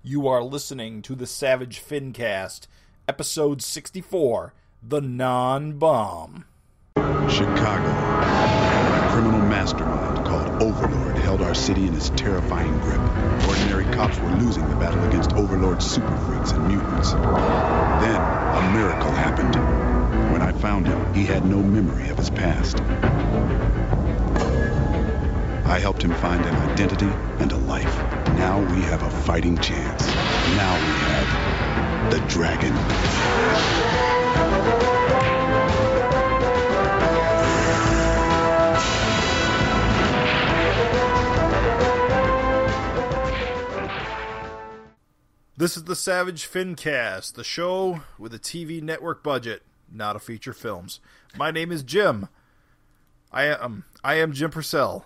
You are listening to the Savage FINcast, episode 64, The Non-Bomb. Chicago. A criminal mastermind called Overlord held our city in his terrifying grip. Ordinary cops were losing the battle against Overlord's super freaks and mutants. Then, a miracle happened. When I found him, he had no memory of his past. I helped him find an identity and a life. Now we have a fighting chance. Now we have the dragon. This is the Savage FINcast, the show with a TV network budget, not a feature films. My name is Jim. I am Jim Purcell.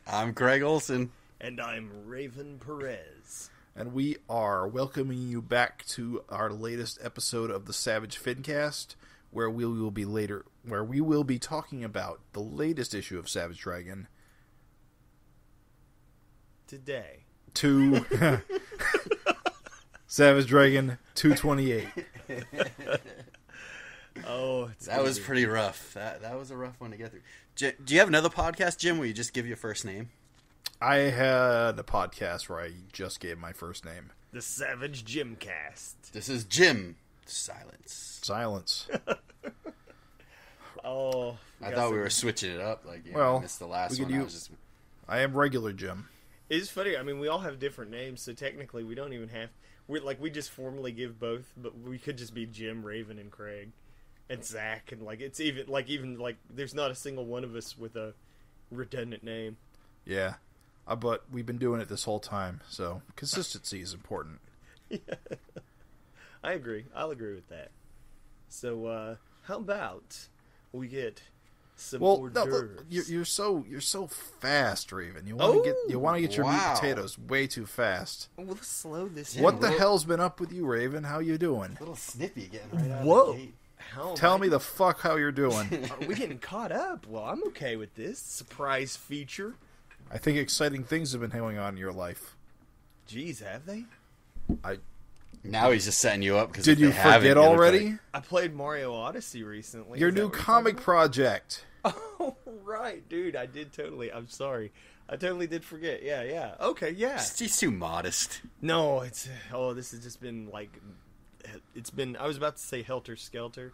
I'm Craig Olson. And I'm Raven Perez. And we are welcoming you back to our latest episode of the Savage FINcast, where we will be talking about the latest issue of Savage Dragon. Today. Savage Dragon 228. That was pretty rough. That was a rough one to get through. Do you have another podcast, Jim, where you just give your first name? I had a podcast where I just gave my first name. The Savage Jimcast. This is Jim. Silence. I thought we were switching it up. I missed the last one. I am regular Jim. It's funny. I mean, we all have different names, so technically we don't even have... We just formally give both, but we could just be Jim, Raven, and Craig. And Zach, and it's even there's not a single one of us with a redundant name. Yeah, but we've been doing it this whole time, so consistency is important. Yeah. I agree. I'll agree with that. So, how about we get some hors d'oeuvres? You're so fast, Raven. You want to get your meat and potatoes way too fast. We'll slow this. What the hell's been up with you, Raven? How you doing? A little snippy getting right out Whoa. of the gate. Tell me the fuck how you're doing. Are we getting caught up? Well, I'm okay with this surprise feature. I think exciting things have been going on in your life. Jeez, have they? Now he's just setting you up because did you forget already? I played Mario Odyssey recently. Your new comic project. Oh, right, dude. I did totally. I'm sorry. I totally did forget. Yeah. Okay, yeah. He's too modest. No, this has just been I was about to say Helter Skelter,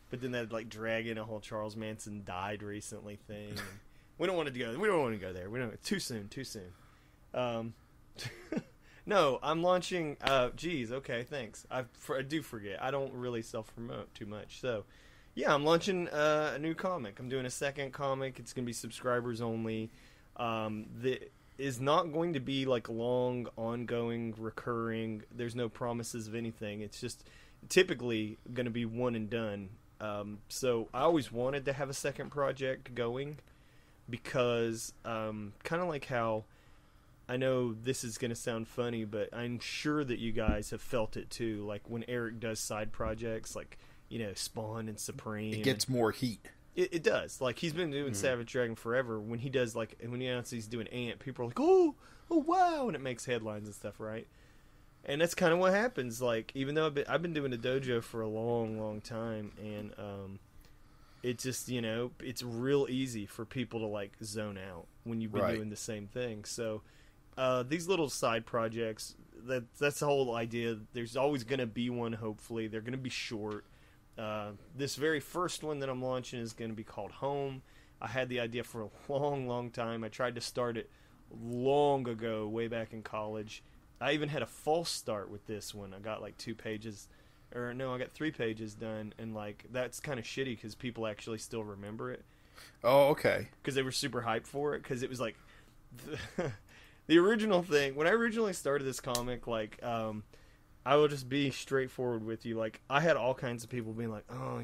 but then that dragging a whole Charles Manson died recently thing. And we don't want to go. We don't want to go there. We don't. Too soon. No, I'm launching. Okay, thanks. I do forget. I don't really self-promote too much. So, yeah, I'm launching a new comic. I'm doing a second comic. It's gonna be subscribers only. Is not going to be long, ongoing, recurring. There's no promises of anything. It's just typically going to be one and done. So I always wanted to have a second project going because kind of like how I know this is going to sound funny, but I'm sure that you guys have felt it too. Like when Erik does side projects Spawn and Supreme. It gets more heat. It does. He's been doing Savage Dragon forever. When he does, when he announces he's doing Ant, people are like, oh, wow, and it makes headlines and stuff, right? And that's kind of what happens. Even though I've been doing a dojo for a long, long time, and it just, it's real easy for people to, zone out when you've been doing the same thing. So these little side projects, that's the whole idea. There's always going to be one, hopefully. They're going to be short. This very first one that I'm launching is going to be called Home. I had the idea for a long, long time. I tried to start it long ago, way back in college. I even had a false start with this one. I got 2 pages, I got 3 pages done, and that's kind of shitty because people actually still remember it. Oh, okay. Because they were super hyped for it, because it was the original thing. When I originally started this comic, I will just be straightforward with you. I had all kinds of people being like, oh,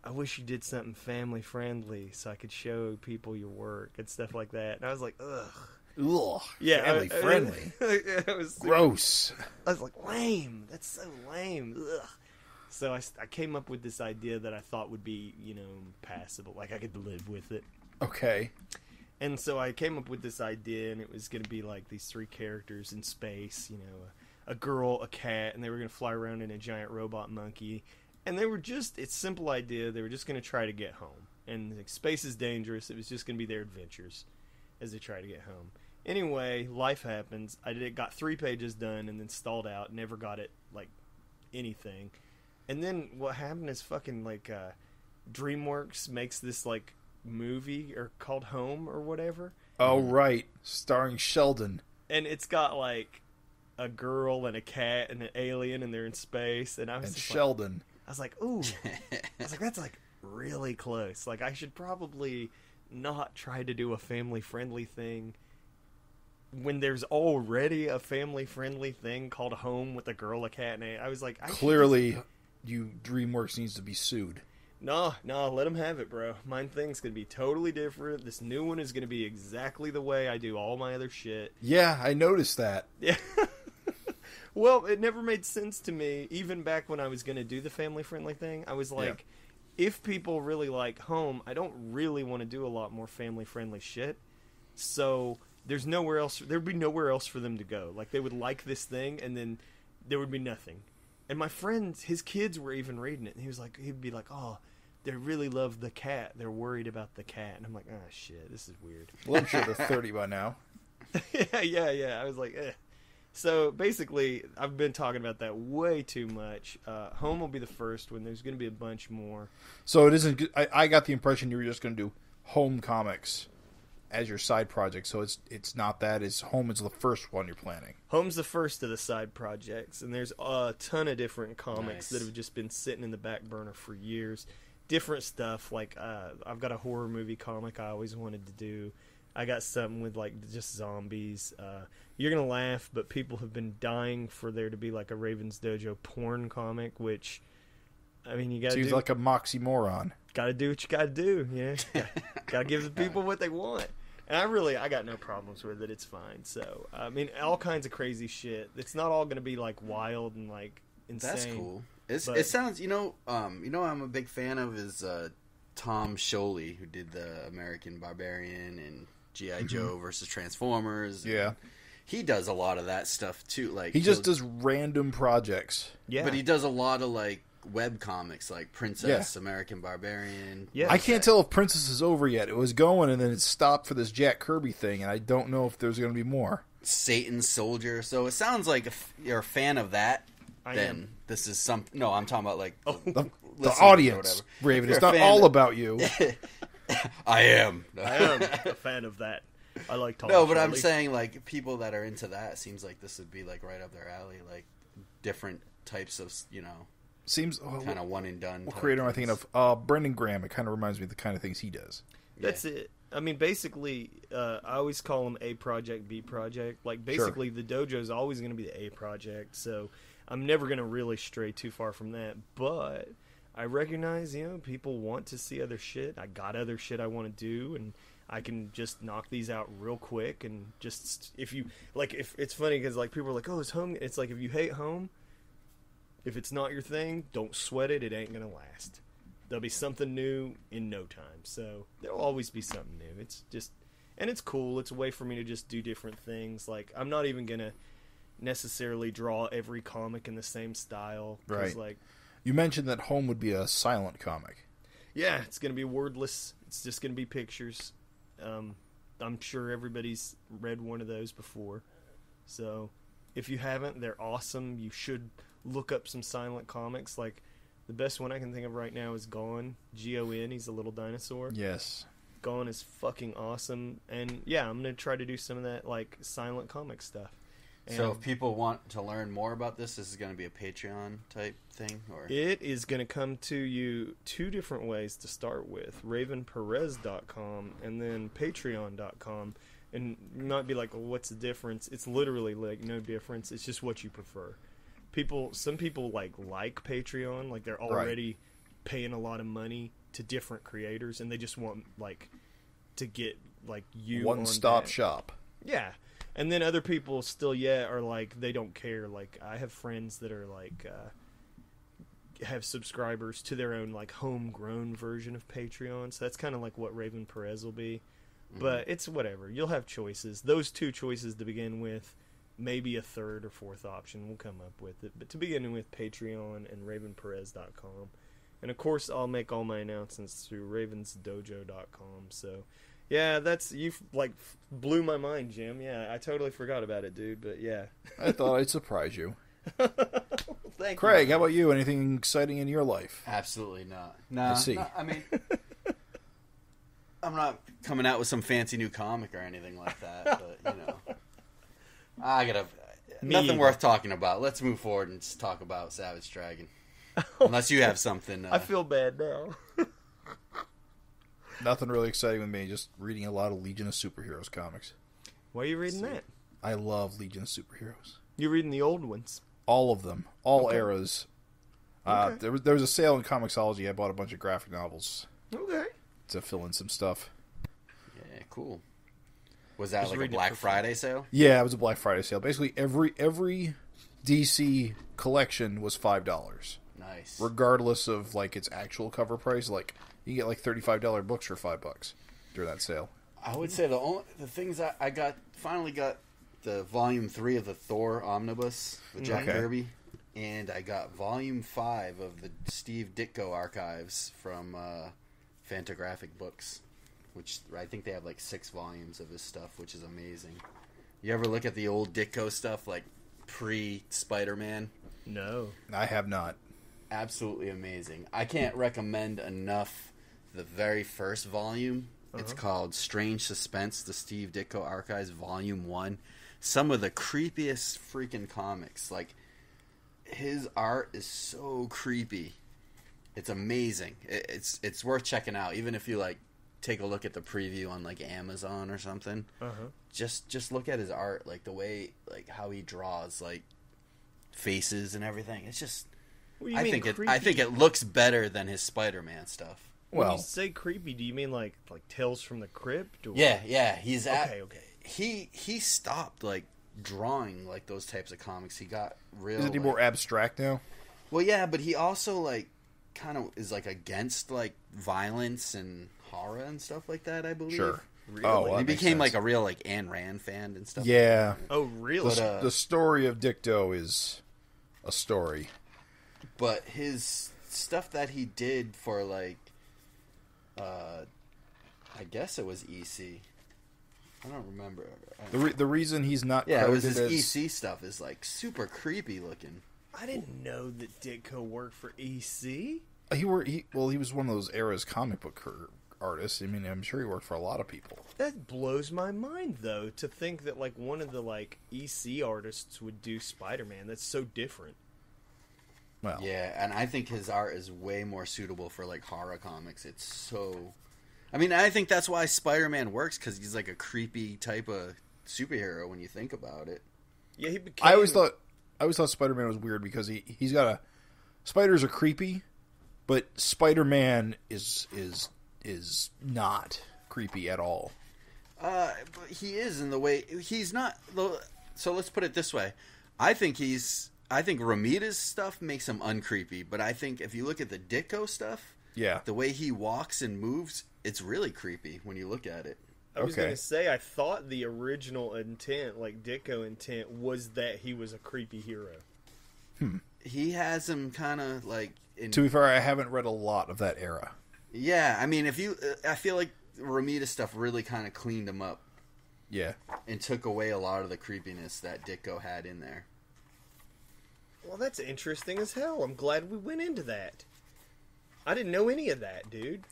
I wish you did something family friendly so I could show people your work and stuff like that. And I was like, ugh. Ugh. Yeah, family friendly. It was gross. I was like, lame. That's so lame. Ugh. So I came up with this idea that I thought would be, passable. I could live with it. Okay. And so I came up with this idea, and it was going to be like these 3 characters in space, you know, a girl, a cat, and they were going to fly around in a giant robot monkey. And they were just, it's a simple idea, they were just going to try to get home. And like, space is dangerous, it was just going to be their adventures as they try to get home. Anyway, life happens. Got 3 pages done and then stalled out, never got it, like, anything. And then what happened is fucking, like, DreamWorks makes this, like, movie or called Home or whatever. Oh, right. Starring Sheldon. And it's got like a girl and a cat and an alien, and they're in space. And I was And just Sheldon. I was like, ooh. I was like, that's like really close. Like, I should probably not try to do a family-friendly thing when there's already a family-friendly thing called Home with a girl, a cat, and I was like, Clearly, DreamWorks needs to be sued. No, let them have it, bro. Mine thing's going to be totally different. This new one is going to be exactly the way I do all my other shit. Yeah, I noticed that. Yeah. Well, it never made sense to me, even back when I was going to do the family-friendly thing. I was like, if people really like Home, I don't really want to do a lot more family-friendly shit. So there'd be nowhere else for them to go. Like, they would like this thing, and then there would be nothing. And my friends, his kids were even reading it, and he'd be like, oh, they really love the cat. They're worried about the cat. And I'm like, oh, shit, this is weird. Well, I'm sure they're 30 by now. Yeah. I was like, eh. So, basically, I've been talking about that way too much. Home will be the first one. There's going to be a bunch more. So, it isn't... I got the impression you were just going to do Home comics as your side project, so it's not that. It's Home is the first one you're planning. Home's the first of the side projects, and there's a ton of different comics that have just been sitting in the back burner for years. Different stuff, like I've got a horror movie comic I always wanted to do. I got something with like just zombies. You're gonna laugh, but people have been dying for there to be like a Raven's Dojo porn comic, which, I mean, you gotta Seems like a moxymoron. Gotta do what you gotta do, yeah. Gotta give the people what they want. And I got no problems with it. It's fine. So, I mean, all kinds of crazy shit. It's not all going to be like wild and like insane. That's cool. It sounds, I'm a big fan of is Tom Sholey, who did the American Barbarian and G.I. Joe versus Transformers. Yeah. He does a lot of that stuff too. Like he just does random projects. Yeah. But he does a lot of like web comics like Princess, American Barbarian. Yeah. I can't tell if Princess is over yet. It was going and then it stopped for this Jack Kirby thing, and I don't know if there's going to be more. Satan's Soldier. So it sounds like if you're a fan of that, then this is something. No, I'm talking about like the audience, Raven. It's not all about you. I am a fan of that. I like talking. No, but I'm saying like people that are into that, seems like this would be like right up their alley. Like different types of, Seems kind of one and done. What creator am I thinking of? Brendan Graham. It kind of reminds me of the kind of things he does. That's it. I mean, basically, I always call them A project, B project. Like, basically, the dojo is always going to be the A project, so I'm never going to really stray too far from that. But I recognize, people want to see other shit. I got other shit I want to do, and I can just knock these out real quick. And just, if it's funny because, like, people are like, oh, it's Home. It's like, if you hate Home, if it's not your thing, don't sweat it. It ain't going to last. There'll be something new in no time. So there'll always be something new. It's just, and it's cool. It's a way for me to just do different things. Like, I'm not even going to necessarily draw every comic in the same style. Right. Like, you mentioned that Home would be a silent comic. Yeah, it's going to be wordless. It's just going to be pictures. I'm sure everybody's read one of those before. So if you haven't, they're awesome. You should look up some silent comics. Like, the best one I can think of right now is Gon. Gon. He's a little dinosaur. Yes. Gon is fucking awesome. And yeah, I'm going to try to do some of that, like, silent comic stuff. And so if people want to learn more about this is going to be a Patreon type thing? Or it is going to come to you two different ways to start with. RavenPerez.com and then Patreon.com. And you might be like, well, what's the difference? It's literally, like, no difference. It's just what you prefer. Some people like Patreon, like they're already paying a lot of money to different creators, and they just want like to get like you one-stop shop. Yeah, and then other people still are like they don't care. Like I have friends that are like have subscribers to their own like homegrown version of Patreon, so that's kind of like what Raven Perez will be. But it's whatever. You'll have choices. Those two choices to begin with. Maybe a third or fourth option we'll come up with it. But to begin with, Patreon and RavenPerez.com. And of course, I'll make all my announcements through RavensDojo.com. So, yeah, you blew my mind, Jim. Yeah, I totally forgot about it, dude. But yeah, I thought I'd surprise you. Thank you, Craig, how about you? Anything exciting in your life? Absolutely not. No, I see. I mean, I'm not coming out with some fancy new comic or anything like that. But nothing worth talking about. Let's move forward and just talk about Savage Dragon. Unless you have something. I feel bad now. Nothing really exciting with me. Just reading a lot of Legion of Superheroes comics. Why are you reading that? I love Legion of Superheroes. You're reading the old ones. All of them. All Okay. eras. Okay. There was a sale in Comixology. I bought a bunch of graphic novels Okay. to fill in some stuff. Yeah, cool. Was that Just like a reading it Black for fun. Friday sale? Yeah, it was a Black Friday sale. Basically, every DC collection was $5. Nice. Regardless of its actual cover price. Like you get $35 books for $5 during that sale. I would say the things I finally got the volume 3 of the Thor omnibus with Jack Okay. Kirby, and I got volume 5 of the Steve Ditko archives from Fantagraphic Books, which I think they have 6 volumes of his stuff, which is amazing. You ever look at the old Ditko stuff, pre-Spider-Man? No. I have not. Absolutely amazing. I can't recommend enough the very first volume. It's called Strange Suspense, the Steve Ditko Archives, Volume 1. Some of the creepiest freaking comics. His art is so creepy. It's amazing. It's worth checking out, even if you take a look at the preview on Amazon or something. Just look at his art, the way how he draws faces and everything. It's just What do you I mean think creepy? I think it looks better than his Spider-Man stuff. When Well, you say creepy, do you mean like Tales from the Crypt? Or... Yeah. He's Okay. He stopped drawing those types of comics. He got real. is it any more abstract now? Well, yeah, but he also kind of is against violence and horror and stuff like that. I believe. Sure. Really? Oh, well, he that makes became sense. a real Ayn Rand fan and stuff. Yeah. Oh, really? But, The story of Dicto is a story. But his stuff that he did for I guess it was EC. I don't remember. The reason he's not Yeah, it was credited his as EC stuff is super creepy looking. I didn't know that Ditko worked for EC. he was one of those eras comic book artists. I mean, I'm sure he worked for a lot of people. That blows my mind, though, to think that one of the EC artists would do Spider-Man. That's so different. Well, Yeah, and I think his art is way more suitable for horror comics. It's so. I mean, I think that's why Spider-Man works, because he's a creepy type of superhero when you think about it. Yeah, he became. I always thought Spider-Man was weird because he's got spiders are creepy, but Spider-Man is not creepy at all. But he is in the way he's not. So let's put it this way: I think Ramita's stuff makes him uncreepy, but I think if you look at the Ditko stuff, Yeah. the way he walks and moves, it's really creepy when you look at it. I was Okay. going to say, I thought the original intent, Ditko intent, was that he was a creepy hero. He has him kind of To be fair, I haven't read a lot of that era. Yeah, I mean, I feel like Ramita's stuff really kind of cleaned him up Yeah. and took away a lot of the creepiness that Ditko had in there. Well, that's interesting as hell. I'm glad we went into that. I didn't know any of that, dude.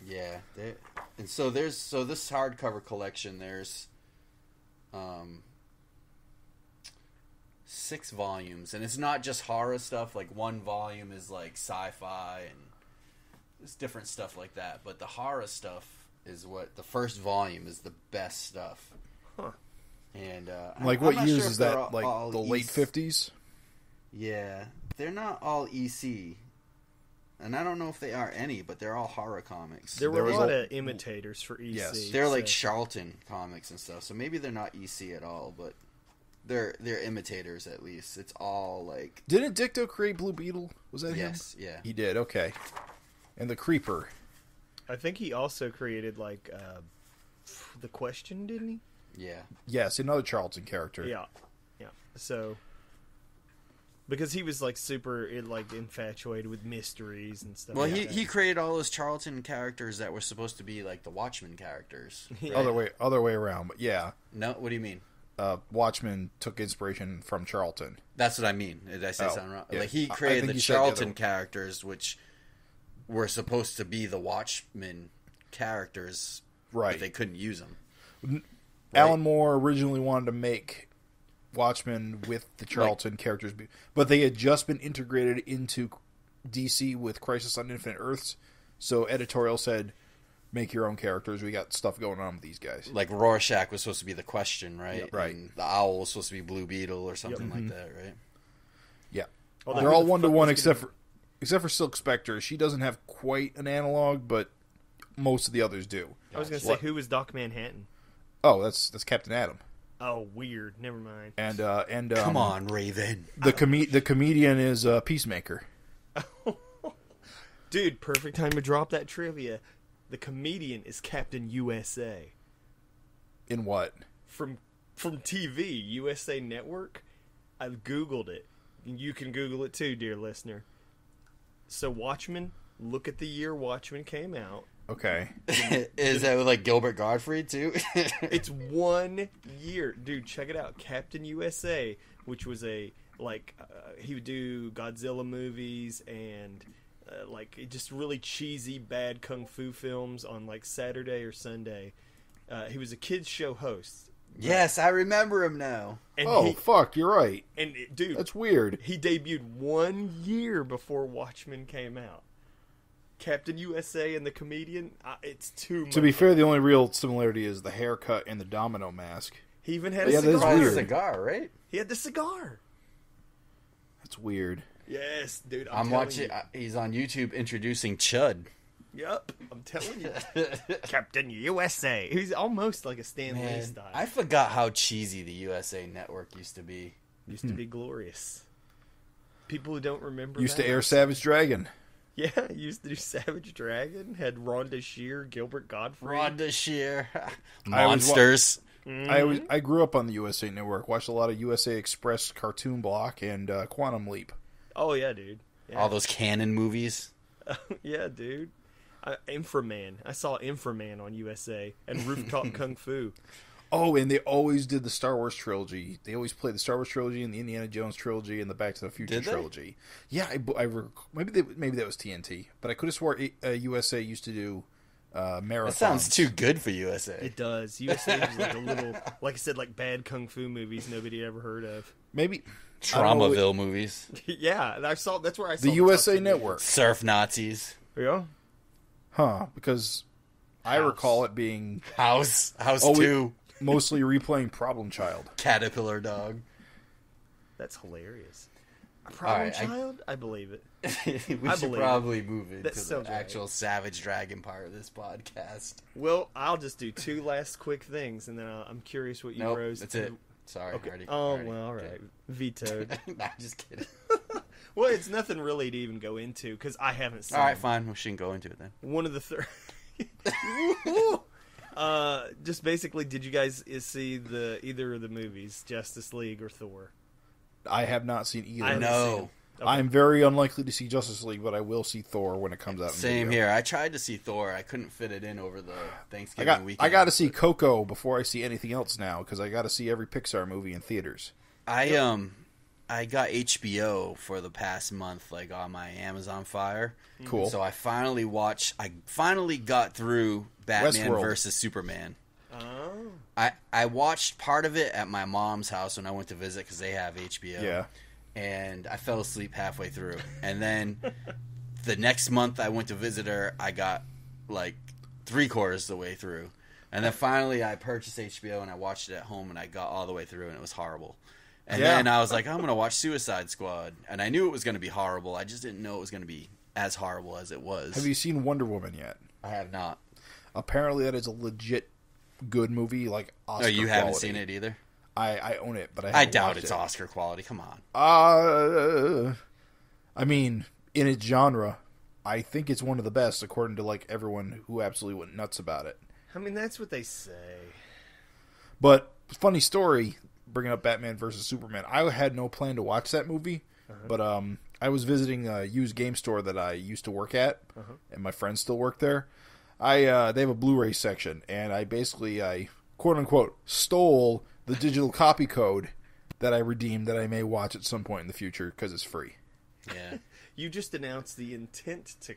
Yeah, and so this hardcover collection. There's 6 volumes, and it's not just horror stuff. One volume is sci-fi and there's different stuff like that. But the horror stuff is what the first volume is the best stuff. Huh. And What I'm not years sure is if they're that? all The late 50s? Yeah, they're not all EC. And I don't know if they are any, but they're all horror comics. There were There a was lot a- of imitators for EC. Yes. They're so- Charlton comics and stuff, so maybe they're not EC at all, but they're imitators at least. It's all Didn't Dicto create Blue Beetle? Was that him? yes, yeah. He did, okay. And the Creeper. I think he also created The Question, didn't he? Yeah. Yes, another Charlton character. Yeah. So, because he was like super infatuated with mysteries and stuff. Well, like he created all those Charlton characters that were supposed to be like the Watchmen characters. Yeah. Other way around, but yeah. No, what do you mean? Watchmen took inspiration from Charlton. That's what I mean. Did I say something wrong? Yeah. Like he I created think the you said the Charlton other- characters, which were supposed to be the Watchmen characters, Right. but they couldn't use them. Right. Alan Moore originally wanted to make Watchmen with the Charlton characters, but they had just been integrated into DC with Crisis on Infinite Earths, so editorial said, make your own characters. We got stuff going on with these guys. Like Rorschach was supposed to be the Question, right? Yep. Right. And the Owl was supposed to be Blue Beetle or something like that, right? Yeah. Although They're who all the 1-to-1 fuck except for Silk Spectre. She doesn't have quite an analog, but most of the others do. I was going to say, who was Doc Manhattan? Oh, that's Captain Atom. Oh, weird. Never mind. And Come on, Raven. the comedian is Peacemaker. Dude, perfect time to drop that trivia. The comedian is Captain USA. In what? From TV, USA Network. I've Googled it. You can Google it too, dear listener. So Watchmen, look at the year Watchmen came out. Okay. Is that with like Gilbert Gottfried too? It's 1 year. Dude, check it out. Captain USA, which was he would do Godzilla movies and just really cheesy bad kung fu films on like Saturday or Sunday. He was a kids show host. Yes, I remember him now. And fuck, you're right. And dude, That's weird. he debuted 1 year before Watchmen came out. Captain USA and the comedian, it's too much. To be fair, the only real similarity is the haircut and the domino mask. He even had a Yeah, that's cigar. weird. Cigar, right? He had the cigar. That's weird. Yes, dude. I'm telling watching. you. He's on YouTube introducing Chud. Yep, I'm telling you. Captain USA. He's almost like a Stan Lee Man, style. I forgot how cheesy the USA Network used to be. Used to be glorious. People who don't remember Used that. to air Savage Dragon. Yeah, used to do Savage Dragon. Had Rhonda Shear, Gilbert Gottfried. Rhonda Shear, I was Monsters. I grew up on the USA Network. Watched a lot of USA Express Cartoon Block and Quantum Leap. Oh yeah, dude. Yeah. All those canon movies. Yeah, dude. Inframan. I saw Inframan on USA and Rooftop Kung Fu. Oh, and they always did the Star Wars trilogy. They always played the Star Wars trilogy and the Indiana Jones trilogy and the Back to the Future Did they? trilogy. Yeah, maybe that was TNT, but I could have swore USA used to do marathons. That sounds too good for USA. It does. USA was like a little, like I said, like bad kung fu movies nobody had ever heard of. Maybe I don't know, Traumaville movies. Yeah, and I saw. That's where I saw the USA Tuxedo. Network, Surf Nazis. Yeah. huh? Because I House. recall it being House Oh, 2. mostly replaying Problem Child. Caterpillar Dog. That's hilarious. A problem Alright, child? I believe it. We I should believe probably move That into the sounds right. actual Savage Dragon part of this podcast. Well, I'll just do two last quick things, and then I'm curious what you Nope, Rose. that's it. Sorry, Okay. already. Oh well, all right. Vetoed. Nah, just kidding. Well, it's nothing really to even go into because I haven't seen. All right, them. fine. We shouldn't go into it then. One of the just basically, did you guys see either of the movies, Justice League or Thor? I have not seen either. I haven't No. seen them. Okay. I'm very unlikely to see Justice League, but I will see Thor when it comes out. in Same video. here. I tried to see Thor. I couldn't fit it in over the Thanksgiving I weekend. got to see Coco before I see anything else now because I got to see every Pixar movie in theaters. I got HBO for the past month, like on my Amazon Fire. Cool. So I finally got through Batman Westworld. versus Superman. Oh. I watched part of it at my mom's house when I went to visit because they have HBO. Yeah. And I fell asleep halfway through. And then the next month I went to visit her, I got like 3/4 of the way through. And then finally I purchased HBO and I watched it at home and I got all the way through and it was horrible. And Yeah. then I was like, I'm going to watch Suicide Squad. And I knew it was going to be horrible. I just didn't know it was going to be as horrible as it was. Have you seen Wonder Woman yet? I have not. Apparently, that is a legit good movie. Like Oscar Oh, you haven't quality. seen it either? I own it, but I I haven't doubt watched it's it. Oscar quality. Come on. I mean, in its genre, I think it's one of the best, according to like everyone who absolutely went nuts about it. I mean, that's what they say. But funny story, bringing up Batman versus Superman. I had no plan to watch that movie, but I was visiting a used game store that I used to work at, and my friends still work there. They have a Blu-ray section, and I quote unquote stole the digital copy code that I redeemed that I may watch at some point in the future because it's free. Yeah. You just announced the intent to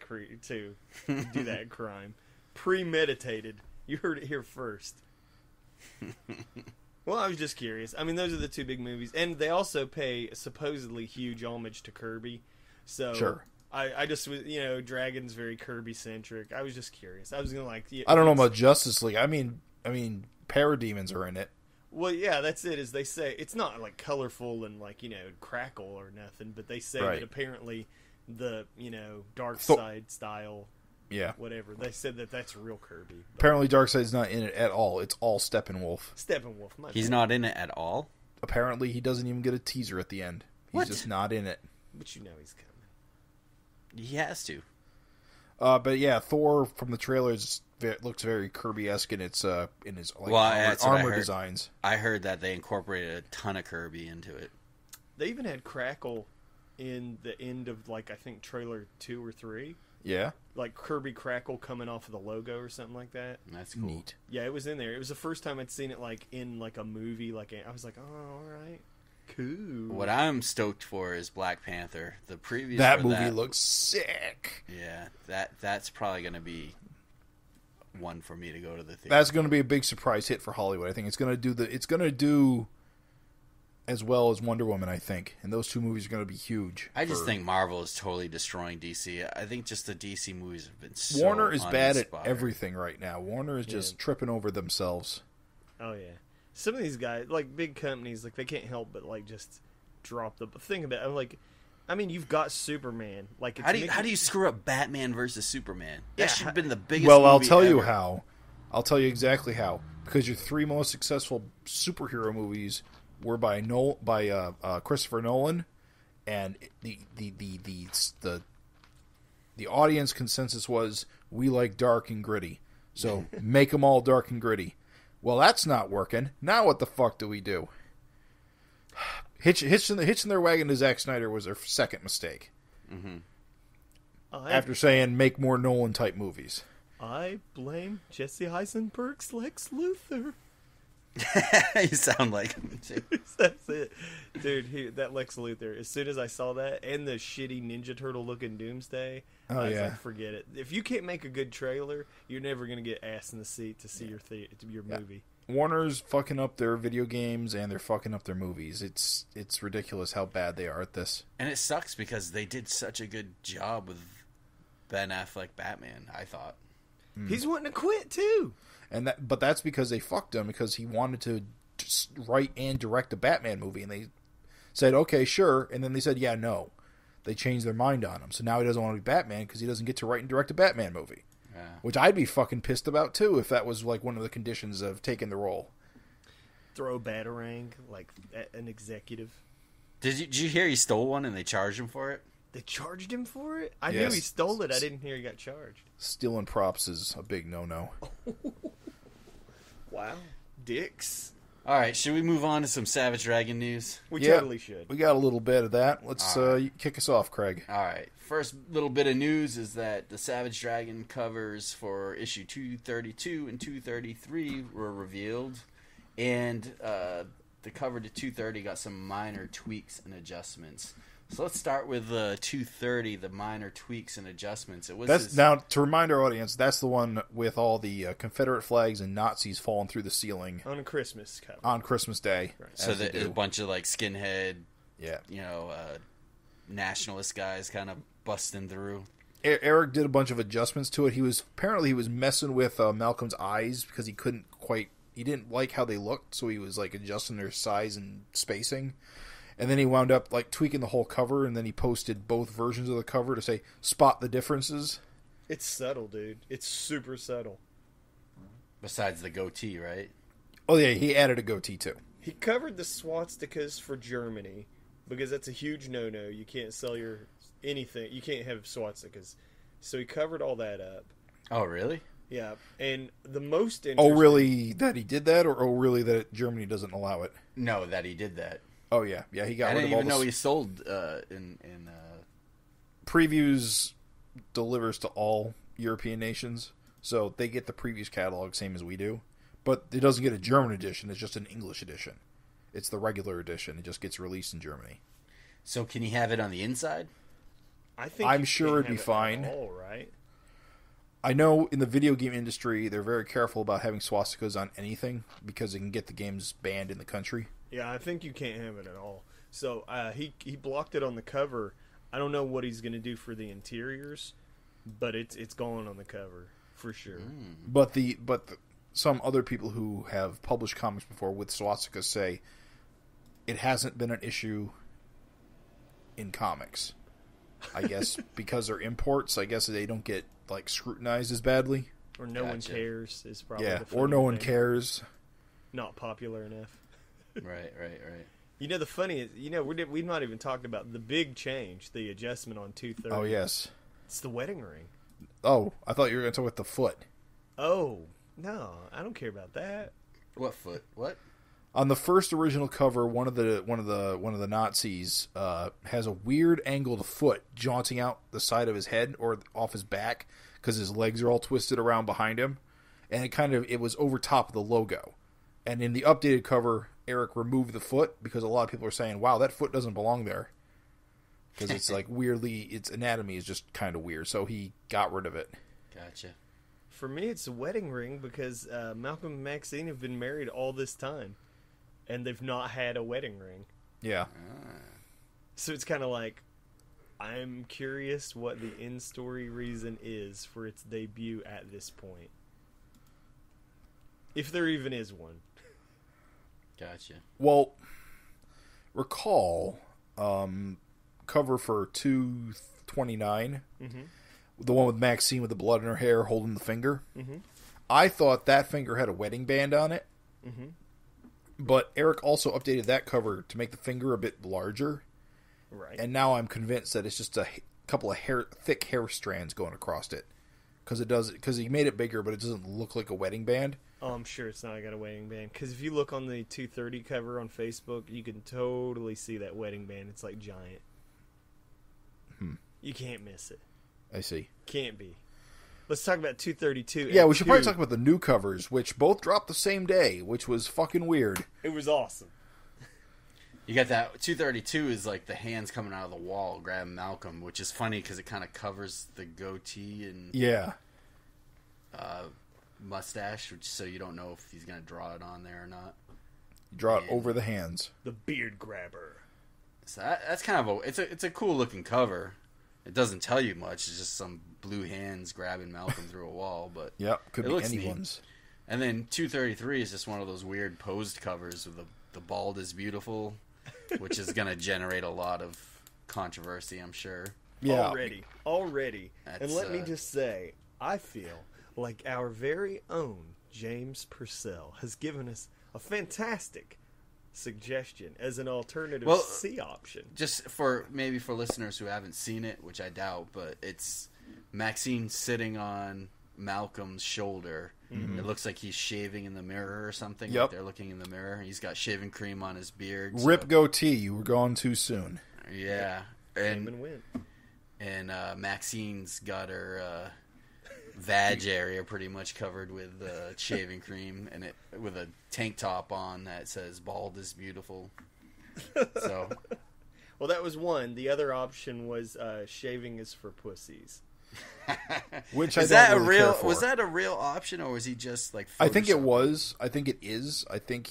do that crime. Premeditated. You heard it here first. Well, I was just curious. I mean, those are the two big movies. And they also pay supposedly huge homage to Kirby. So Sure. I just was, Dragon's very Kirby-centric. I was just curious. I was going to like... I don't know about Justice League. I mean, parademons are in it. Well, yeah, that's it. As they say, it's not like colorful and like crackle or nothing, but they say that apparently the dark side style, whatever. They said that that's real Kirby. But apparently, Darkseid's not in it at all. It's all Steppenwolf. Steppenwolf, he's not in it at all. Apparently, he doesn't even get a teaser at the end. He's just not in it. But he's coming. He has to. But yeah, Thor from the trailers looks very Kirby-esque in its armor designs. I heard that they incorporated a ton of Kirby into it. They even had Crackle in the end of I think trailer 2 or 3. Yeah, like Kirby Crackle coming off of the logo or something like that. That's cool. Neat. Yeah, it was in there. It was the first time I'd seen it in a movie. I was like, oh, all right. Cool. What I'm stoked for is Black Panther. The previews that for movie looks sick. Yeah, that's probably going to be one for me to go to the theater. That's going to be a big surprise hit for Hollywood. I think it's going to do as well as Wonder Woman, I think. And those two movies are going to be huge. I just think Marvel is totally destroying DC. I think just the DC movies have been so Warner is bad at uninspired. everything right now. Warner is just tripping over themselves. Oh yeah. Some of these guys, big companies, they can't help but just drop the thing about it. I mean, you've got Superman. How do you screw up Batman versus Superman? That should have been the biggest. Well, I'll movie tell you ever. how. I'll tell you exactly how. Because your three most successful superhero movies were by Christopher Nolan, and the audience consensus was we like dark and gritty, so make them all dark and gritty. Well, that's not working. Now what the fuck do we do? Hitching their wagon to Zack Snyder was their second mistake. Mm-hmm. After saying make more Nolan type movies. I blame Jesse Eisenberg's Lex Luthor. You sound like him too. That's it, dude. That Lex Luthor. As soon as I saw that and the shitty Ninja Turtle looking Doomsday, I was like, forget it. If you can't make a good trailer, you're never gonna get ass in the seat to see your movie. Warner's fucking up their video games and they're fucking up their movies. It's ridiculous how bad they are at this. And it sucks because they did such a good job with Ben Affleck Batman, I thought. He's wanting to quit too. But that's because they fucked him because he wanted to just write and direct a Batman movie, and they said, okay, sure, and then they said, yeah, no. They changed their mind on him, so now he doesn't want to be Batman because he doesn't get to write and direct a Batman movie. Yeah. Which I'd be fucking pissed about, too, if that was one of the conditions of taking the role. Throw a batarang, an executive. Did you hear he stole one and they charged him for it? They charged him for it? I knew he stole it. I didn't hear he got charged. Stealing props is a big no-no. Wow. Dicks. All right, should we move on to some Savage Dragon news? We totally should. We got a little bit of that. Let's kick us off, Craig. All right. First little bit of news is that the Savage Dragon covers for issue 232 and 233 were revealed. And the cover to 230 got some minor tweaks and adjustments. So let's start with 230, the minor tweaks and adjustments. Now, to remind our audience, that's the one with all the Confederate flags and Nazis falling through the ceiling. On Christmas cover. On Christmas Day. Right. So there's a bunch of skinhead, yeah, nationalist guys kind of busting through. Erik did a bunch of adjustments to it. He was messing with Malcolm's eyes because he didn't like how they looked, so he was adjusting their size and spacing. And then he wound up tweaking the whole cover, and then he posted both versions of the cover to say, spot the differences. It's subtle, dude. It's super subtle. Besides the goatee, right? Oh, yeah, he added a goatee, too. He covered the swastikas for Germany, because that's a huge no-no. You can't sell anything. You can't have swastikas. So he covered all that up. Oh, really? Yeah, and the most interesting... Oh, really that he did that, or oh, really that Germany doesn't allow it? No, that he did that. Oh, yeah. Yeah, he got I rid didn't of all even the... know he sold in Previews delivers to all European nations, so they get the Previews catalog, same as we do. But it doesn't get a German edition, it's just an English edition. It's the regular edition. It just gets released in Germany. So can he have it on the inside? I'm sure it'd be fine. All right. I know in the video game industry, they're very careful about having swastikas on anything because it can get the games banned in the country. Yeah, I think you can't have it at all. So he blocked it on the cover. I don't know what he's going to do for the interiors, but it's going on the cover for sure. But some other people who have published comics before with swastikas say it hasn't been an issue in comics. I guess because they're imports, I guess they don't get like scrutinized as badly. Or no one cares is probably the funny or no one thing. cares. Not popular enough. Right. You know, the funny is, we've not even talked about the big change, the adjustment on 230. Oh, yes. It's the wedding ring. Oh, I thought you were going to talk about the foot. Oh, no, I don't care about that. What foot? What? On the first original cover, one of the Nazis has a weird angled foot jaunting out the side of his head or off his back because his legs are all twisted around behind him, and it was over top of the logo. And in the updated cover, Erik removed the foot because a lot of people are saying, "Wow, that foot doesn't belong there," because it's like weirdly, its anatomy is just kind of weird. So he got rid of it. Gotcha. For me, it's a wedding ring because Malcolm and Maxine have been married all this time. And they've not had a wedding ring. Yeah. So it's kind of like, I'm curious what the in-story reason is for its debut at this point. If there even is one. Gotcha. Well, recall cover for 229, the one with Maxine with the blood in her hair holding the finger. Mm-hmm. I thought that finger had a wedding band on it. Mm-hmm. But Erik also updated that cover to make the finger a bit larger. Right. And now I'm convinced that it's just a couple of thick hair strands going across it. Because he made it bigger, but it doesn't look like a wedding band. Oh, I'm sure it's not got a wedding band. Because if you look on the 230 cover on Facebook, you can totally see that wedding band. It's like giant. You can't miss it. I see. Can't be. Let's talk about 232. Yeah, we should probably talk about the new covers, which both dropped the same day, which was fucking weird. It was awesome. You got that 232 is like the hands coming out of the wall grabbing Malcolm, which is funny because it kind of covers the goatee and mustache, so you don't know if he's going to draw it on there or not. Draw it over the hands. The beard grabber. So that's kind of it's a cool looking cover. It doesn't tell you much. It's just some blue hands grabbing Malcolm through a wall, but could be anyone's. Neat. And then 233 is just one of those weird posed covers with the bald is beautiful, which is going to generate a lot of controversy, I'm sure. Yeah, already. And let me just say, I feel like our very own James Purcell has given us a fantastic suggestion as an alternative C option. Just for listeners who haven't seen it, which I doubt, but it's Maxine sitting on Malcolm's shoulder. Mm-hmm. It looks like he's shaving in the mirror or something. Yep. Like they're looking in the mirror. He's got shaving cream on his beard. Rip goatee, you were gone too soon. Yeah. Came and went. And Maxine's got her vag area pretty much covered with shaving cream, and it with a tank top on that says "Bald is beautiful." So, well, that was one. The other option was "Shaving is for pussies." Which was that a real option, or was he just like? I think it was. I think it is. I think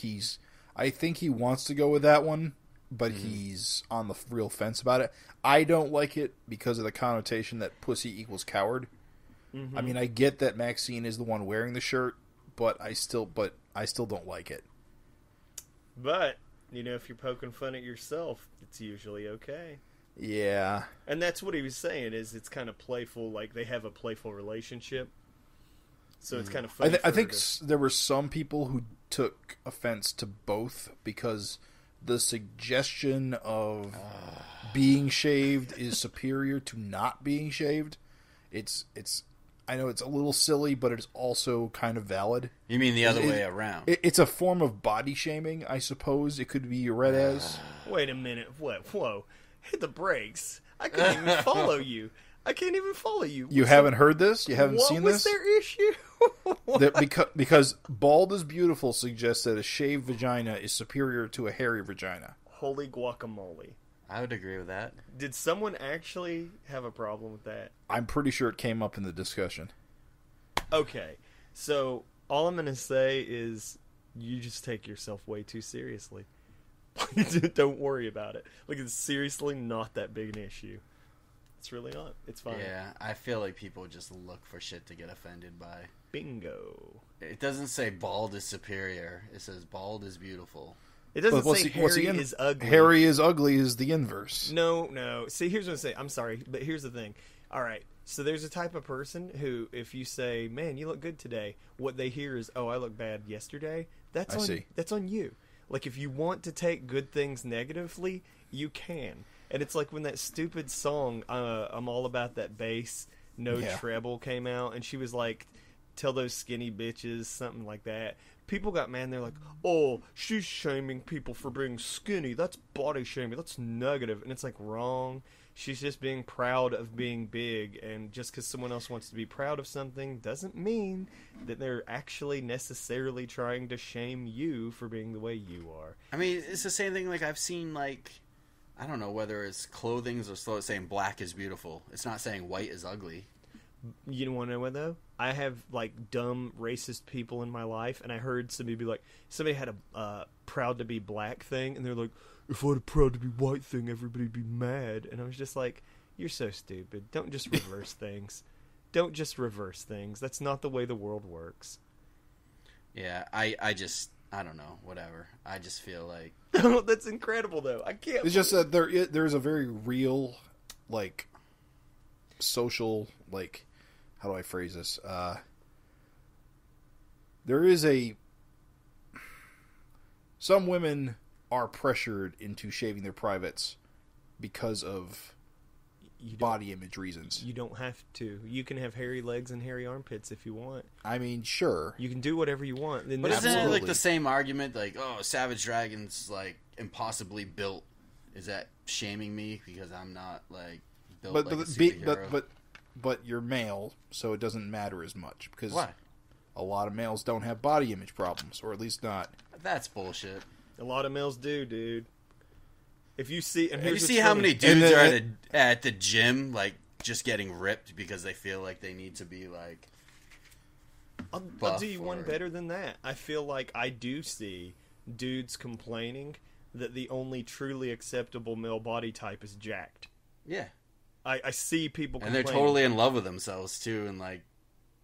he wants to go with that one, but he's on the real fence about it. I don't like it because of the connotation that pussy equals coward. Mm-hmm. I mean, I get that Maxine is the one wearing the shirt, but I still don't like it. But if you're poking fun at yourself, it's usually okay. Yeah, and that's what he was saying. Is it's kind of playful, like they have a playful relationship. So it's kind of funny. I think there were some people who took offense to both because the suggestion of being shaved is superior to not being shaved. It's I know it's a little silly, but it's also kind of valid. You mean the other way around? It's a form of body shaming, I suppose. It could be read as. Wait a minute. What? Whoa. Hit the brakes. I couldn't even follow you. I can't even follow you. You haven't heard this? You haven't seen this? What was their issue? Because bald is beautiful suggests that a shaved vagina is superior to a hairy vagina. Holy guacamole. I would agree with that. Did someone actually have a problem with that? I'm pretty sure it came up in the discussion. Okay. So, all I'm going to say is you just take yourself way too seriously. Don't worry about it. Like, it's seriously not that big an issue. It's really not. It's fine. Yeah, I feel like people just look for shit to get offended by. Bingo. It doesn't say bald is superior. It says bald is beautiful. It doesn't say hairy is ugly. Hairy is ugly is the inverse. No. See, here's what I say. I'm sorry, but here's the thing. All right, so there's a type of person who, if you say, man, you look good today, what they hear is, oh, I look bad yesterday. That's on you. Like, if you want to take good things negatively, you can. And it's like when that stupid song, I'm All About That Bass, No Treble came out, and she was like, tell those skinny bitches, something like that. People got mad, and they're like, oh, she's shaming people for being skinny. That's body shaming. That's negative. And it's like, wrong. She's just being proud of being big, and just because someone else wants to be proud of something doesn't mean that they're actually necessarily trying to shame you for being the way you are. I mean, it's the same thing, like, I've seen, like, I don't know whether it's clothings or slow saying black is beautiful. It's not saying white is ugly. You want to know what, though? I have, like, dumb, racist people in my life, and I heard somebody be like, somebody had a proud to be black thing, and they're like, if I had a proud to be white thing, everybody'd be mad. And I was just like, you're so stupid. Don't just reverse things. Don't just reverse things. That's not the way the world works. Yeah, I don't know, whatever. I just feel like... That's incredible, though. I can't... It's just that there's a very real, like, social, like, how do I phrase this? There is some women are pressured into shaving their privates because of body image reasons. You don't have to. You can have hairy legs and hairy armpits if you want. I mean, sure. You can do whatever you want. But isn't it like the same argument? Like, oh, Savage Dragon's like impossibly built. Is that shaming me because I'm not like built like a superhero? But you're male, so it doesn't matter as much because why? A lot of males don't have body image problems, or at least not. That's bullshit. A lot of males do, dude. If you see, and you see how many dudes are at the gym, like just getting ripped because they feel like they need to be like. I'll do you one better than that. I feel like I do see dudes complaining that the only truly acceptable male body type is jacked. Yeah, I see people, and they're totally in love with themselves too, and like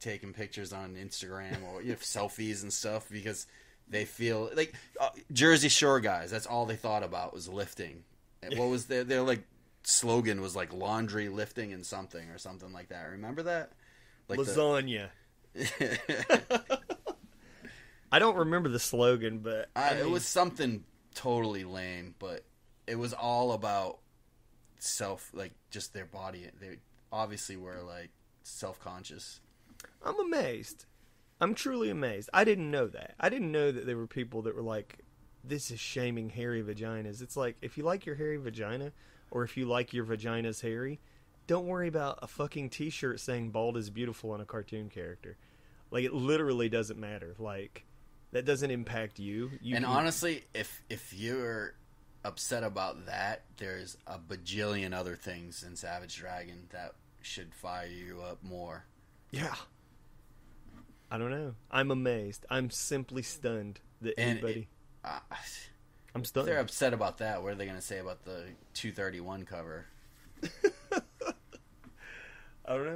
taking pictures on Instagram or selfies and stuff because. They feel like Jersey Shore guys. That's all they thought about was lifting. What was their like slogan was like laundry, lifting, and something or something like that. Remember that? Like lasagna. I don't remember the slogan, but it was something totally lame. But it was all about like just their body. They obviously were like self-conscious. I'm amazed. I'm truly amazed. I didn't know that. I didn't know that there were people that were like, this is shaming hairy vaginas. It's like, if you like your hairy vagina, or if you like your vagina's hairy, don't worry about a fucking t-shirt saying bald is beautiful on a cartoon character. Like, it literally doesn't matter. Like, that doesn't impact you. Honestly, if you're upset about that, there's a bajillion other things in Savage Dragon that should fire you up more. Yeah. I don't know. I'm amazed. I'm simply stunned that anybody... I'm stunned. If they're upset about that, what are they going to say about the 231 cover? I don't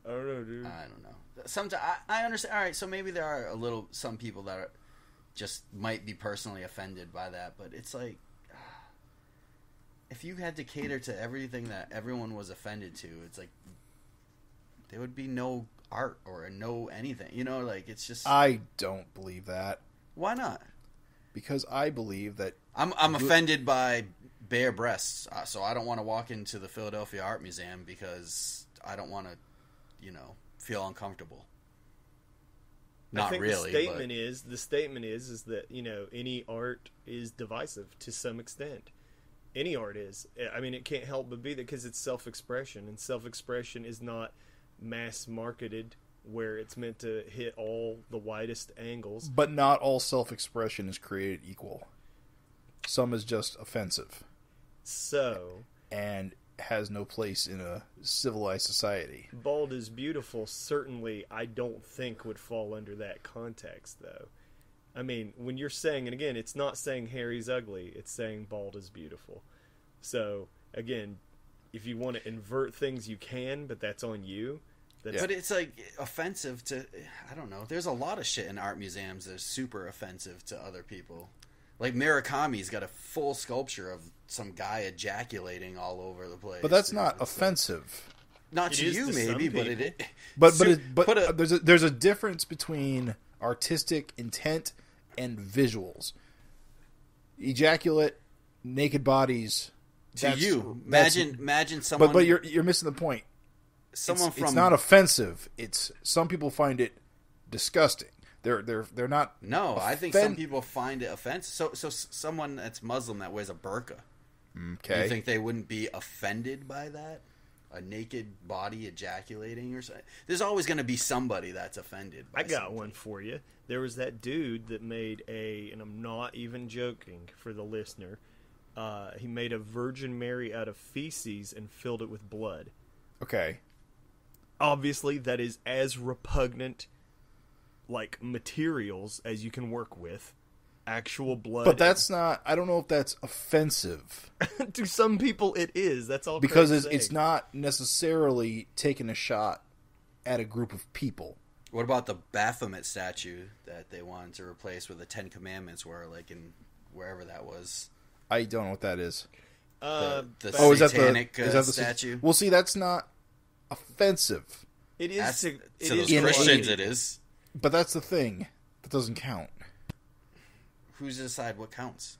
know, dude. I don't know. Sometimes I understand. All right, so maybe there are some people that just might be personally offended by that, but it's like if you had to cater to everything that everyone was offended to, it's like there would be no art or no anything. You know, like it's just. I don't believe that. Why not? Because I believe that I'm offended by bare breasts, so I don't want to walk into the Philadelphia Art Museum because I don't want to, feel uncomfortable. I Not think really. The statement is that, you know, any art is divisive to some extent. Any art is. I mean, it can't help but be that because it's self-expression, and self-expression is not mass marketed where it's meant to hit all the widest angles. But not all self-expression is created equal. Some is just offensive. So, and has no place in a civilized society. Bald is beautiful, certainly I don't think would fall under that context, though. I mean, when you're saying, and again, it's not saying Harry's ugly, it's saying bald is beautiful. So, again, if you want to invert things, you can, but that's on you. But it's like offensive to, I don't know, there's a lot of shit in art museums that's super offensive to other people. Like Murakami's got a full sculpture of some guy ejaculating all over the place. But that's not offensive. Not to you, maybe, but it. But there's a difference between artistic intent and visuals. Ejaculate, naked bodies. To you, imagine someone. But you're missing the point. It's not offensive. It's some people find it disgusting. They're not. No, I think some people find it offensive. So someone that's Muslim that wears a burqa. Okay. You think they wouldn't be offended by that? A naked body ejaculating or something? There's always going to be somebody that's offended. I got one for you. There was that dude that made and I'm not even joking for the listener, he made a Virgin Mary out of feces and filled it with blood. Okay. Obviously, that is as repugnant, like, materials as you can work with. Actual blood. But that's not... I don't know if that's offensive. To some people, it is. That's all. Because it's not necessarily taking a shot at a group of people. What about the Baphomet statue that they wanted to replace where the Ten Commandments were, like in wherever that was? I don't know what that is. The satanic is that the statue? Well, see, that's not offensive. It is to those Christians. It is, but that's the thing that doesn't count. Who's to decide what counts?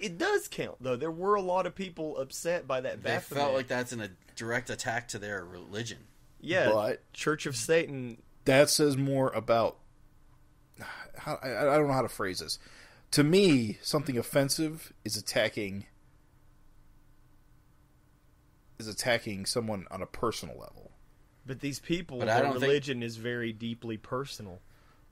It does count, though. There were a lot of people upset by that. They felt like that's a direct attack to their religion. Yeah, but Church of Satan. That says more about. I don't know how to phrase this. To me, something offensive is attacking someone on a personal level. But these people, their religion is very deeply personal.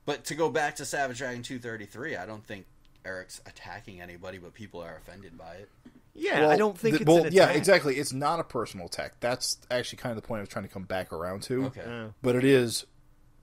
But to go back to Savage Dragon 233, I don't think Erik's attacking anybody, but people are offended by it. Yeah, well, I don't think it's an attack. Yeah, exactly. It's not a personal attack. That's actually kind of the point I was trying to come back around to. Okay. But it is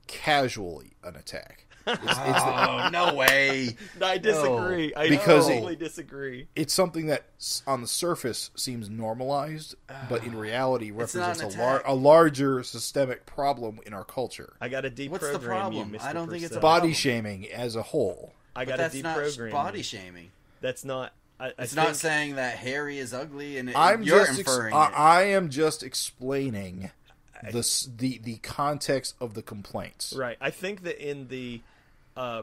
casually an attack. No way. I disagree. I totally disagree. It's something that on the surface seems normalized, but in reality represents a larger systemic problem in our culture. I got to deprogram What's the problem? you, Mr. I don't think it's a body shaming as a whole. I got to deprogram not body shaming. That's not. It's not saying that Harry is ugly, and you're inferring. I am just explaining the context of the complaints. Right. I think that in the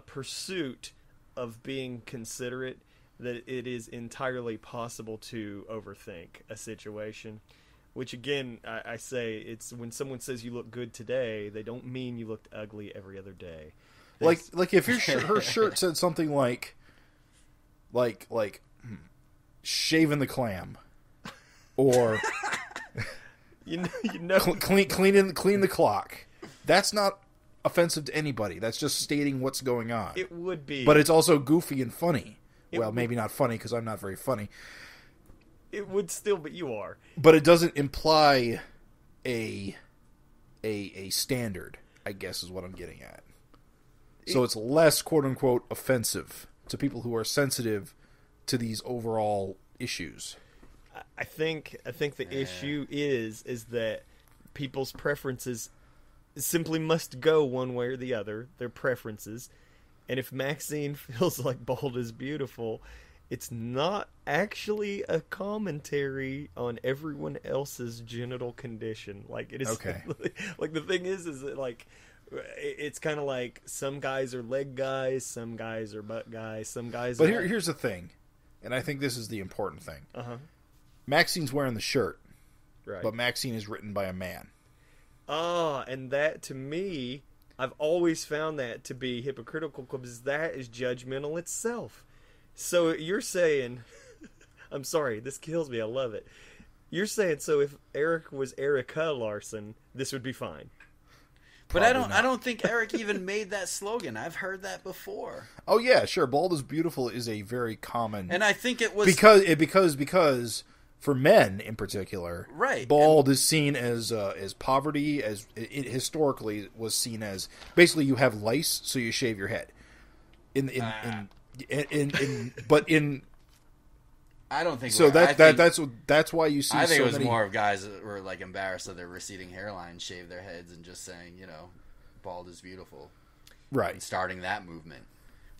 pursuit of being considerate, that it is entirely possible to overthink a situation. Which again, I say, it's when someone says you look good today, they don't mean you looked ugly every other day. Like if her shirt said something like shaving the clam, or clean the clock. That's not offensive to anybody. That's just stating what's going on. It would be, but it's also goofy and funny. Maybe not funny because I'm not very funny. It would still, but you are. But it doesn't imply a standard, I guess, is what I'm getting at. So it's less "quote unquote" offensive to people who are sensitive to these overall issues. I think the issue is that people's preferences simply must go one way or the other. Their preferences, and if Maxine feels like bald is beautiful, it's not actually a commentary on everyone else's genital condition. Like it is. Okay. Like the thing is that like. It's kind of like some guys are leg guys, some guys are butt guys, some guys. But here's the thing, and I think this is the important thing. Uh-huh. Maxine's wearing the shirt, right? But Maxine is written by a man. And that, to me, I've always found that to be hypocritical because that is judgmental itself. So you're saying, I'm sorry, this kills me, I love it. You're saying, so if Erik was Erika Larsen, this would be fine. But I don't think Erik even made that slogan. I've heard that before. Oh yeah, sure. Bald is beautiful is a very common, and I think it was because for men in particular, right? Bald is seen as poverty, as it historically was seen as basically you have lice, so you shave your head. I don't think so. That's why you see. I think so it was many... more of guys that were like embarrassed of their receding hairline, shave their heads, and just saying, bald is beautiful, right? And starting that movement.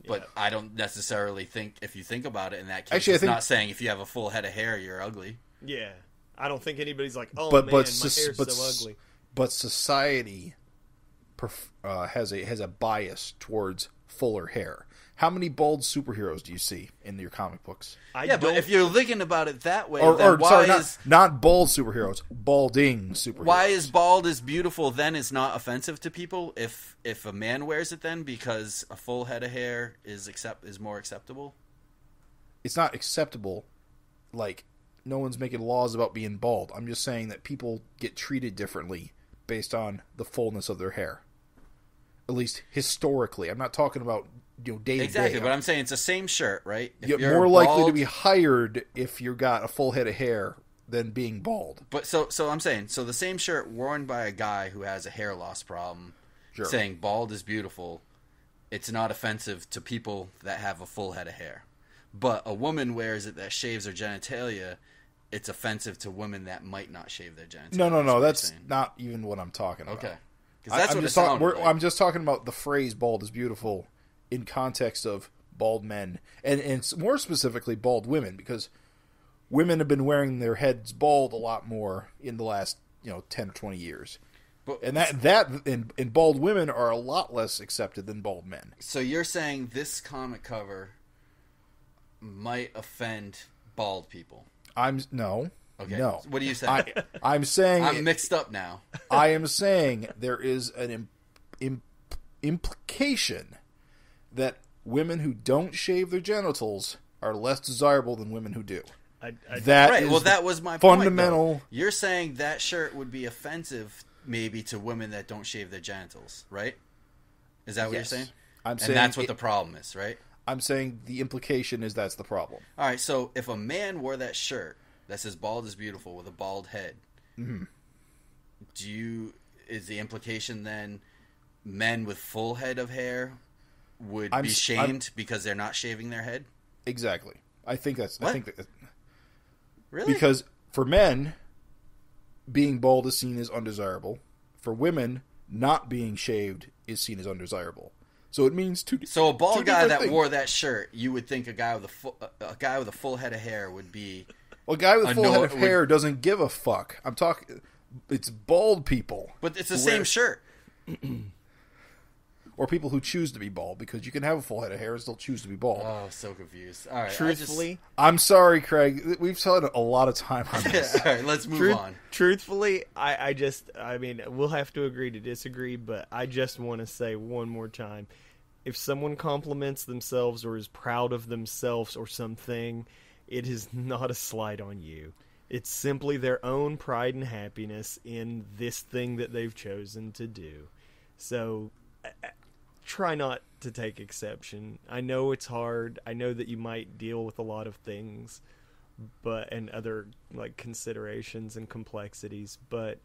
But I don't necessarily think, if you think about it in that case, actually, it's not saying if you have a full head of hair, you're ugly. Yeah, I don't think anybody's like, oh my hair's so ugly. But society has a bias towards fuller hair. How many bald superheroes do you see in your comic books? But if you're thinking about it that way, not bald superheroes, balding superheroes. Why is bald is beautiful then is not offensive to people if a man wears it then because a full head of hair is more acceptable? It's not acceptable. Like, no one's making laws about being bald. I'm just saying that people get treated differently based on the fullness of their hair. At least historically. I'm not talking about day to day. Exactly, but I'm saying it's the same shirt, right? You're more likely to be hired if you got a full head of hair than being bald. But so I'm saying, so the same shirt worn by a guy who has a hair loss problem, saying bald is beautiful, it's not offensive to people that have a full head of hair. But a woman wears it that shaves her genitalia, it's offensive to women that might not shave their genitalia. No, that's not even what I'm talking about. Okay. Because that's what it sounded like. I'm just talking about the phrase bald is beautiful in context of bald men, and more specifically bald women, because women have been wearing their heads bald a lot more in the last 10 or 20 years. And bald women are a lot less accepted than bald men. So you're saying this comic cover might offend bald people? No. Okay. No. What are you saying? I'm saying I'm mixed up now. I am saying there is an implication that women who don't shave their genitals are less desirable than women who do. That was my fundamental. Point, you're saying that shirt would be offensive, maybe, to women that don't shave their genitals, right? Is that what you're saying? I'm saying that's what the problem is, right? I'm saying the implication is that's the problem. All right, so if a man wore that shirt that says "bald is beautiful" with a bald head, is the implication then men with full head of hair would be shamed because they're not shaving their head? Exactly. I think that's. What? I think that. Really? Because for men, being bald is seen as undesirable. For women, not being shaved is seen as undesirable. So it means two. So a bald guy that things. wore that shirt, you would think a guy with a full head of hair would be. Well, a guy with a full head of hair doesn't give a fuck. I'm talking. It's bald people. But it's the same shirt. Or people who choose to be bald, because you can have a full head of hair and still choose to be bald. Oh, so confused. All right. Truthfully, I'm sorry, Craig. We've spent a lot of time on this. All right, let's move on. Truthfully, I mean, we'll have to agree to disagree, but I just want to say one more time. If someone compliments themselves or is proud of themselves or something, it is not a slight on you. It's simply their own pride and happiness in this thing that they've chosen to do. So try not to take exception. I know it's hard. I know that you might deal with a lot of things, and other considerations and complexities, but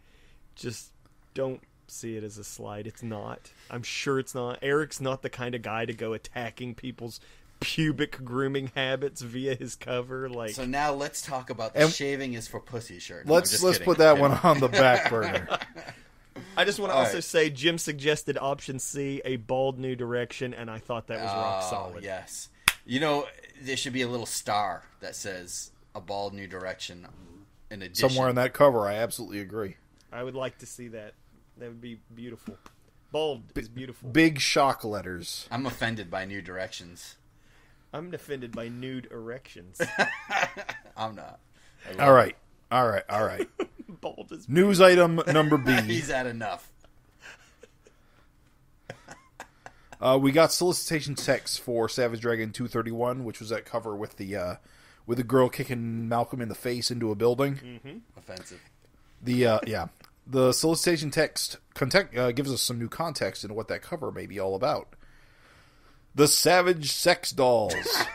just don't see it as a slight. It's not. I'm sure it's not. Erik's not the kind of guy to go attacking people's pubic grooming habits via his cover. So now let's talk about the shaving is for pussy shirt. No, let's put that one on the back burner. I just want to also say Jim suggested option C, a bald new direction, and I thought that was rock solid. Yes. There should be a little star that says a bald new direction in addition. Somewhere in that cover, I absolutely agree. I would like to see that. That would be beautiful. Bald is beautiful. Big shock letters. I'm offended by new directions. I'm offended by nude erections. I'm not. All right. bald as News item number B. He's had enough. We got solicitation text for Savage Dragon 231, which was that cover with the girl kicking Malcolm in the face into a building. Mm-hmm. Offensive. The solicitation text gives us some new context into what that cover may be all about. The Savage Sex Dolls.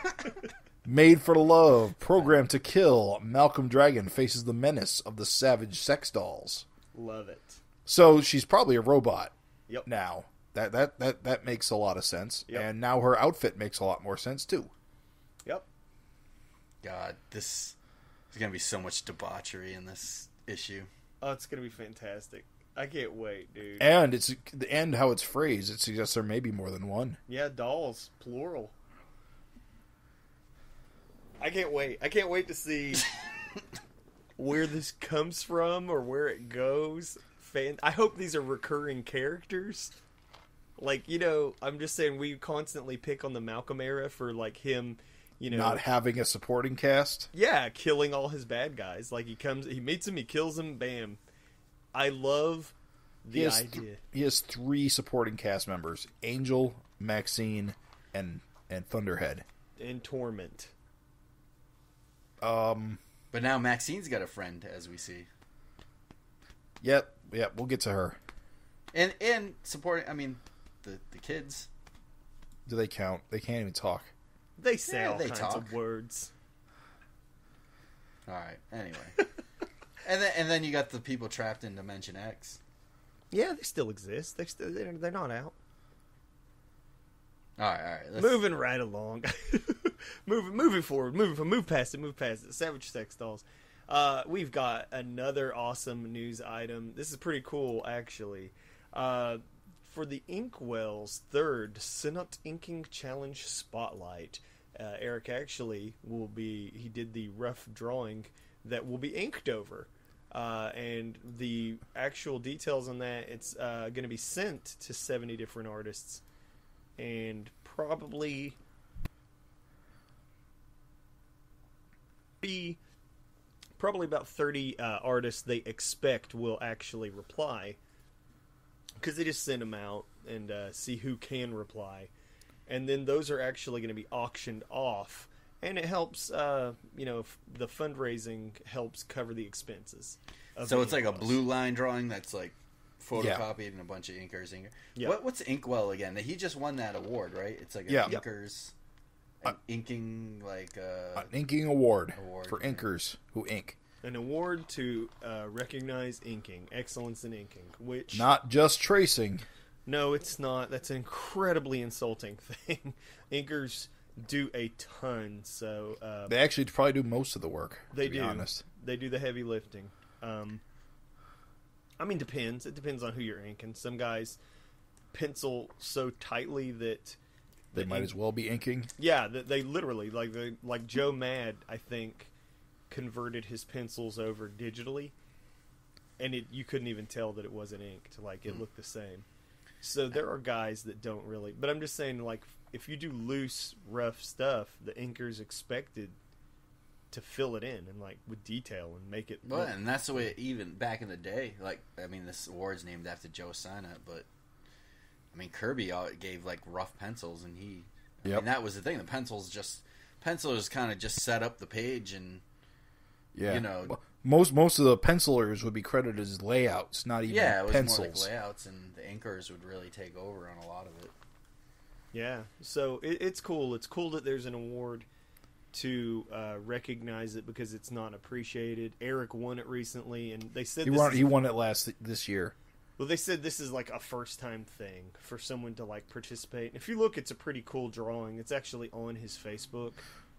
Made for love, programmed to kill, Malcolm Dragon faces the menace of the Savage Sex Dolls. Love it. So she's probably a robot. Yep. Now that makes a lot of sense, Yep. and now her outfit makes a lot more sense too. Yep. God, there's gonna be so much debauchery in this issue. Oh, it's gonna be fantastic. I can't wait, dude. And how it's phrased, it suggests there may be more than one. Yeah, dolls, plural. I can't wait. I can't wait to see where this comes from or where it goes. I hope these are recurring characters. Like, I'm just saying we constantly pick on the Malcolm era for, like, him, Not having a supporting cast. Yeah, killing all his bad guys. Like, he meets him, he kills him, bam. I love the idea. He has 3 supporting cast members: Angel, Maxine, and Thunderhead. And Torment. But now Maxine's got a friend, as we see. Yep, we'll get to her. And supporting, the kids. Do they count? They can't even talk. They say all they kinds talk. of words. All right. Anyway, and then you got the people trapped in Dimension X. Yeah, they still exist. They're not out. All right. Moving right along. moving forward. Move past it. Savage Sex Dolls. We've got another awesome news item. This is pretty cool, actually. For the Inkwell's 3rd Synot Inking Challenge Spotlight, Erik actually he did the rough drawing that will be inked over. And the actual details on that, it's going to be sent to 70 different artists. And probably about 30 artists they expect will actually reply, because they just send them out and see who can reply, and then those are actually going to be auctioned off, and it helps the fundraising helps cover the expenses. So it's like a blue line drawing that's like photocopied and a bunch of inkers. Yeah. What's Inkwell again? He just won that award, right? It's like inkers, inking, like an inking award for yeah. inkers who ink. An award to recognize inking, excellence in inking, which Not just tracing. no, it's not. That's an incredibly insulting thing. Inkers do a ton, so They actually probably do most of the work. they to be do. honest. They do the heavy lifting. Depends. It depends on who you're inking. Some guys pencil so tightly that They might as well be inking. Yeah, they literally like Joe Mad, I think, converted his pencils over digitally, and you couldn't even tell that it wasn't inked. Like, it looked the same. So there are guys that don't really. But I'm just saying, like, if you do loose, rough stuff, the inker's expected to fill it in and, like, with detail and make it. Well, and that's the way even back in the day. Like, this award's named after Joe Sinnott, but Kirby gave like rough pencils, and that was the thing. The pencilers kind of just set up the page, and Well, most of the pencilers would be credited as layouts, not even it was pencils. more like layouts, and the inkers would really take over on a lot of it. Yeah, so it's cool. It's cool that there's an award to recognize it, because it's not appreciated. Erik won it recently, and they said he won it this year. Well, they said this is like a first-time thing for someone to like participate. If you look, it's a pretty cool drawing. It's actually on his Facebook.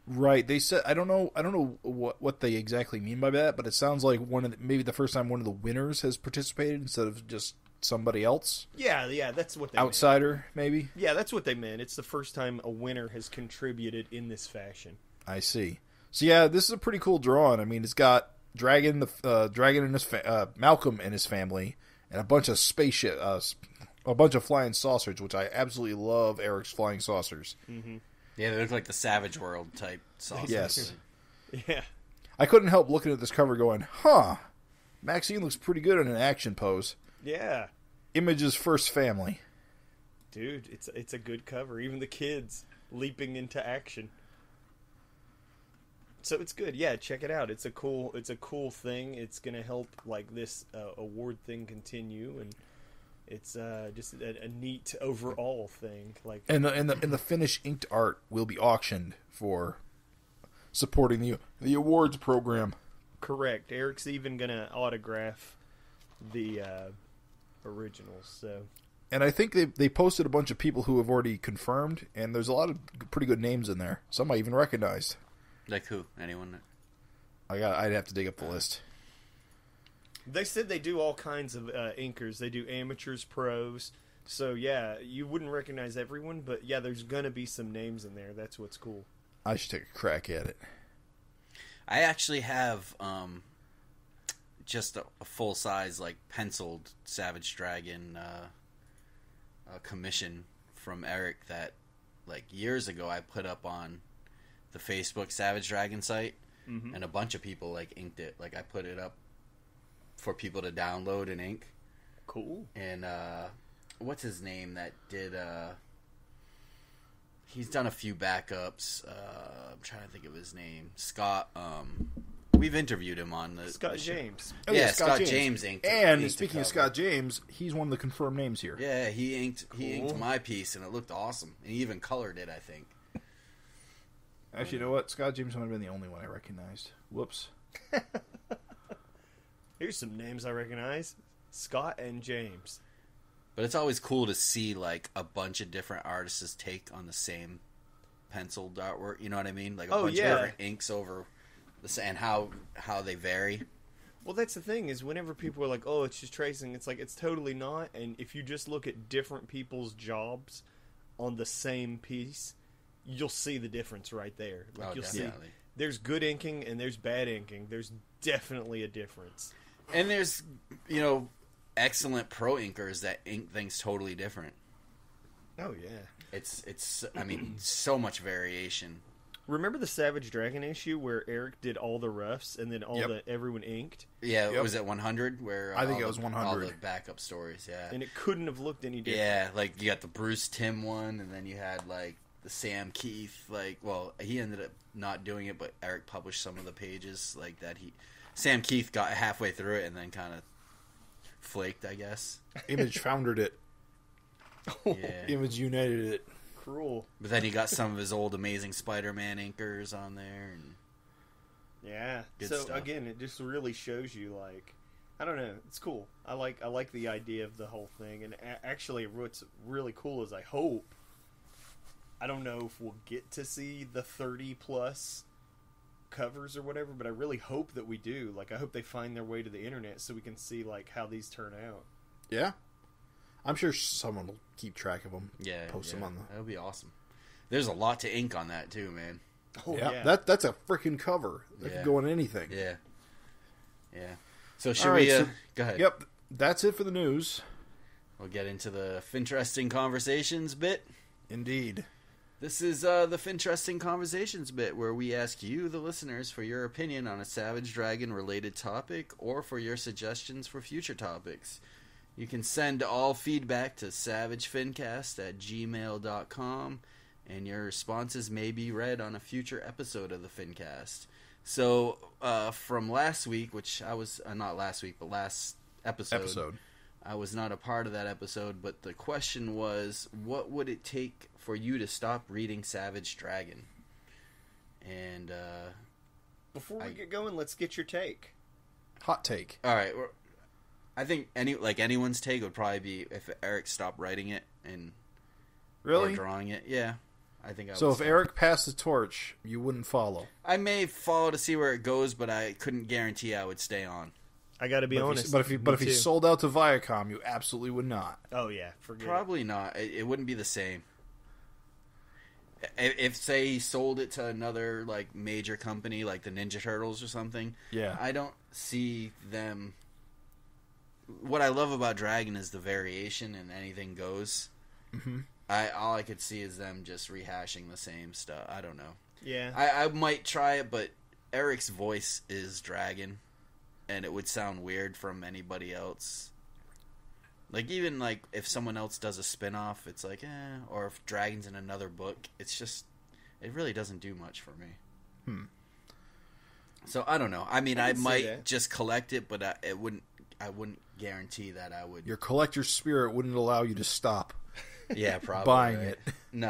Right. They said I don't know what they exactly mean by that, but it sounds like maybe the first time one of the winners has participated instead of just somebody else. Yeah, that's what they outsider maybe. Yeah, that's what they meant. It's the first time a winner has contributed in this fashion. I see. So yeah, this is a pretty cool drawing. It's got Dragon and his Malcolm and his family, and a bunch of spaceship, a bunch of flying saucers, which I absolutely love. Erik's flying saucers. Mm-hmm. Yeah, they look like the Savage World type saucers. Yes. Yeah. I couldn't help looking at this cover going, huh, Maxine looks pretty good in an action pose. Yeah. Image's first family. Dude, it's a good cover. Even the kids leaping into action. So it's good. Yeah, check it out. It's a cool thing. It's gonna help like this award thing continue, and it's just a neat overall thing. Like, and the finished inked art will be auctioned for supporting the awards program. Correct. Erik's even gonna autograph the originals. So. And I think they posted a bunch of people who have already confirmed, and there's a lot of pretty good names in there. Some I even recognized. Like who? Anyone? I'd have to dig up the list. They said they do all kinds of inkers. They do amateurs, pros. So yeah, you wouldn't recognize everyone, but yeah, there's gonna be some names in there. That's what's cool. I should take a crack at it. I actually have just a full size like penciled Savage Dragon commission from Erik that like years ago I put up on the Facebook Savage Dragon site, and a bunch of people like inked it. Like I put it up for people to download and ink. Cool. And what's his name that did? He's done a few backups. I'm trying to think of his name. Scott. We've interviewed him on the Scott show. James. Oh, Yeah, Scott James inked. And inked speaking the of Scott James, he's one of the confirmed names here. yeah, he inked my piece, and it looked awesome. And he even colored it, I think. Actually, you know what? Scott James might have been the only one I recognized. Whoops. Here's some names I recognize: Scott and James. But it's always cool to see like a bunch of different artists' take on the same penciled artwork. You know what I mean? Like a bunch of different inks over the and how they vary. Well, that's the thing is whenever people are like, "Oh, it's just tracing," it's like it's totally not. And if you just look at different people's jobs on the same piece, you'll see the difference right there. Like you'll definitely. see there's good inking and there's bad inking. There's definitely a difference. And there's excellent pro inkers that ink things totally different. Oh yeah. It's I mean so much variation. Remember the Savage Dragon issue where Erik did all the roughs and then everyone inked? Yeah, was it 100 where I think it was 100. all the backup stories, yeah. And it couldn't have looked any different. Yeah, like you got the Bruce Timm one, and then you had like the Sam Keith, like, well, he ended up not doing it, but Erik published some of the pages like that. Sam Keith got halfway through it and then kind of flaked, I guess. Image foundered it. Yeah. Image united it. Cruel. But then you got some of his old Amazing Spider-Man inkers on there. And yeah. Good so stuff. Again, it just really shows you, like, I don't know, it's cool. I like the idea of the whole thing. And actually, what's really cool is I don't know if we'll get to see the 30 plus covers or whatever, but I really hope that we do. Like, I hope they find their way to the internet so we can see like how these turn out. Yeah. I'm sure someone will keep track of them. yeah, Post them on the... that would be awesome. There's a lot to ink on that too, man. Oh Yeah, yeah. that's a freaking cover. That could go on anything. Yeah. Yeah. So should All right, we go ahead. Yep, that's it for the news. We'll get into the FINteresting Conversations bit. Indeed. This is the FINteresting Conversations bit where we ask you, the listeners, for your opinion on a Savage Dragon related topic or for your suggestions for future topics. You can send all feedback to savagefincast@gmail.com, and your responses may be read on a future episode of the FINcast. So, from last week, which I was, not last week, but last episode. I was not a part of that episode, but the question was, what would it take for you to stop reading Savage Dragon? And, Before we get going, let's get your take. Hot take. alright, I think anyone's take would probably be if Erik stopped writing it and Really? or drawing it. Yeah, I think I So would if say. Erik passed the torch, you wouldn't follow. I may follow to see where it goes, but I couldn't guarantee I would stay on. I got to be honest. But if he sold out to Viacom, you absolutely would not. Oh yeah, forget Probably not. It wouldn't be the same. If say he sold it to another like major company like the Ninja Turtles or something, Yeah. I don't see them. What I love about Dragon is the variation and anything goes. Mm-hmm. All I could see is them just rehashing the same stuff. I don't know. it. Yeah. I might try it, but Erik's voice is Dragon, and it would sound weird from anybody else. Like, even, like, if someone else does a spin-off, it's like, or if Dragon's in another book, it's just, it really doesn't do much for me. So, I don't know. I mean, I might just collect it, but I wouldn't guarantee that I would. Your collector's spirit wouldn't allow you to stop. Yeah, probably. Buying right? it. No,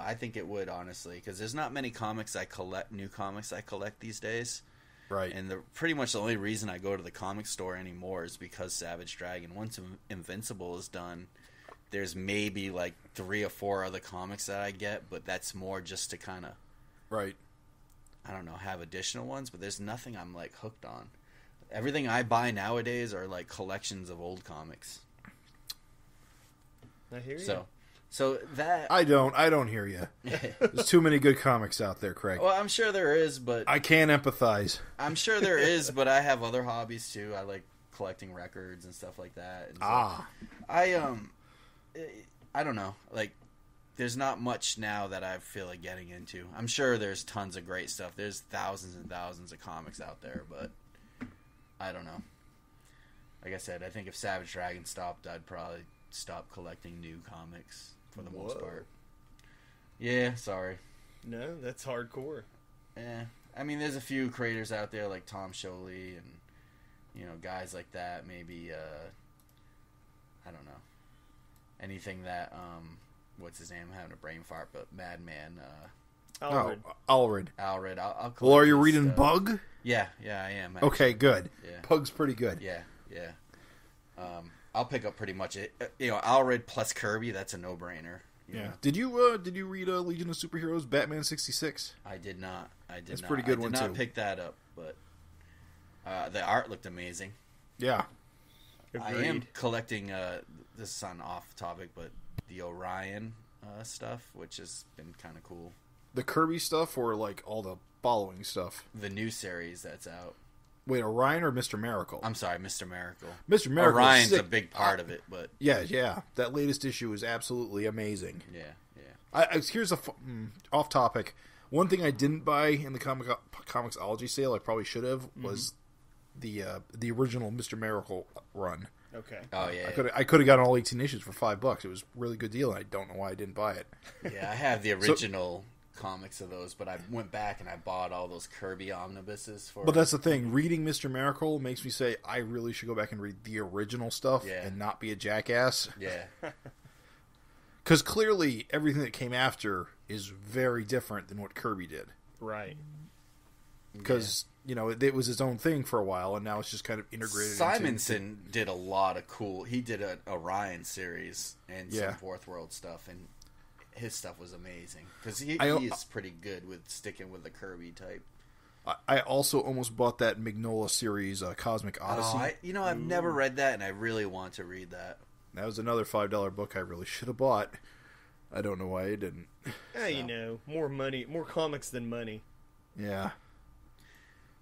I think it would, honestly, because there's not many new comics I collect these days. Right. And pretty much the only reason I go to the comic store anymore is because Savage Dragon. Once Invincible is done, there's maybe like 3 or 4 other comics that I get, but that's more just to kind of, right, I don't know, have additional ones, but there's nothing I'm like hooked on. Everything I buy nowadays are like collections of old comics. I hear you. So that I don't hear you. There's too many good comics out there, Craig. Well, I'm sure there is, but I can't empathize. I'm sure there is, but I have other hobbies too. I like collecting records and stuff like that. And so I don't know. Like, there's not much now that I feel like getting into. I'm sure there's tons of great stuff. There's thousands and thousands of comics out there, but I don't know. Like I said, I think if Savage Dragon stopped, I'd probably stop collecting new comics for the most part. Yeah, sorry. No, that's hardcore. Yeah. I mean, there's a few creators out there like Tom Sholey and, you know, guys like that. Maybe, I don't know. Anything that, what's his name? I'm having a brain fart, but Madman. Alred. Alred. Alred. I'll Well, are you collect his reading stuff. Bug? Yeah, I am. Actually. Okay, good. Yeah. Bug's pretty good. Yeah. I'll pick up pretty much it. You know, Alred plus Kirby, that's a no-brainer. Yeah. Know? Did you read Legion of Superheroes Batman 66? I did not. That's a pretty good one, I did too. not pick that up, but the art looked amazing. Yeah. I am collecting, this is on off topic, but the Orion stuff, which has been kind of cool. The Kirby stuff or like all the following stuff? The new series that's out. Wait, Orion or Mr. Miracle? I'm sorry, Mr. Miracle. Mr. Miracle. Orion's a big part of it, but yeah. That latest issue is absolutely amazing. Yeah. Here's off topic. One thing I didn't buy in the Comixology sale, I probably should have, was the original Mr. Miracle run. Okay. Oh yeah. I could have gotten all 18 issues for $5. It was a really good deal, and I don't know why I didn't buy it. Yeah, I have the original comics of those, but I went back and I bought all those Kirby omnibuses for. But that's the thing. Reading Mr. Miracle makes me say I really should go back and read the original stuff and not be a jackass. Yeah. Because clearly everything that came after is very different than what Kirby did. Right. Because, you know, it was his own thing for a while, and now it's just kind of integrated. Simonson did a lot of cool. He did an Orion series and some Fourth World stuff, and his stuff was amazing. Because he is pretty good with sticking with the Kirby type. I also almost bought that Mignola series, Cosmic Odyssey. I've never read that, and I really want to read that. That was another $5 book I really should have bought. I don't know why I didn't. You know, more money, more comics than money. Yeah.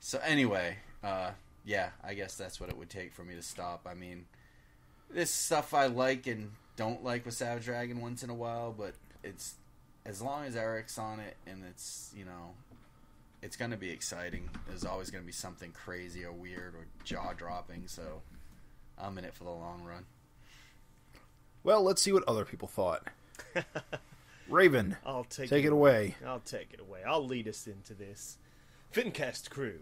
So anyway, I guess that's what it would take for me to stop. I mean, this stuff I like and don't like with Savage Dragon once in a while, but it's as long as Erik's on it and it's, you know, it's going to be exciting. There's always going to be something crazy or weird or jaw-dropping, so I'm in it for the long run. Well, let's see what other people thought. Raven, I'll take it away. I'll take it away. I'll lead us into this. FINcast crew.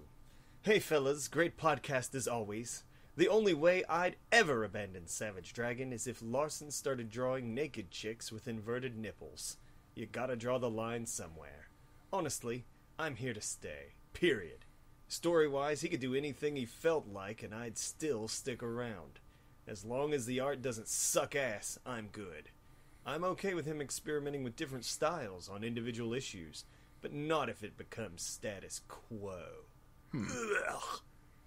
Hey fellas, great podcast as always. The only way I'd ever abandon Savage Dragon is if Larsen started drawing naked chicks with inverted nipples. You gotta draw the line somewhere. Honestly, I'm here to stay. Period. Story-wise, he could do anything he felt like and I'd still stick around. As long as the art doesn't suck ass, I'm good. I'm okay with him experimenting with different styles on individual issues, but not if it becomes status quo. Ugh.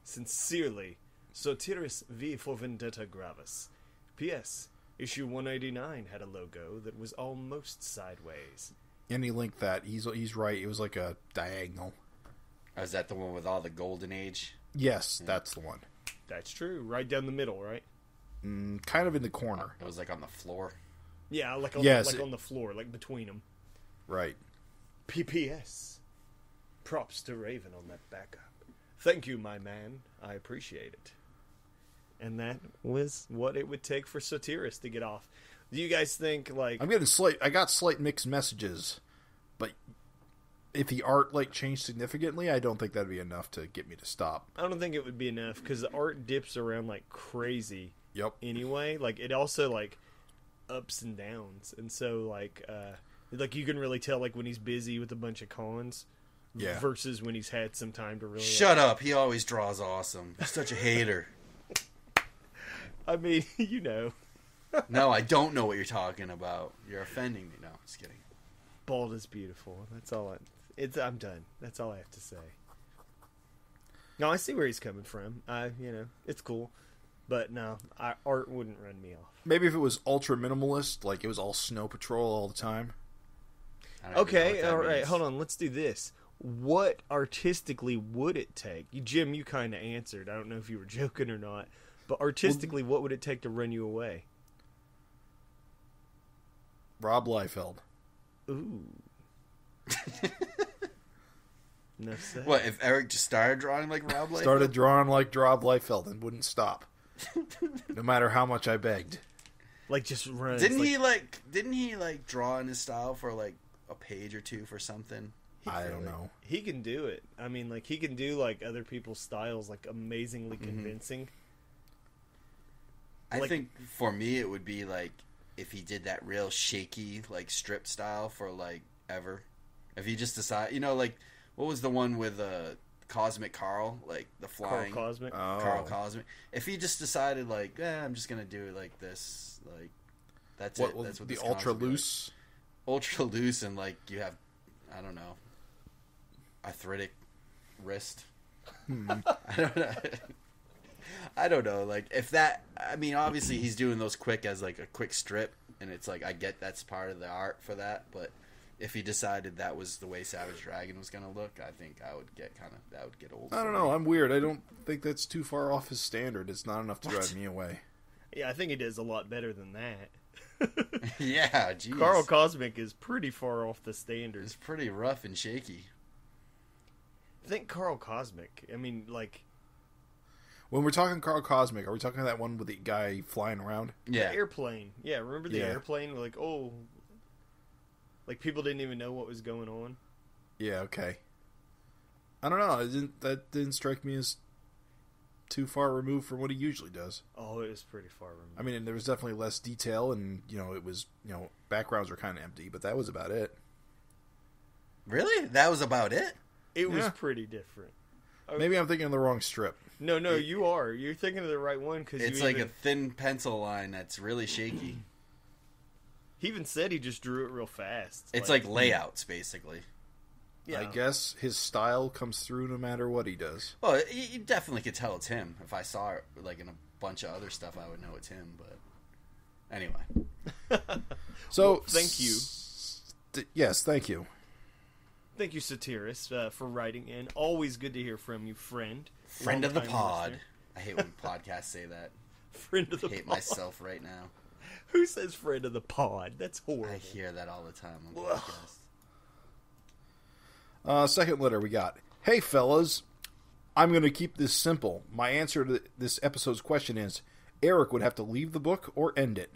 Sincerely, Sotiris V for Vendetta Gravis. P.S. Issue 189 had a logo that was almost sideways. And he linked that. He's right. It was like a diagonal. Is that the one with all the Golden Age? Yes, that's the one. That's true. Right down the middle, right? Kind of in the corner. It was like on the floor. Yeah, on the floor, like between them. Right. PPS. Props to Raven on that backup. Thank you, my man. I appreciate it. And that was what it would take for Sotiris to get off. Do you guys think, like... I got slight mixed messages, but if the art, like, changed significantly, I don't think that'd be enough to get me to stop. I don't think it would be enough, because the art dips around like crazy. Yep. Anyway, like, it also, like, ups and downs. And so, like, you can really tell, like, when he's busy with a bunch of cons... Yeah. Versus when he's had some time to really... Shut up. He always draws awesome. He's such a hater. I mean, you know. No, I don't know what you're talking about. You're offending me. No, just kidding. Bald is beautiful. That's all I'm done. That's all I have to say. No, I see where he's coming from. It's cool. But no, art wouldn't run me off. Maybe if it was ultra minimalist, like it was all Snow Patrol all the time. Okay, all right, hold on. Let's do this. What artistically would it take? Jim, you kind of answered. I don't know if you were joking or not. But artistically, what would it take to run you away? Rob Liefeld. Ooh. Enough said. What, if Erik just started drawing like Rob Liefeld? Started drawing like Rob Liefeld and wouldn't stop. No matter how much I begged. Like, just run. Didn't he draw in his style for like a page or two for something? I don't know. He can do it. I mean, like, he can do, like, other people's styles, like, amazingly convincing. I think, for me, it would be, like, if he did that real shaky, like, strip style for, like, ever. If he just decided, you know, like, what was the one with Cosmic Carl? Like, the flying... Carl Cosmic? Carl Cosmic. If he just decided, like, I'm just going to do it like this, like, that's it. That's what the this ultra comic loose? Like. Ultra loose and, like, you have, I don't know, arthritic wrist. I don't know. Like, if that, I mean, obviously he's doing those quick as like a quick strip, and it's like I get that's part of the art for that. But if he decided that was the way Savage Dragon was going to look, I think I would get that would get old. I don't know. I'm weird. I don't think that's too far off his standard. It's not enough to drive me away. Yeah, I think he does a lot better than that. Yeah, geez. Carl Cosmic is pretty far off the standard. It's pretty rough and shaky. Think Carl Cosmic. I mean, like... When we're talking Carl Cosmic, are we talking that one with the guy flying around? Yeah. The airplane. Yeah, remember the airplane? Like, oh... Like, people didn't even know what was going on. Yeah, okay. I don't know. That didn't strike me as too far removed from what he usually does. Oh, it was pretty far removed. I mean, there was definitely less detail, and, it was, backgrounds were kind of empty, but that was about it. Really? That was about it? It was pretty different. Maybe I'm thinking of the wrong strip. No, you are. You're thinking of the right one. Cause it's like a thin pencil line that's really shaky. He even said he just drew it real fast. It's like layouts, basically. Yeah. I guess his style comes through no matter what he does. Well, you definitely could tell it's him. If I saw it like in a bunch of other stuff, I would know it's him. But anyway. So, well, thank you. Yes, thank you. Thank you, Sotiris, for writing in. Always good to hear from you, friend. Friend of the pod. Listener. I hate when podcasts say that. Friend of the pod. I hate myself right now. Who says friend of the pod? That's horrible. I hear that all the time on podcasts. Second letter we got. Hey, fellas. I'm going to keep this simple. My answer to this episode's question is, Erik would have to leave the book or end it.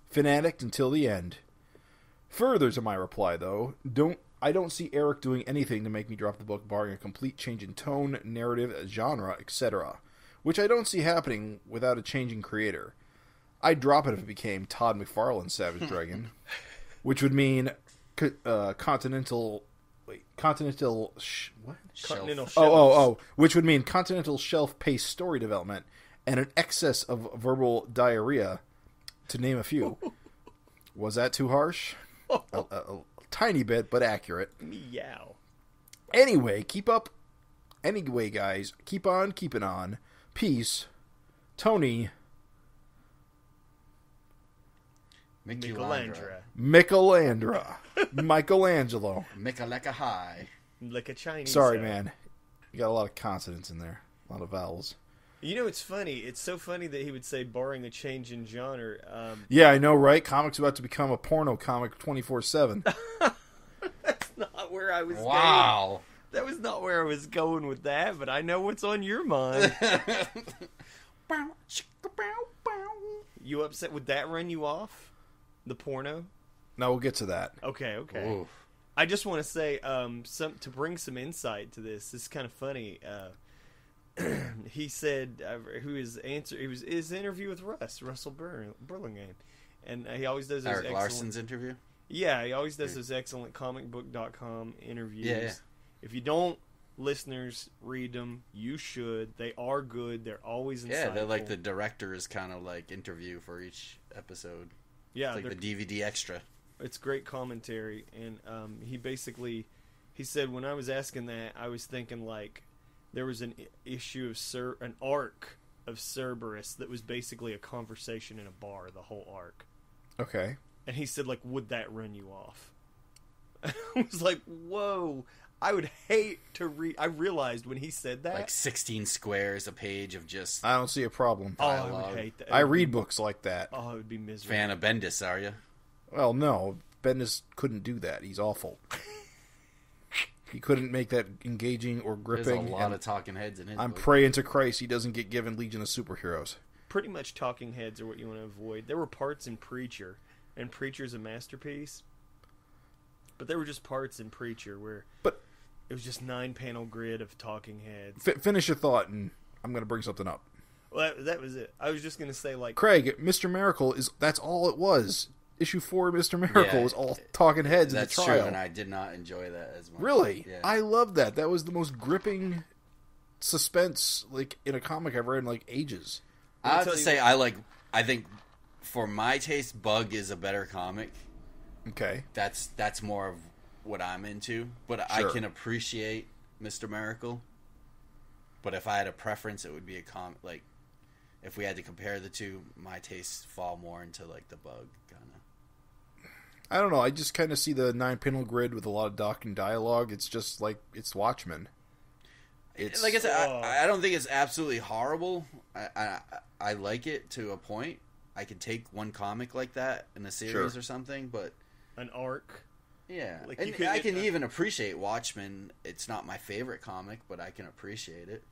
Fanatic until the end. Further to my reply, though, I don't see Erik doing anything to make me drop the book, barring a complete change in tone, narrative, genre, etc., which I don't see happening without a changing creator. I'd drop it if it became Todd McFarlane's Savage Dragon, which would mean continental shelf. Which would mean continental shelf-paced story development and an excess of verbal diarrhea, to name a few. Was that too harsh? A tiny bit, but accurate. Meow. Anyway, guys, keep on keeping on. Peace. Tony. Michelandra. Michelangelo. Michaleka high. Like a Chinese. Sorry, man. You got a lot of consonants in there. A lot of vowels. You know, it's funny. It's so funny that he would say, barring a change in genre. Yeah, I know, right? Comics about to become a porno comic 24/7. That's not where I was Wow. going. That was not where I was going with that, but I know what's on your mind. You upset? Would that run you off? The porno? No, we'll get to that. Okay. Oof. I just want to say, to bring some insight to this. This is kind of funny. He said, his interview with Russell Burlingame, and he always does Erik Larsen's interview. Yeah, he always does those excellent comicbook.com interviews. Yeah. If you don't, listeners, read them. You should. They are good. They're always insightful. Yeah, they're like the director's kind of like interview for each episode. Yeah, it's like the DVD extra. It's great commentary, and he said when I was asking that, I was thinking like there was an issue of an arc of Cerberus that was basically a conversation in a bar, the whole arc. Okay. And he said, like, would that run you off? I was like, whoa. I would hate to read. I realized when he said that. Like 16 squares a page of just. I don't see a problem. I would hate that. I read books like that. Oh, it would be miserable. Fan of Bendis, are you? Well, no. Bendis couldn't do that. He's awful. He couldn't make that engaging or gripping. There's a lot of talking heads in his I'm book. praying to Christ he doesn't get given Legion of Superheroes. Pretty much talking heads are what you want to avoid. There were parts in Preacher, and Preacher's a masterpiece. But there were just parts in Preacher where it was just 9-panel grid of talking heads. Finish your thought, and I'm going to bring something up. Well, that was it. I was just going to say, like... Craig, Mr. Miracle, that's all it was. Issue 4 of Mr. Miracle was all talking heads in the trial. That's true, and I did not enjoy that as much. Really? Yeah. I loved that. That was the most gripping suspense like in a comic I've read in like ages. I have to say, I think for my taste, Bug is a better comic. Okay. That's more of what I'm into. But Sure. I can appreciate Mr. Miracle. But if I had a preference, it would be a comic. Like, if we had to compare the two, my tastes fall more into like the Bug kind of. I don't know. I just kind of see the 9-panel grid with a lot of doc and dialogue. It's just like it's Watchmen. It's like I said, I don't think it's absolutely horrible. I like it to a point. I could take one comic like that in a series or something, but an arc. Yeah, like and I can even appreciate Watchmen. It's not my favorite comic, but I can appreciate it.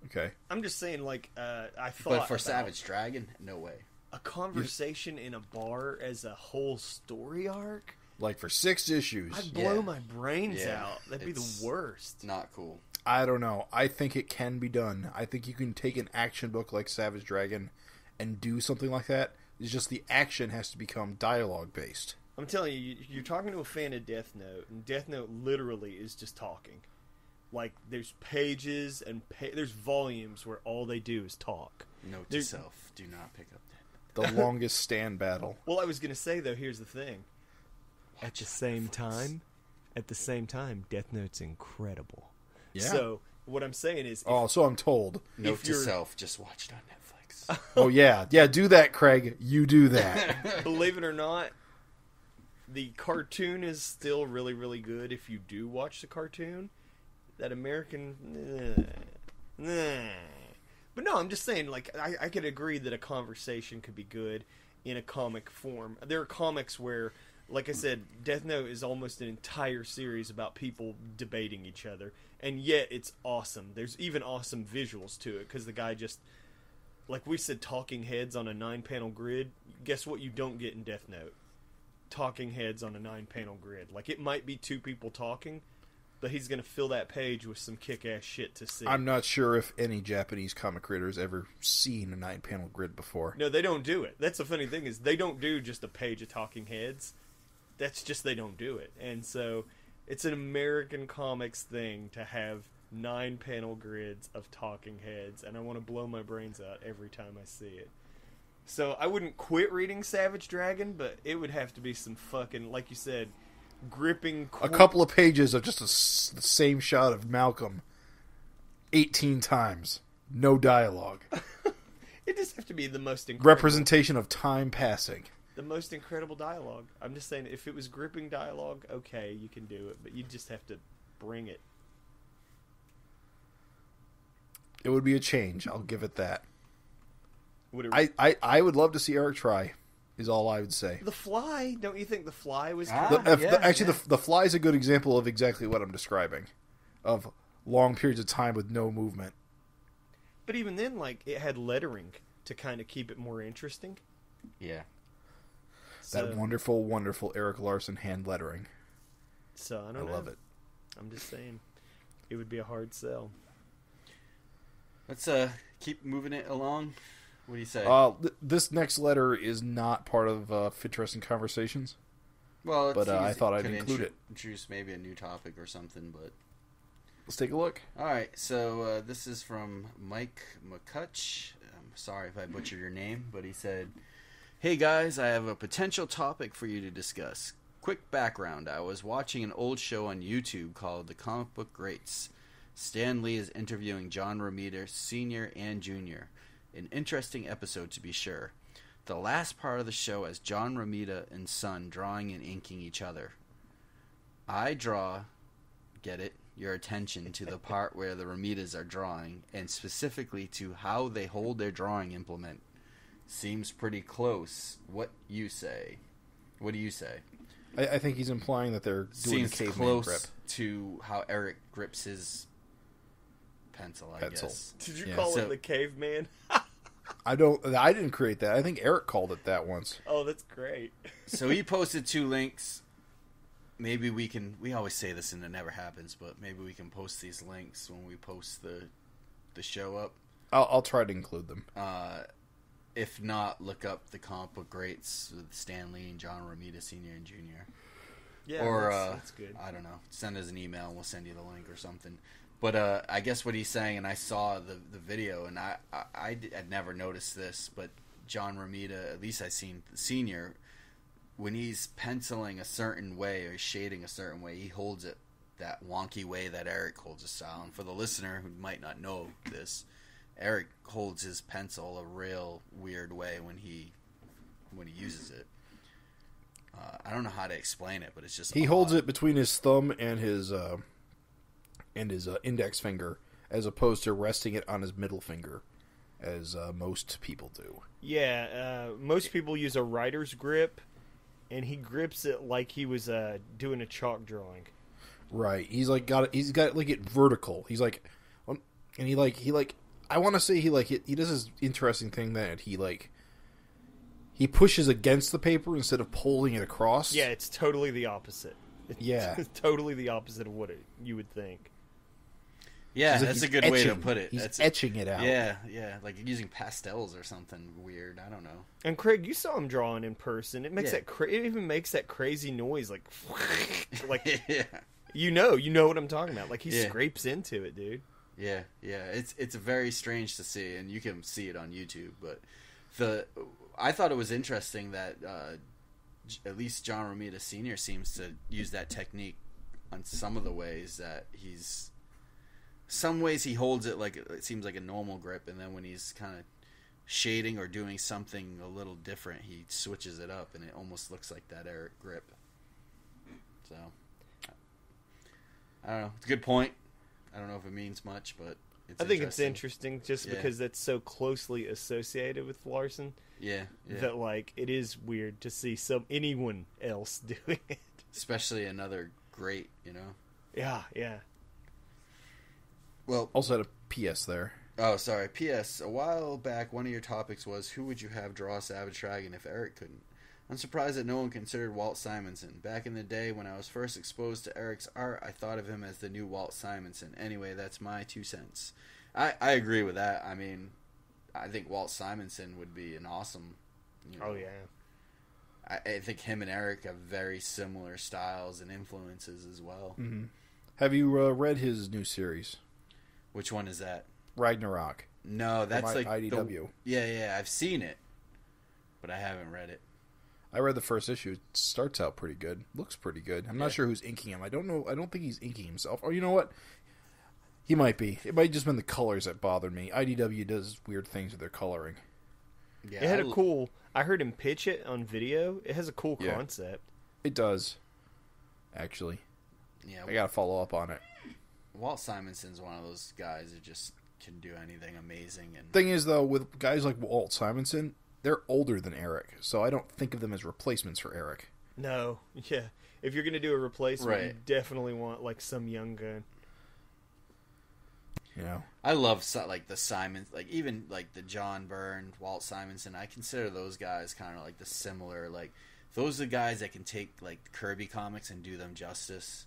Okay. I'm just saying, like, I thought. But for Savage Dragon, no way. A conversation in a bar as a whole story arc? Like for 6 issues. I'd blow my brains out. That'd be the worst. Not cool. I don't know. I think it can be done. I think you can take an action book like Savage Dragon and do something like that. It's just the action has to become dialogue based. I'm telling you, you're talking to a fan of Death Note, and Death Note literally is just talking. Like, there's pages and there's volumes where all they do is talk. Note to self, do not pick up that. The longest stand battle. Well, I was going to say, though, here's the thing. At the same time, Death Note's incredible. Yeah. So, what I'm saying is... so I'm told. Note to self, just watch it on Netflix. Oh, yeah. Yeah, do that, Craig. You do that. Believe it or not, the cartoon is still really, really good if you do watch the cartoon. That American... But no, I'm just saying, like, I could agree that a conversation could be good in a comic form. There are comics where, like I said, Death Note is almost an entire series about people debating each other, and yet it's awesome. There's even awesome visuals to it, because the guy just, like we said, talking heads on a 9-panel grid. Guess what you don't get in Death Note? Talking heads on a 9-panel grid. Like, it might be 2 people talking, but he's going to fill that page with some kick-ass shit to see. I'm not sure if any Japanese comic creator has ever seen a 9-panel grid before. No, they don't do it. That's the funny thing is they don't do just a page of talking heads. That's just they don't do it. And so it's an American comics thing to have 9-panel grids of talking heads, and I want to blow my brains out every time I see it. So I wouldn't quit reading Savage Dragon, but it would have to be some fucking, like you said, gripping... A couple of pages of just the same shot of Malcolm 18 times. No dialogue. It just have to be the most incredible... Representation of time passing. The most incredible dialogue. I'm just saying, if it was gripping dialogue, okay, you can do it, but you just have to bring it. It would be a change. I'll give it that. Would it... I would love to see Erik try, is all I would say. The Fly? Don't you think The Fly was... The Fly is a good example of exactly what I'm describing. of long periods of time with no movement. But even then, like, it had lettering to kind of keep it more interesting. Yeah. That wonderful, wonderful Erik Larsen hand lettering. So I don't know. I love it. I'm just saying, it would be a hard sell. Let's keep moving it along. What do you say? This next letter is not part of FINteresting Conversations. Well, but I thought I'd include it. Introduce maybe a new topic or something, but let's take a look. All right, so this is from Mike McCutch. I'm sorry if I butchered your name, but he said, "Hey guys, I have a potential topic for you to discuss. Quick background: I was watching an old show on YouTube called The Comic Book Greats. Stan Lee is interviewing John Romita Sr. and Jr. An interesting episode, to be sure. The last part of the show has John Romita and son drawing and inking each other. I draw, get it, your attention to the part where the Romitas are drawing, and specifically to how they hold their drawing implement. Seems pretty close. What do you say? I think he's implying that they're doing Seems a caveman close grip. to how Erik grips his pencil, I guess. Did you call it the caveman? I didn't create that. I think Erik called it that once. Oh, that's great. So he posted 2 links. Maybe we always say this and it never happens, but maybe we can post these links when we post the show up. I'll try to include them. If not, look up the Comic Book Greats with Stan Lee and John Romita Sr. and Jr. Yeah, or that's good. I don't know. Send us an email and we'll send you the link or something. But I guess what he's saying, and I saw the video, and I had never noticed this, but John Romita, at least I've seen the senior, when he's penciling a certain way or shading a certain way, he holds it that wonky way that Erik holds his style. And for the listener who might not know this, Erik holds his pencil a real weird way when he uses it. I don't know how to explain it, but it's just he holds it between his thumb and his index finger, as opposed to resting it on his middle finger, as most people do. Yeah, most people use a writer's grip, and he grips it like he was doing a chalk drawing. Right. He's got like it vertical. He's like, and he I want to say he does this interesting thing that he pushes against the paper instead of pulling it across. Yeah, it's totally the opposite. It's totally the opposite of what you would think. Yeah, that's a good way to put it. He's etching it out. Yeah, like using pastels or something weird. I don't know. And Craig, you saw him drawing in person. It makes it even makes that crazy noise, like yeah. You know what I'm talking about. Like he scrapes into it, dude. Yeah. It's very strange to see, and you can see it on YouTube. But I thought it was interesting that at least John Romita Sr. seems to use that technique on some of the ways that he's. Some ways he holds it like it seems like a normal grip, and then when he's kind of shading or doing something a little different, he switches it up, and it almost looks like that Erik grip. So, I don't know. It's a good point. I don't know if it means much, but I think it's interesting just because that's so closely associated with Larsen. Yeah. That it is weird to see anyone else doing it, especially another great, Yeah. Well, also had a PS there. Oh, sorry. PS. A while back, one of your topics was who would you have draw Savage Dragon if Erik couldn't? I'm surprised that no one considered Walt Simonson. Back in the day when I was first exposed to Erik's art, I thought of him as the new Walt Simonson. Anyway, that's my 2 cents. I agree with that. I mean, I think Walt Simonson would be an awesome. Oh yeah. I think him and Erik have very similar styles and influences as well. Mm-hmm. Have you read his new series? Which one is that? Ragnarok. No, that's like IDW. Yeah, I've seen it, but I haven't read it. I read the first issue. It starts out pretty good. Looks pretty good. I'm not sure who's inking him. I don't know. I don't think he's inking himself. Or you know what? He might be. It might just been the colors that bothered me. IDW does weird things with their coloring. Yeah, it had a cool. I heard him pitch it on video. It has a cool concept. It does. Actually. Yeah, I gotta follow up on it. Walt Simonson's one of those guys who just can do anything amazing. And thing is, though, with guys like Walt Simonson, they're older than Erik, so I don't think of them as replacements for Erik. No, yeah. If you're going to do a replacement, you definitely want some young gun. You know, I love like the Simons, like even like the John Byrne, Walt Simonson. I consider those guys kind of like the similar, like those are the guys that can take like Kirby comics and do them justice.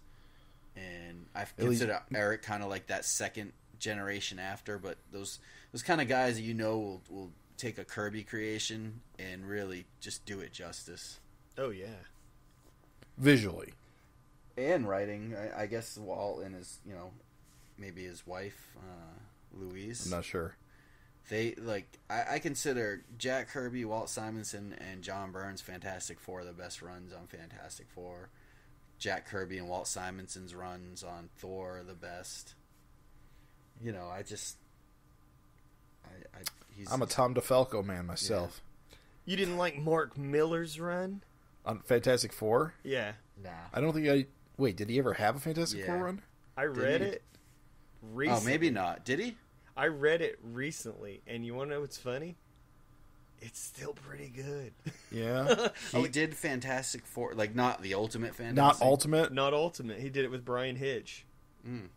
And I consider Erik kind of like that second generation after, but those kind of guys that will take a Kirby creation and really just do it justice. Oh yeah, visually and writing. I guess Walt and his maybe his wife Louise. I'm not sure. They I consider Jack Kirby, Walt Simonson, and John Byrne's Fantastic Four the best runs on Fantastic Four. Jack Kirby and Walt Simonson's runs on Thor are the best. I'm a Tom DeFalco man myself. Yeah. You didn't like Mark Miller's run on Fantastic Four? Yeah. Nah. I don't think Wait, did he ever have a Fantastic Four run? I read it recently. Oh, maybe not. Did he? I read it recently, and you want to know what's funny? It's still pretty good. Yeah. He did Fantastic Four, like not the Ultimate Fantastic. Not Ultimate? Not Ultimate. He did it with Brian Hitch. Mm.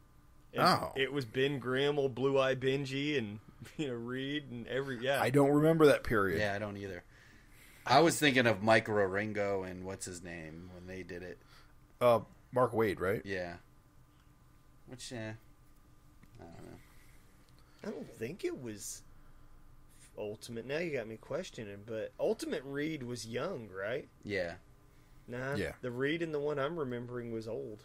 It was Ben Grimmel, Blue Eye Benji, and Reed, and I don't remember that period. Yeah, I don't either. I was thinking of Mike Roringo and what's his name when they did it. Mark Waid, right? Yeah. Which, I don't know. I don't think it was Ultimate. Now you got me questioning, but Ultimate Reed was young, right? Yeah. Nah. Yeah. The Reed and the one I'm remembering was old.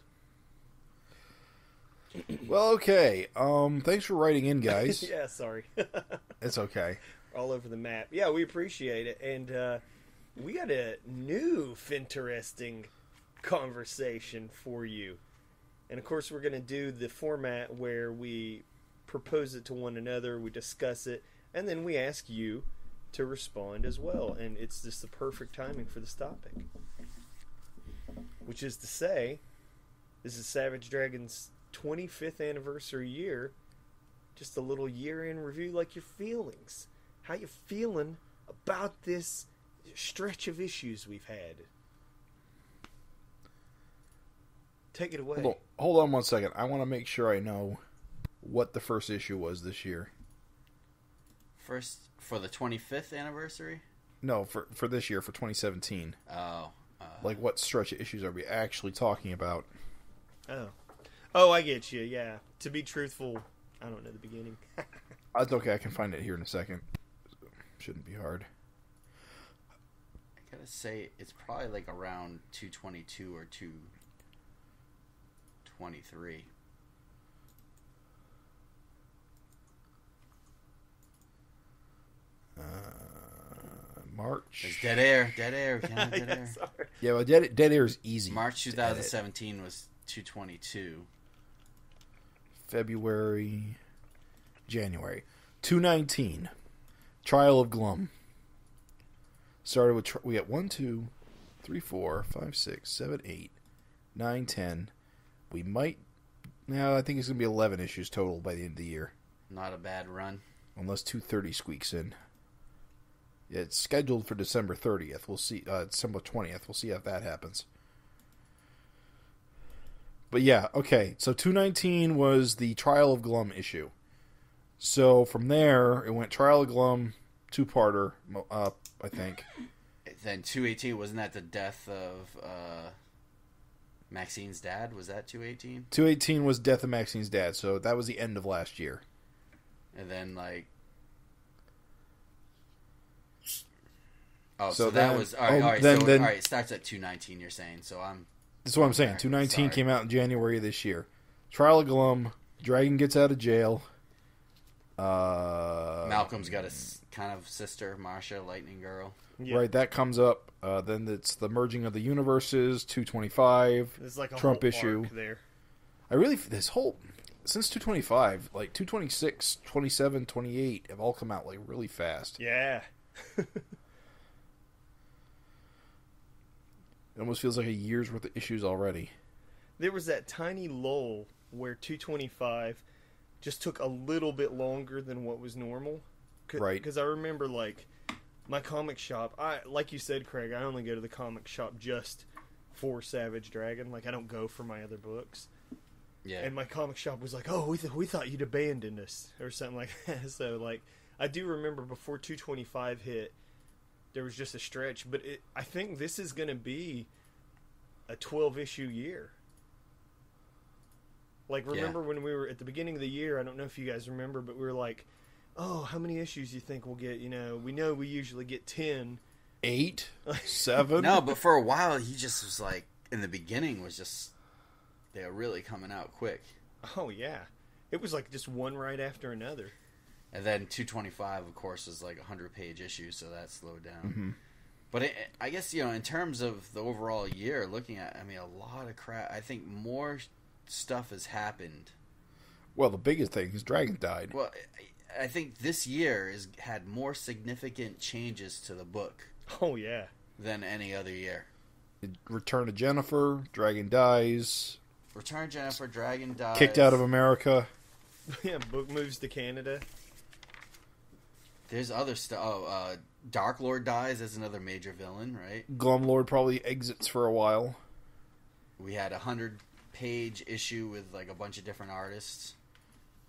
Well, okay. Thanks for writing in, guys. Yeah, sorry. It's okay. All over the map. Yeah, we appreciate it. And we got a new FINteresting conversation for you. And, of course, we're going to do the format where we propose it to one another, we discuss it, and then we ask you to respond as well. And it's just the perfect timing for this topic. Which is to say, this is Savage Dragon's 25th anniversary year. Just a little year-end review, like your feelings. How you feeling about this stretch of issues we've had? Take it away. Hold on one second. I want to make sure I know what the first issue was this year. First for the 25th anniversary? No, for this year, for 2017. Oh. Like, what stretch of issues are we actually talking about? Oh, I get you, yeah. To be truthful, I don't know the beginning. That's okay, I can find it here in a second. Shouldn't be hard. I gotta say, it's probably like around 222 or 223. March. It's dead air. Dead air. Yeah, well, dead air is easy. March 2017 was 222. February, January. 219. Trial of Glum. Started with, we got 1, 2, 3, 4, 5, 6, 7, 8, 9, 10. We might, I think it's going to be 11 issues total by the end of the year. Not a bad run. Unless 230 squeaks in. Yeah, it's scheduled for December 30th. We'll see. December 20th. We'll see if that happens. But yeah, okay. So 219 was the Trial of Glum issue. So from there, it went Trial of Glum, two-parter, I think. Then 218, wasn't that the death of Maxine's dad? Was that 218? 218 was Death of Maxine's dad, so that was the end of last year. And then, Oh, so that was... All right, it starts at 219, you're saying, so I'm... That's what I'm saying. 219 came out in January of this year. Trial of Glum, Dragon gets out of jail. Malcolm's got a kind of sister, Marsha, Lightning Girl. Yeah. Right, that comes up. Then it's the merging of the universes, 225. There's like a Trump whole issue. arc there. Since 225, like 226, 27, 28 have all come out like really fast. Yeah. It almost feels like a year's worth of issues already. There was that tiny lull where 225 just took a little bit longer than what was normal. Right. Because I remember, my comic shop, like you said, Craig, I only go to the comic shop just for Savage Dragon. I don't go for my other books. Yeah. And my comic shop was like, "Oh, we thought you'd abandoned us," or something like that. So, like, I do remember before 225 hit, there was just a stretch. But I think this is going to be a 12-issue year. Like, remember when we were at the beginning of the year? I don't know if you guys remember, but we were like, "Oh, how many issues do you think we'll get?" You know we usually get 10. 8, 7. No, but for a while he just was like, in the beginning was just, they were really coming out quick. Oh yeah, it was like just one right after another. And then 225, of course, is like a 100-page issue, so that slowed down. Mm-hmm. But I guess, you know, in terms of the overall year, looking at, I mean, a lot of crap. I think more stuff has happened. Well, the biggest thing is Dragon died. Well, I think this year has had more significant changes to the book. Oh yeah, than any other year. Return to Jennifer, Dragon dies. Return Jennifer, Dragon dies. Kicked out of America. Yeah, book moves to Canada. There's other stuff. Oh, Dark Lord dies as another major villain, right? Glumlord probably exits for a while. We had a 100-page issue with like a bunch of different artists.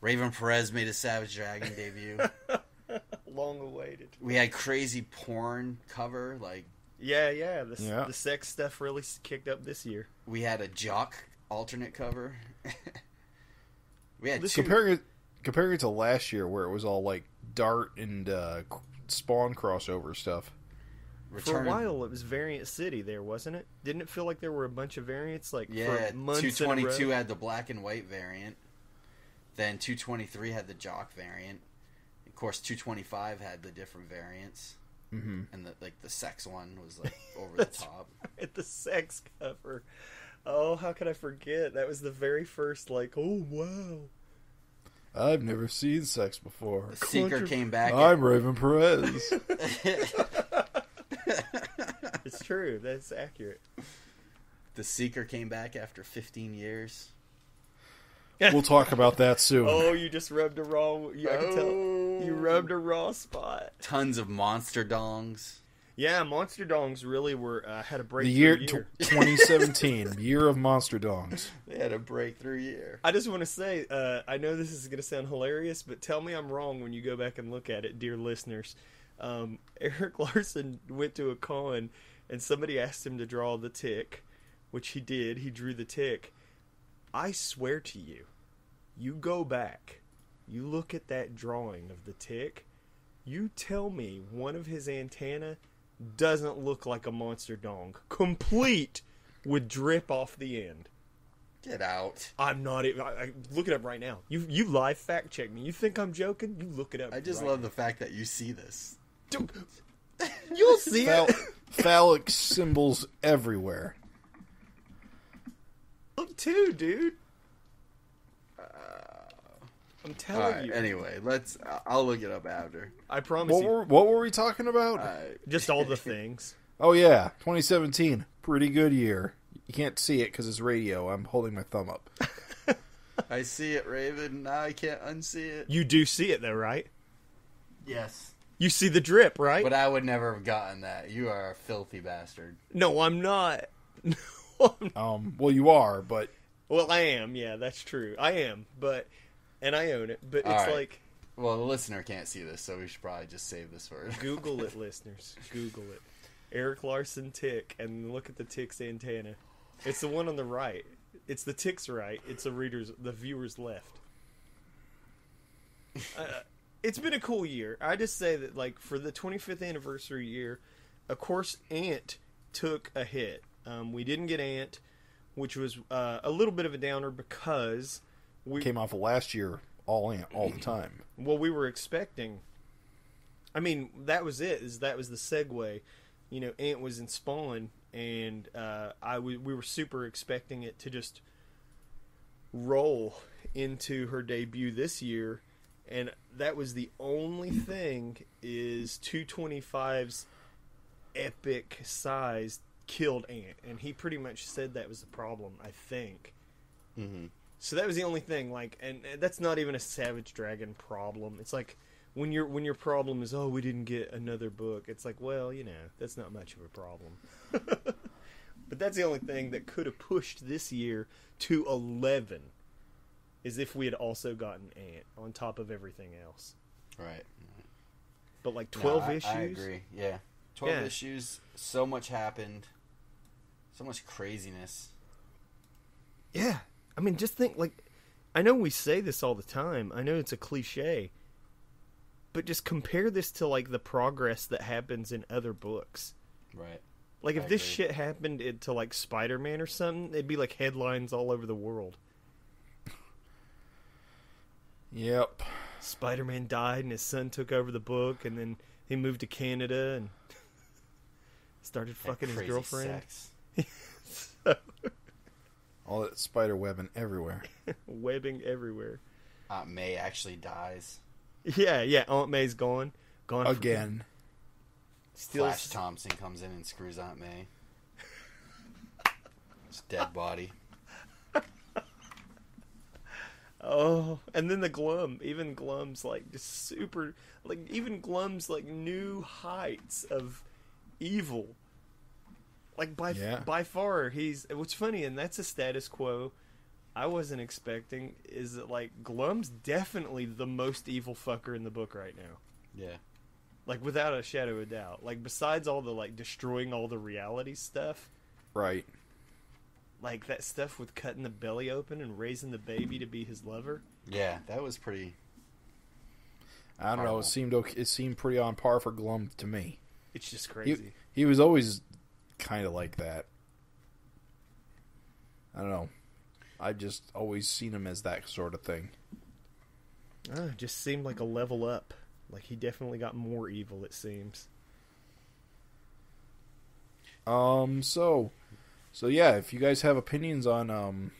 Raven Perez made a Savage Dragon debut. Long awaited. We had crazy porn cover, like yeah. The sex stuff really kicked up this year. we had a Jock alternate cover. We had comparing it to last year, where it was all like Dart and Spawn crossover stuff. For a while, it was Variant City there, wasn't it? Didn't it feel like there were a bunch of variants for months 222 in a row? had the black and white variant. Then 223 had the Jock variant. Of course, 225 had the different variants. Mm-hmm. And the sex one was like over the top. Right, the sex cover. Oh, how could I forget? That was the very first, like, oh, wow. I've never seen sex before. The Seeker came back. I'm Raven Perez. It's true. That's accurate. The Seeker came back after 15 years. We'll talk about that soon. Oh, you just rubbed a raw... I can tell. You rubbed a raw spot. Tons of monster dongs. Yeah, Monster Dongs really were had a breakthrough The year year. 2017, year of Monster Dongs. They had a breakthrough year. I just want to say, I know this is going to sound hilarious, but tell me I'm wrong when you go back and look at it, dear listeners. Erik Larsen went to a con, and somebody asked him to draw the tick, which he did. He drew the tick. I swear to you, you go back, you look at that drawing of the tick, you tell me one of his antennae doesn't look like a monster dong, complete with drip off the end. Get out. I'm not even. I look it up right now. You live fact check me. You think I'm joking? You look it up. I just love the fact that you see this. Dude, you'll see it. Phallic symbols everywhere. Look too, dude. I'm telling you. Anyway, I'll look it up after. I promise you. What were we talking about? Just all the things. Oh yeah, 2017, pretty good year. You can't see it because it's radio. I'm holding my thumb up. I see it, Raven. Now I can't unsee it. You do see it though, right? Yes. You see the drip, right? But I would never have gotten that. You are a filthy bastard. No, I'm not. Well, you are, but Well, I am. Yeah, that's true. I am, and I own it. But it's right. like Well, the listener can't see this, so we should probably just save this for Google it, listeners. Google it. Erik Larsen tick, and look at the tick's antenna. It's the one on the right. It's the tick's right. It's the viewer's left. It's been a cool year. I just say that, like, for the 25th anniversary year, of course, Ant took a hit. We didn't get Ant, which was a little bit of a downer because we came off of last year all the time. Well, we were expecting. I mean, that was it. That was the segue. You know, Ant was in Spawn, and we were super expecting it to just roll into her debut this year, and that was the only thing. Is 225's epic size killed Ant, and he pretty much said that was the problem, I think. Mm-hmm. So that was the only thing, like, and that's not even a Savage Dragon problem. It's like when your problem is, oh, we didn't get another book. It's like, well, you know, that's not much of a problem. But that's the only thing that could have pushed this year to 11. is if we had also gotten Ant on top of everything else. Right. But like 12 issues? I agree, yeah. 12 issues, so much happened, so much craziness. Yeah. I mean, just think, like, I know we say this all the time. I know it's a cliche. But just compare this to, like, the progress that happens in other books. Right. Like, if this shit happened to, like, Spider-Man or something, it'd be, like, headlines all over the world. Yep. Spider-Man died and his son took over the book, and then he moved to Canada and started fucking his girlfriend. All that spider webbing everywhere. Webbing everywhere. Aunt May actually dies. Yeah, Aunt May's gone. Gone again. Flash Thompson comes in and screws Aunt May. It's dead body. Oh, and then the Glum. Even Glum's like just super, like even Glum's like new heights of evil. Like by far, what's funny, and that's a status quo I wasn't expecting, is that like Glum's definitely the most evil fucker in the book right now. Yeah. Like without a shadow of a doubt. Like besides all the like destroying all the reality stuff. Right. Like that stuff with cutting the belly open and raising the baby to be his lover. Yeah, that was pretty. I don't know. It seemed pretty on par for Glum to me. It's just crazy. He was always kind of like that. I don't know. I just always seen him as that sort of thing. It just seemed like a level up. Like he definitely got more evil, it seems. So yeah, if you guys have opinions on the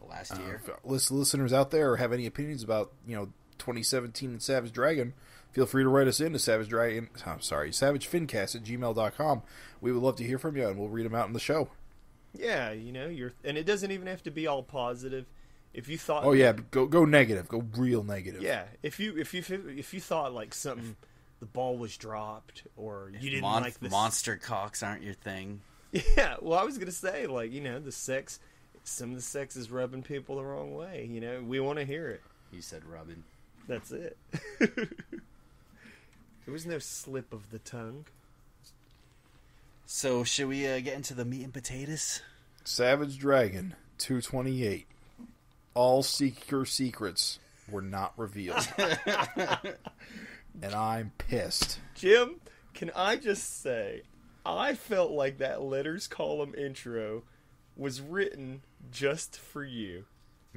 last year, listeners out there have any opinions about 2017 and Savage Dragon, feel free to write us in to SavageFINcast@gmail.com. We would love to hear from you, and we'll read them out in the show. Yeah, and it doesn't even have to be all positive. If you thought, go negative, go real negative. Yeah, if you thought like something, the ball was dropped, or you didn't like this, monster cocks aren't your thing. Yeah, well, I was gonna say like the sex, some of the sex is rubbing people the wrong way. We want to hear it. You said rubbing. That's it. There was no slip of the tongue. So, should we get into the meat and potatoes? Savage Dragon 228. All Seeker secrets were not revealed. And I'm pissed. Jim, can I just say, I felt like that letters column intro was written just for you.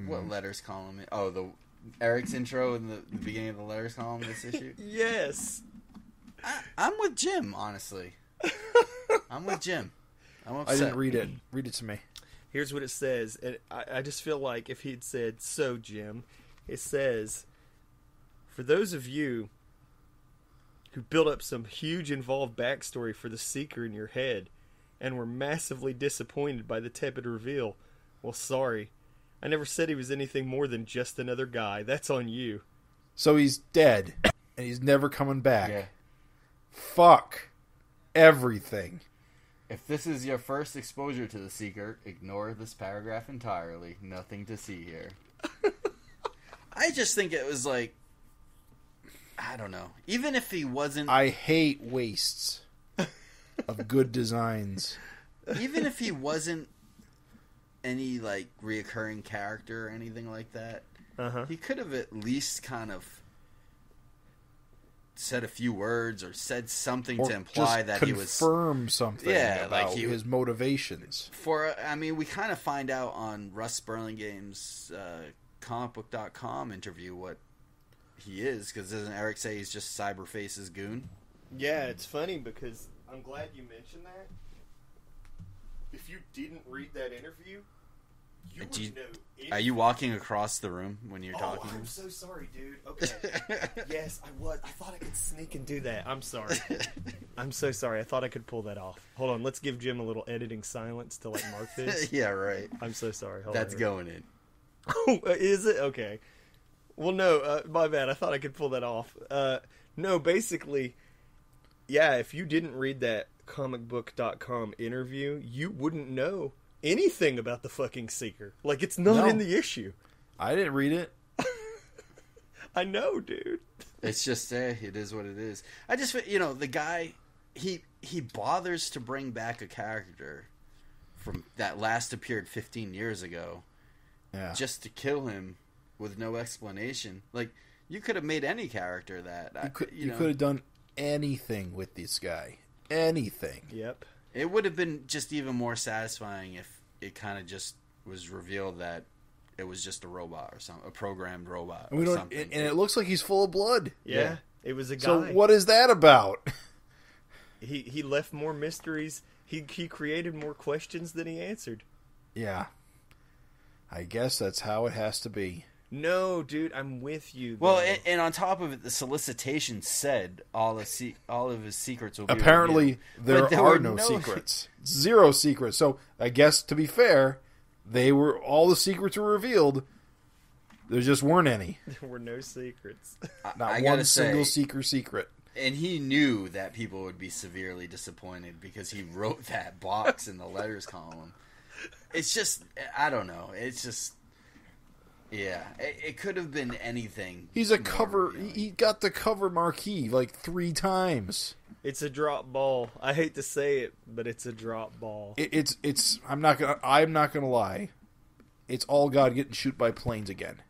What letters column? Oh, the Eric's intro in the beginning of the letters column of this issue? Yes. I'm with Jim, honestly. I'm with Jim. I'm upset. I didn't read it. Read it to me. Here's what it says. And I just feel like if he'd said, "So, Jim," it says, "For those of you who built up some huge involved backstory for the Seeker in your head and were massively disappointed by the tepid reveal, well, sorry. I never said he was anything more than just another guy. That's on you." So he's dead, and he's never coming back. Yeah. Fuck everything. If this is your first exposure to the Seeker, ignore this paragraph entirely. Nothing to see here. I just think it was like, I don't know. Even if he wasn't... I hate wastes of good designs. Even if he wasn't any, like, reoccurring character or anything like that, he could have at least kind of said a few words or said something to imply that he was... confirm something about like his motivations. We kind of find out on Russ Burlingame's comicbook.com interview what he is, because doesn't Eric say he's just Cyberface's goon? Yeah, it's funny because I'm glad you mentioned that. If you didn't read that interview, you would know anything. Are you walking across the room when you're talking? I'm so sorry, dude. Okay. Yes, I was. I thought I could sneak and do that. I'm sorry. I'm so sorry. I thought I could pull that off. Hold on. Let's give Jim a little editing silence to like mark this. Yeah, right. I'm so sorry. That's going in. Oh, is it? Okay. Well, no, my bad. I thought I could pull that off. No, basically, yeah, if you didn't read that comicbook.com interview, you wouldn't know anything about the fucking Seeker. Like, it's not in the issue. I didn't read it. I know, dude. It's just, it is what it is. I just, the guy, he bothers to bring back a character from that last appeared 15 years ago, just to kill him with no explanation. Like, you could have made any character that. You could have done anything with this guy. Anything. Yep. It would have been just even more satisfying if it kind of just was revealed that it was just a robot or something, a programmed robot or something. And it looks like he's full of blood. Yeah. It was a guy. So what is that about? He left more mysteries. He created more questions than he answered. Yeah. I guess that's how it has to be. No, dude, I'm with you. Well, and on top of it, the solicitation said all of his secrets will be apparently revealed. there are no secrets. 0 secrets. So I guess, to be fair, all the secrets were revealed. There just weren't any. There were no secrets. Not one single secret. And he knew that people would be severely disappointed because he wrote that box in the letters column. It's just, I don't know. It's just, yeah. It could have been anything. He's a cover. He got the cover marquee like 3 times. It's a drop ball. I hate to say it, but it's a drop ball. It's. I'm not gonna lie. It's all God getting shoot by planes again.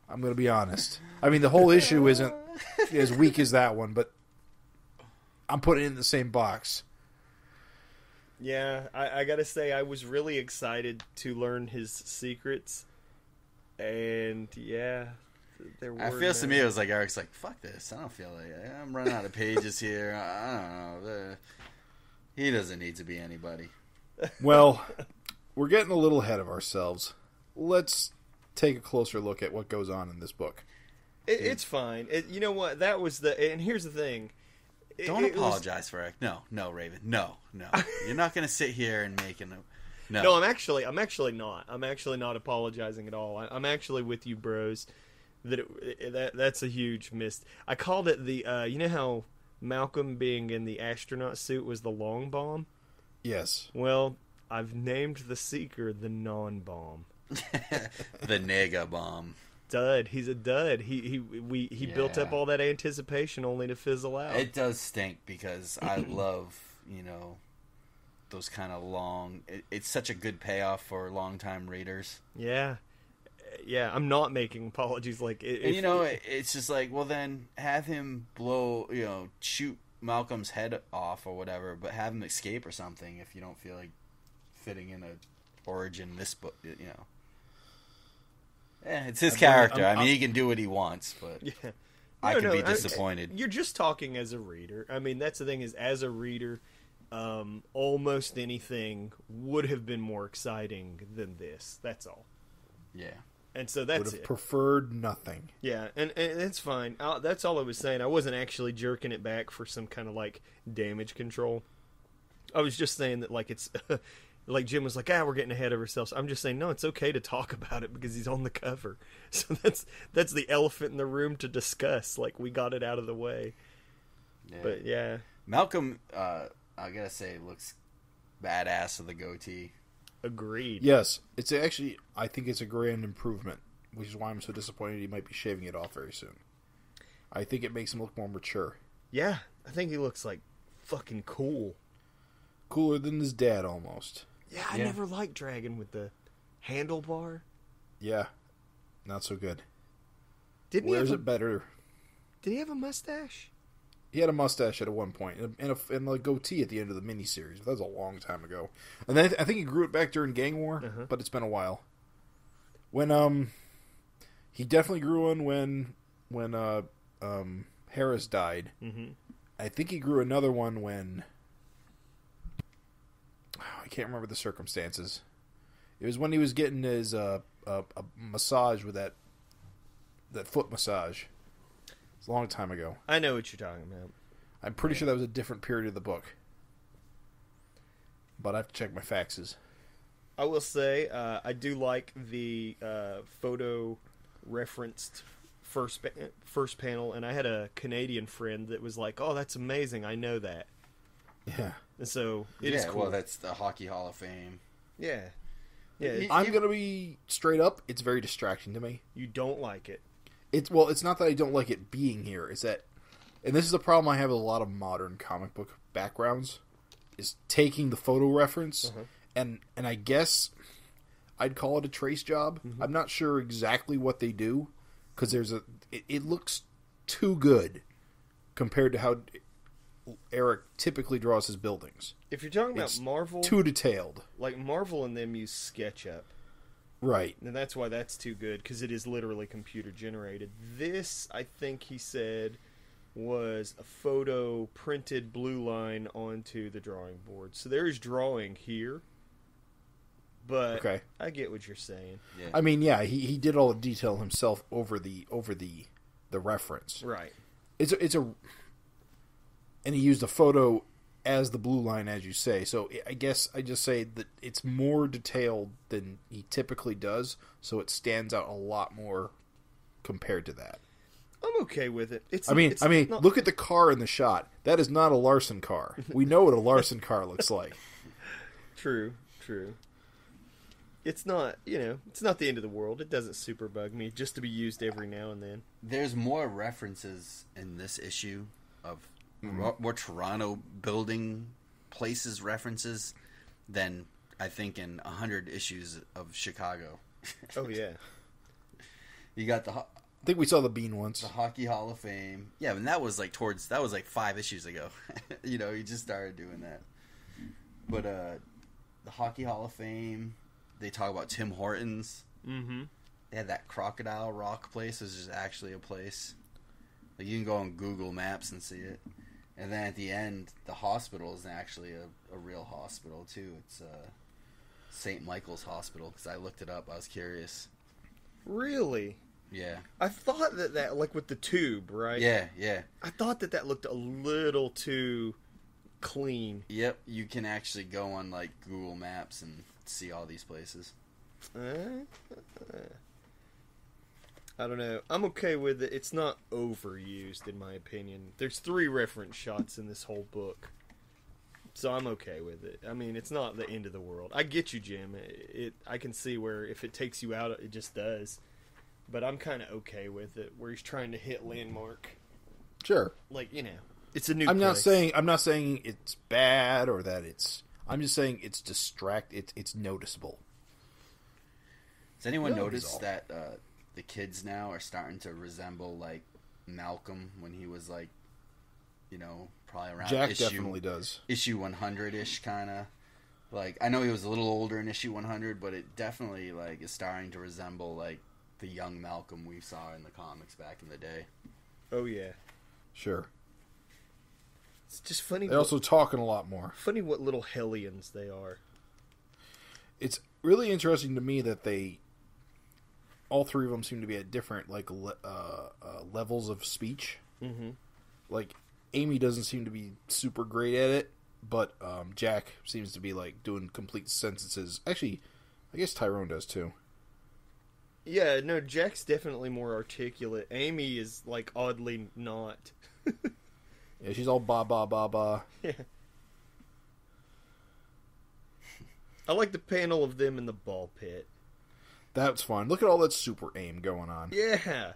I'm gonna be honest. I mean, the whole issue isn't as weak as that one, but I'm putting it in the same box. Yeah, I gotta say, I was really excited to learn his secrets, and yeah, there were. I feel to me it was like Eric's like, fuck this. I don't feel like I'm running out of pages here. I don't know. He doesn't need to be anybody. Well, we're getting a little ahead of ourselves. Let's take a closer look at what goes on in this book. It's fine. You know what? That was and here's the thing. Don't apologize for Eric. No, Raven. No. You're not going to sit here and make no. No, I'm actually not. I'm actually not apologizing at all. I'm actually with you, bros. That's a huge miss. I called it the. You know how Malcolm being in the astronaut suit was the long bomb? Yes. Well, I've named the seeker the non-bomb. The nega bomb. Dud. He's a dud. He built up all that anticipation only to fizzle out. It does stink because I love, those kind of long. It's such a good payoff for longtime readers. Yeah. Yeah, I'm not making apologies. Like, it's just like, well, then have him shoot Malcolm's head off or whatever, but have him escape or something if you don't feel like fitting in a origin this book, Yeah, it's his character. I mean, he can do what he wants, but yeah. I could be disappointed. You're just talking as a reader. I mean, that's the thing is, as a reader, almost anything would have been more exciting than this. That's all. Yeah. And so that's would have preferred nothing. Yeah, and it's fine. That's all I was saying. I wasn't actually jerking it back for some kind of, like, damage control. I was just saying that, like, it's... Like Jim was like, we're getting ahead of ourselves. I'm just saying, no, it's okay to talk about it because he's on the cover. So that's the elephant in the room to discuss. Like, we got it out of the way. Yeah. But yeah, Malcolm, I gotta say, looks badass with the goatee. Agreed. Yes, it's actually. I think it's a grand improvement, which is why I'm so disappointed he might be shaving it off very soon. I think it makes him look more mature. Yeah, I think he looks like fucking cool. Cooler than his dad, almost. Yeah, I never liked Dragon with the handlebar. Yeah, not so good. Where's it better? Did he have a mustache? He had a mustache at one point, and a goatee at the end of the miniseries. That was a long time ago. And then I think he grew it back during Gang War, but it's been a while. When he definitely grew one when Harris died. Mm-hmm. I think he grew another one when. I can't remember the circumstances. It was when he was getting his a massage with that foot massage. It's a long time ago. I know what you're talking about. I'm pretty sure that was a different period of the book. But I have to check my faxes. I will say, I do like the photo referenced first panel, and I had a Canadian friend that was like, "Oh, that's amazing! I know that." Yeah. And so it is cool. Well, that's the Hockey Hall of Fame. Yeah. Yeah, I'm gonna be straight up. It's very distracting to me. you don't like it. It's not that I don't like it being here. It's that, and this is the problem I have with a lot of modern comic book backgrounds, is taking the photo reference and I guess I'd call it a trace job. I'm not sure exactly what they do because it looks too good compared to how Erik typically draws his buildings. If you're talking about Marvel, too detailed. like Marvel and them use SketchUp. Right. And that's why that's too good, because it is literally computer generated. This, I think he said, was a photo printed blue line onto the drawing board. So there is drawing here, but okay. I get what you're saying. Yeah. I mean, yeah, he did all the detail himself over the reference. Right. And he used a photo as the blue line, as you say. So I guess I just say that it's more detailed than he typically does, so it stands out a lot more compared to that. I'm okay with it. I mean, not... look at the car in the shot. That is not a Larsen car. We know what a Larsen car looks like. True. It's not, it's not the end of the world. It doesn't super bug me, just to be used every now and then. There's more references in this issue of more Toronto building places references than I think in 100 issues of Chicago. Oh yeah. You got I think we saw the bean once. The Hockey Hall of Fame. Yeah, and that was like 5 issues ago. He just started doing that. But the Hockey Hall of Fame, they talk about Tim Hortons. Mm-hmm. They had that Crocodile Rock place. This is actually a place. Like, you can go on Google Maps and see it. And then at the end, the hospital is actually a real hospital, too. It's St. Michael's Hospital, because I looked it up. I was curious. Really? Yeah. I thought that like with the tube, right? Yeah. I thought that looked a little too clean. Yep, you can actually go on, like, Google Maps and see all these places. I don't know. I'm okay with it. It's not overused, in my opinion. There's 3 reference shots in this whole book. So I'm okay with it. I mean, it's not the end of the world. I get you, Jim. I can see where if it takes you out, it just does. But I'm kind of okay with it, where he's trying to hit landmark. Sure. Like, it's a new I'm place. not saying it's bad or that it's... I'm just saying it's it's noticeable. Has anyone noticed that the kids now are starting to resemble, like, Malcolm when he was, like, probably around Jack definitely does. Issue 100-ish, kind of. Like, I know he was a little older in issue 100, but it definitely, like, is starting to resemble, like, the young Malcolm we saw in the comics back in the day. Oh, yeah. Sure. It's just funny. They're also talking a lot more. Funny what little hellions they are. It's really interesting to me that all 3 of them seem to be at different levels of speech. Mm-hmm. Like, Amy doesn't seem to be super great at it, but Jack seems to be like doing complete sentences. Actually, I guess Tyrone does too. Yeah, no, Jack's definitely more articulate. Amy is like oddly not. Yeah, she's all ba ba ba ba. Yeah. I like the panel of them in the ball pit. That's fun. Look at all that super aim going on. Yeah.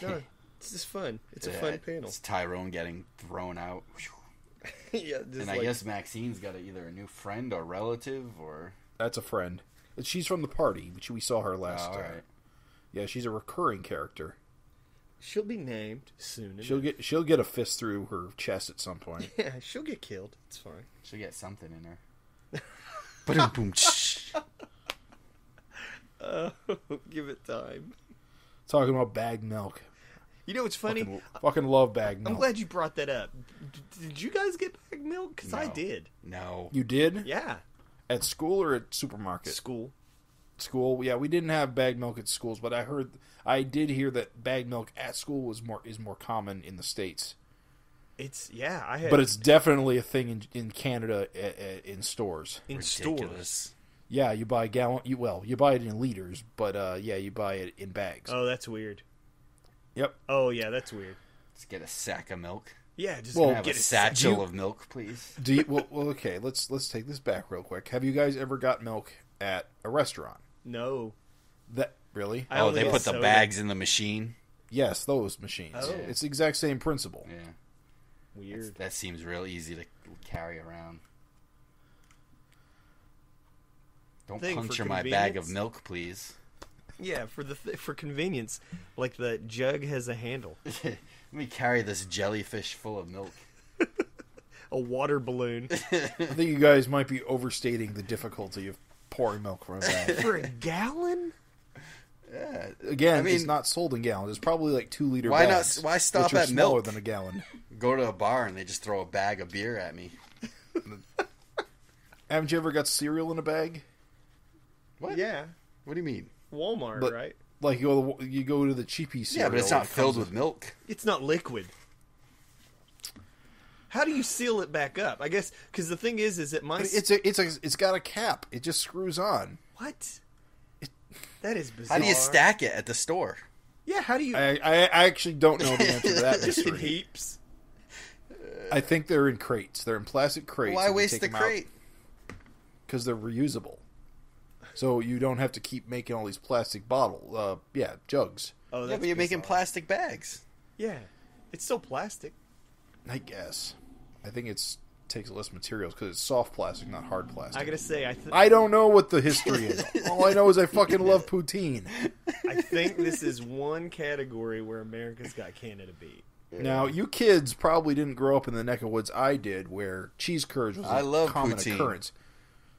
No, it's just fun. It's a fun panel. It's Tyrone getting thrown out. Yeah, and I guess Maxine's got either a new friend or relative, or... That's a friend. She's from the party, which we saw her last time. Right. Yeah, she's a recurring character. She'll be named soon. She'll get a fist through her chest at some point. Yeah, she'll get killed. It's fine. She'll get something in her. Ba-dum-boom. Give it time. Talking about bagged milk. You know what's funny? Fucking love bagged milk. I'm glad you brought that up. Did you guys get bagged milk? Because I did. No. You did? Yeah. At school or at supermarket? School. Yeah, we didn't have bagged milk at schools, but I did hear that bagged milk at school is more common in the States. But it's definitely a thing in Canada in stores. In Ridiculous. stores. Yeah, you buy gallon. You buy it in liters, but you buy it in bags. Oh, that's weird. Yep. Oh yeah, that's weird. Let's get a sack of milk. Yeah, just Have get a satchel of milk, please. Okay. Let's take this back real quick. Have you guys ever got milk at a restaurant. No. That really? I Oh, only they get put the soda. bags in the machine. Yes, those machines. Oh. It's the exact same principle. Yeah, Weird. that seems real easy to carry around. Don't Thing for puncture my bag of convenience? milk, please. Yeah, for convenience, like the jug has a handle, Let me carry this jellyfish full of milk. a water balloon I think you guys might be overstating the difficulty of pouring milk from a bag. for a gallon. Yeah. Again, I mean, it's not sold in gallons. It's probably like 2-liter Why not- bags. why stop which are at smaller milk? than a gallon. Go to a bar and they just throw a bag of beer at me. Haven't you ever got cereal in a bag? What? Yeah, What do you mean? Walmart, But- right? Like you go to the cheapy cereal. Yeah, but it's and not it filled comes with milk. It's not liquid. How do you seal it back up? I guess because the thing is that my It's got a cap. It just screws on. what? That is bizarre. How do you stack it at the store? Yeah, how do you? I actually don't know the answer to that Just in mystery. heaps. I think they're in crates. They're in plastic crates. Why waste the the crate? Because they're reusable. So you don't have to keep making all these plastic jugs. Oh, Yeah, that's but you're making bizarre. plastic bags. Yeah, it's still plastic. I guess. I think takes less materials because it's soft plastic, not hard plastic. I gotta say, I don't know what the history is. All I know is I fucking love poutine. I think this is one category where America's got Canada beat. Now, you kids probably didn't grow up in the neck of woods I did, where cheese curds was I a love common poutine. occurrence.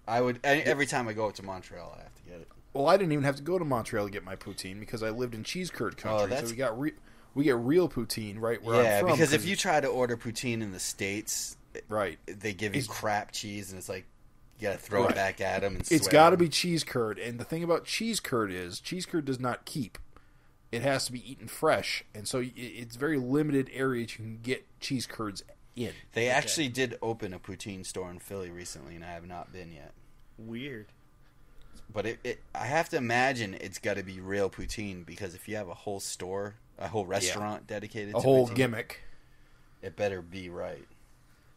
I would every time I go up to Montreal, I have to get it. Well, I didn't even have to go to Montreal to get my poutine because I lived in cheese curd country. that's- So we get real poutine right where Yeah, I'm from. because if you try to order poutine in the States, right, they give you It's- crap cheese, and it's like you got to throw Right. it back at them. And it's swear got to at 'em. be cheese curd. And the thing about cheese curd is cheese curd does not keep. It has to be eaten fresh, and so it's very limited areas you can get cheese curds in. They actually did open a poutine store in Philly recently, and I have not been yet. Weird. But I have to imagine it's got to be real poutine, because if you have a whole store, a whole restaurant dedicated A to whole poutine, gimmick. it better be right.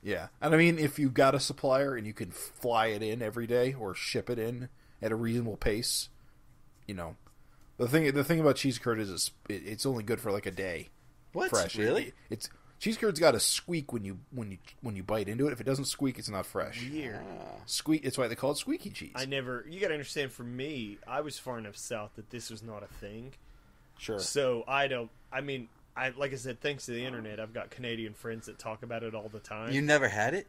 Yeah, and I mean, if you've got a supplier and you can fly it in every day or ship it in at a reasonable pace, the thing about cheese curd is it's only good for like a day. What? Fresh, Really? It's cheese curd's got to squeak when you bite into it. If it doesn't squeak, it's not fresh. Weird. Squeak. It's why they call it squeaky cheese. You gotta understand, for me, I was far enough south that this was not a thing. Sure. So like I said, thanks to the internet, I've got Canadian friends that talk about it all the time. You never had it?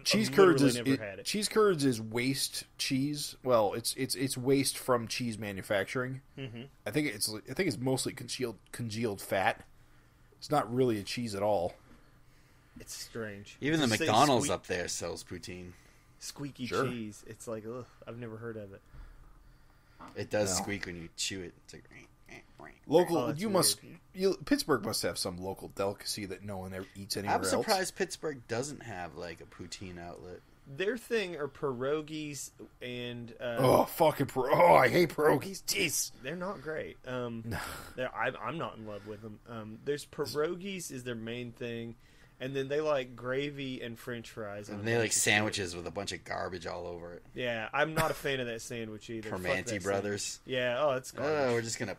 Cheese I've curds literally never had it. cheese curds is waste cheese. Well, it's waste from cheese manufacturing. Mm-hmm. I think it's mostly congealed fat. It's not really a cheese at all. It's strange. Even the To say McDonald's up there sells poutine. squeaky Sure. cheese. It's like, ugh, I've never heard of it. It does No. squeak when you chew it. It's like... Local, Oh, that's Pittsburgh must have some local delicacy that no one ever eats anywhere I'm else. surprised Pittsburgh doesn't have like a poutine outlet. Their thing are pierogies and I hate pierogies. Jeez. they're not great. I'm not in love with them. There's pierogies is their main thing, and then they like gravy and French fries. And they like sandwiches with a bunch of garbage all over it. Yeah, I'm not a fan of that sandwich either. Fuck Permanente that Brothers. sandwich. Yeah, oh, it's garbage. Oh, we're just gonna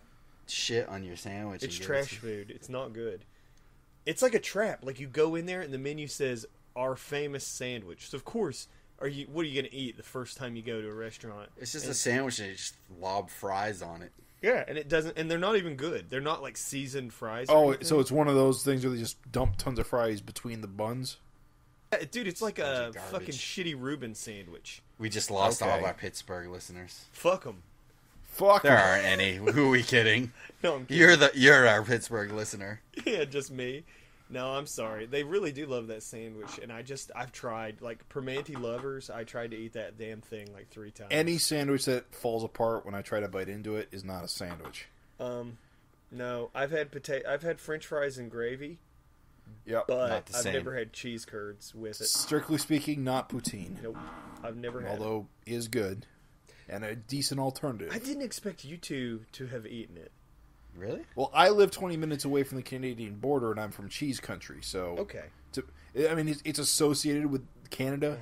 shit on your sandwich. It's and give trash it food. It's not good. It's like a trap. Like you go in there and the menu says our famous sandwich. So of course, what are you going to eat the first time you go to a restaurant? It's just a sandwich and you just lob fries on it. Yeah, and it doesn't. And they're not even good. They're not like seasoned fries. or Oh, anything. so it's one of those things where they just dump tons of fries between the buns. Yeah, dude, it's like a Bunch of fucking garbage. shitty Reuben sandwich. We just lost all Okay. of our Pittsburgh listeners. Fuck them. Fuck. There aren't any. Who are we kidding? No, I'm kidding. You're our Pittsburgh listener. Yeah, just me. No, I'm sorry. They really do love that sandwich, and I've tried. Like, Permanente lovers, I tried to eat that damn thing like 3 times. Any sandwich that falls apart when I try to bite into it is not a sandwich. No, I've had French fries and gravy, Yep. but Not the I've same. never had cheese curds with it. Strictly speaking, not poutine. Nope, I've never had it. Although is good and a decent alternative. I didn't expect you two to have eaten it. Really? Well, I live 20 minutes away from the Canadian border, and I'm from cheese country, so Okay. it's associated with Canada,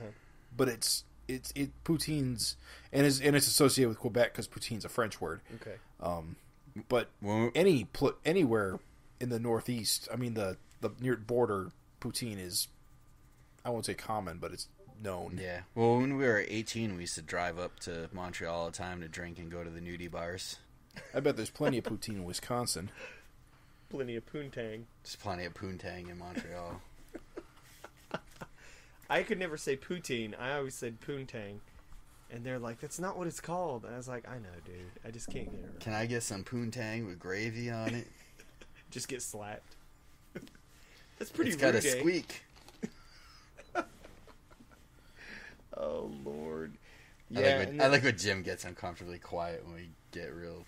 but it's poutine's and it's associated with Quebec because poutine's a French word. Okay. But anywhere in the Northeast, I mean the near border, poutine is, I won't say common, but it's known. Yeah. Well, when we were 18, we used to drive up to Montreal all the time to drink and go to the nudie bars. I bet there's plenty of poutine in Wisconsin. Plenty of poontang. There's plenty of poontang in Montreal. I could never say poutine. I always said poontang. And they're like, that's not what it's called. And I was like, I know, dude. I just can't get it right. Can I get some poontang with gravy on it? Just get slapped. That's pretty It's rude, got a squeak. Oh, Lord. Yeah, I like when Jim gets uncomfortably quiet when we get real...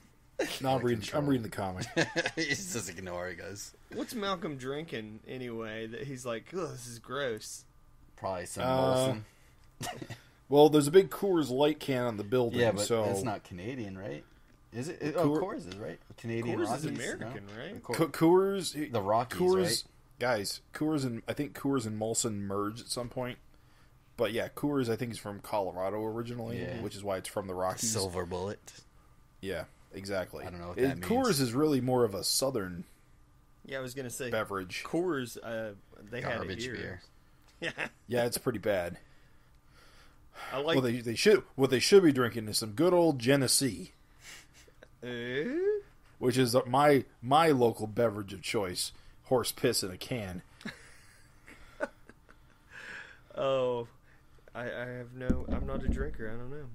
No, I'm reading the comic. He's just ignoring us. What's Malcolm drinking, anyway, that he's like, oh, this is gross? Probably some Molson. Well, there's a big Coors Light can on the building. Yeah, but so it's not Canadian, right? Is it? Coors is, right? Canadian Coors Rockies, is American, no? right? Coors... The Rockies, Coors, right? Guys, I think Coors and Molson merged at some point. But yeah, Coors I think is from Colorado originally, which is why it's from the Rockies. Silver Bullet. Yeah, exactly. I don't know what that means. Coors is really more of a southern Yeah, I was going to say beverage. Coors, they Garbage had it beer. Yeah. Yeah, it's pretty bad. I like... Well, they should. What they should be drinking is some good old Genesee, which is my local beverage of choice. Horse piss in a can. Oh, I have no... I'm not a drinker. I don't know.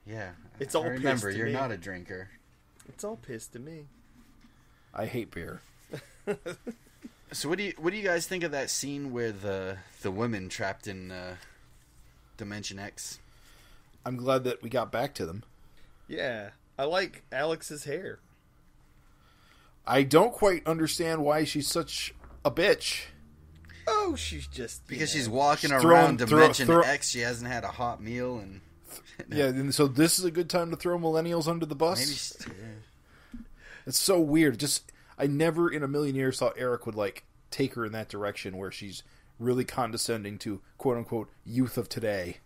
Yeah, It's all I remember piss to you're me. not a drinker. It's all piss to me. I hate beer. So what do you guys think of that scene with the women trapped in Dimension X? I'm glad that we got back to them. Yeah, I like Alex's hair. I don't quite understand why she's such a bitch. Oh, she's just... Because you she's know. walking She's around throwing- Dimension throw- X. She hasn't had a hot meal and Yeah, and so this is a good time to throw millennials under the bus. maybe. It's so weird. Just I never in a million years thought Erik would like take her in that direction where she's really condescending to quote unquote youth of today.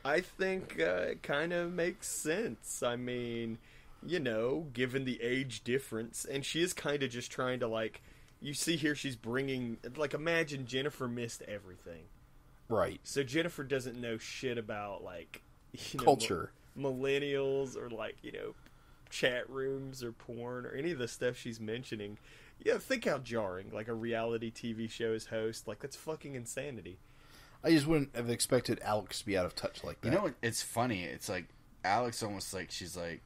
I think it kind of makes sense. I mean, you know, given the age difference, and she is kind of just trying to like. You see here, she's bringing like imagine Jennifer missed everything. Right. So Jennifer doesn't know shit about like Culture. Millennials or like, you know, chat rooms or porn or any of the stuff she's mentioning. Yeah, think how jarring like a reality TV show's host. Like that's fucking insanity. I just wouldn't have expected Alex to be out of touch like that. You know, it's funny. It's like Alex almost like she's like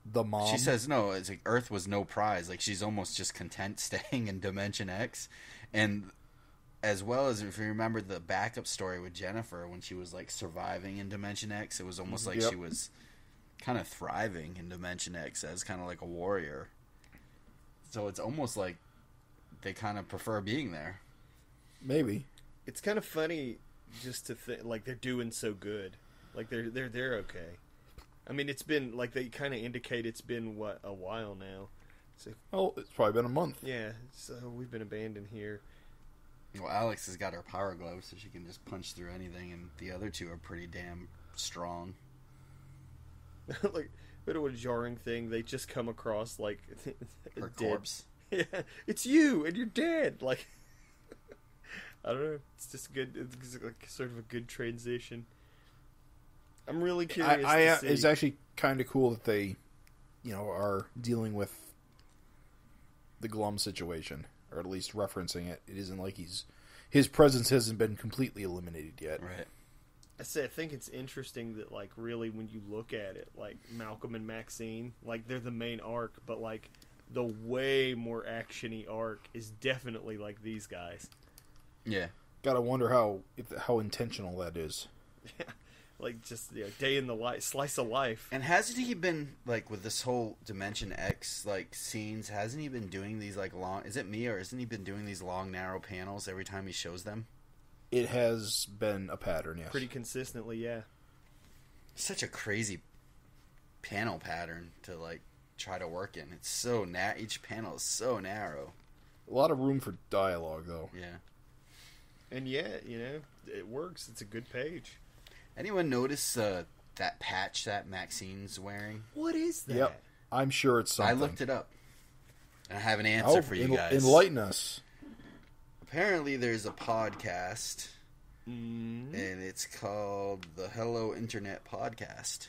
the mom. she says no. It's like Earth was no prize. Like she's almost just content staying in Dimension X, and as well as if you remember the backup story with Jennifer when she was like surviving in Dimension X, it was almost like she was kind of thriving in Dimension X as kind of like a warrior. So it's almost like they kind of prefer being there. Maybe. It's kind of funny just to think like they're doing so good. Like they're okay. I mean, it's been like they kind of indicate it's been a while now. So Well, it's probably been a month. yeah, so we've been abandoned here. Well, Alex has got her power glove, so she can just punch through anything, and the other two are pretty damn strong. Like, bit of a jarring thing. They just come across like Her dead. corpse. Yeah, it's you and you're dead. Like, I don't know. It's just good. It's like sort of a good transition. I'm really curious. to see. It's actually kind of cool that they, are dealing with the Glum situation, or at least referencing it. It isn't like his presence hasn't been completely eliminated yet. Right. I think it's interesting that, like, really when you look at it, like, Malcolm and Maxine, like, they're the main arc, but, like, the way more action-y arc is definitely, like, these guys. Yeah. Gotta wonder how intentional that is. Yeah. Like, just, day in the life, slice of life. And hasn't he been, like, with this whole Dimension X, like, scenes, hasn't he been doing these, like, long... Is it me, or hasn't he been doing these long, narrow panels every time he shows them? It has been a pattern, yes. Pretty consistently, yeah. Such a crazy panel pattern to, like, try to work in. It's so each panel is so narrow. A lot of room for dialogue, though. Yeah. And yet, it works. It's a good page. Anyone notice that patch that Maxine's wearing? What is that? Yep. I'm sure it's something. I looked it up. And I have an answer for you guys. Enlighten us. Apparently there's a podcast, and it's called the Hello Internet Podcast.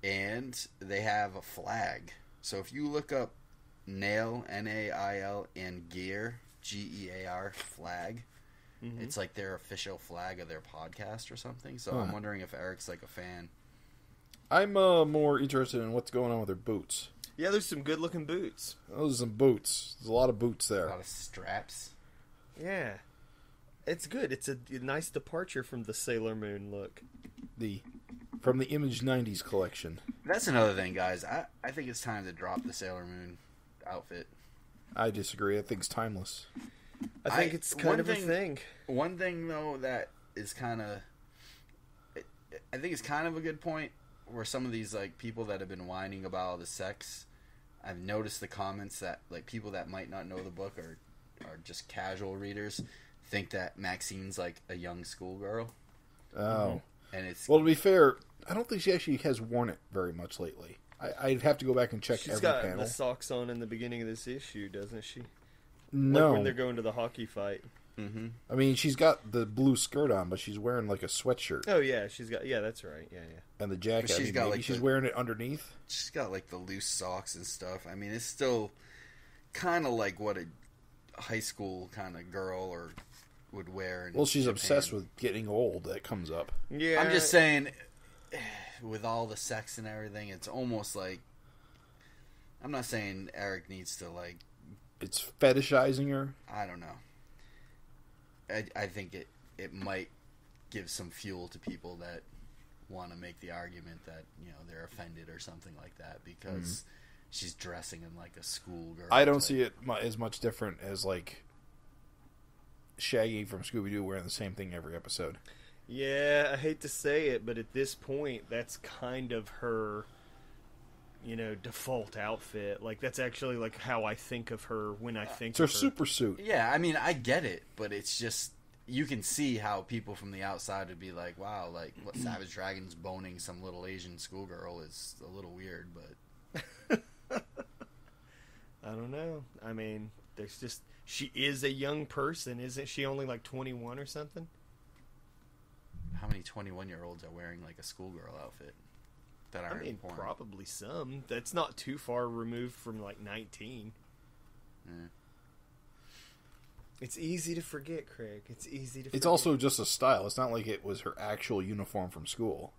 And they have a flag. So if you look up Nail, Nail, and Gear, Gear, flag, it's like their official flag of their podcast or something. So I'm wondering if Eric's like a fan. I'm more interested in what's going on with their boots. Yeah, there's some good-looking boots. Those are some boots. There's a lot of boots there. A lot of straps. Yeah. It's good. It's a nice departure from the Sailor Moon look. From the Image 90s collection. That's another thing, guys. I think it's time to drop the Sailor Moon outfit. I disagree. I think it's timeless. I think it's kind of a thing. One thing, though, that is kind of... I think it's kind of a good point where some of these like people that have been whining about all the sex, I've noticed the comments that like people that might not know the book or are just casual readers think that Maxine's like a young schoolgirl. Oh. And it's... Well, to be fair, I don't think she actually has worn it very much lately. I'd have to go back and check every panel. She's got the socks on in the beginning of this issue, doesn't she? No. Like when they're going to the hockey fight. Mm-hmm. I mean, she's got the blue skirt on, but she's wearing like a sweatshirt. Oh, yeah. She's got... Yeah, that's right. Yeah. And the jacket. She's got like she's wearing it underneath. She's got like the loose socks and stuff. I mean, it's still kind of like what a high school kind of girl or would wear. Well, she's obsessed with getting old. That comes up. Yeah. I'm just saying, with all the sex and everything, it's almost like... I'm not saying Erik needs to like... It's fetishizing her? I don't know. I think it might give some fuel to people that want to make the argument that, they're offended or something like that because she's dressing in like a schoolgirl. I don't see it as much different as like Shaggy from Scooby-Doo wearing the same thing every episode. Yeah, I hate to say it, but at this point, that's kind of her, default outfit. Like, that's actually, like, how I think of her when I think of her. It's her super suit. Yeah, I mean, I get it, but it's just, you can see how people from the outside would be like, wow, like, what, Savage Dragon's boning some little Asian schoolgirl is a little weird, but... I don't know. I mean, there's just... She is a young person, isn't she? Only, like, 21 or something? How many 21-year-olds are wearing, like, a schoolgirl outfit? That aren't porn? Probably some. That's not too far removed from like 19. It's easy to forget, Craig. It's easy to forget. It's also just a style. It's not like it was her actual uniform from school.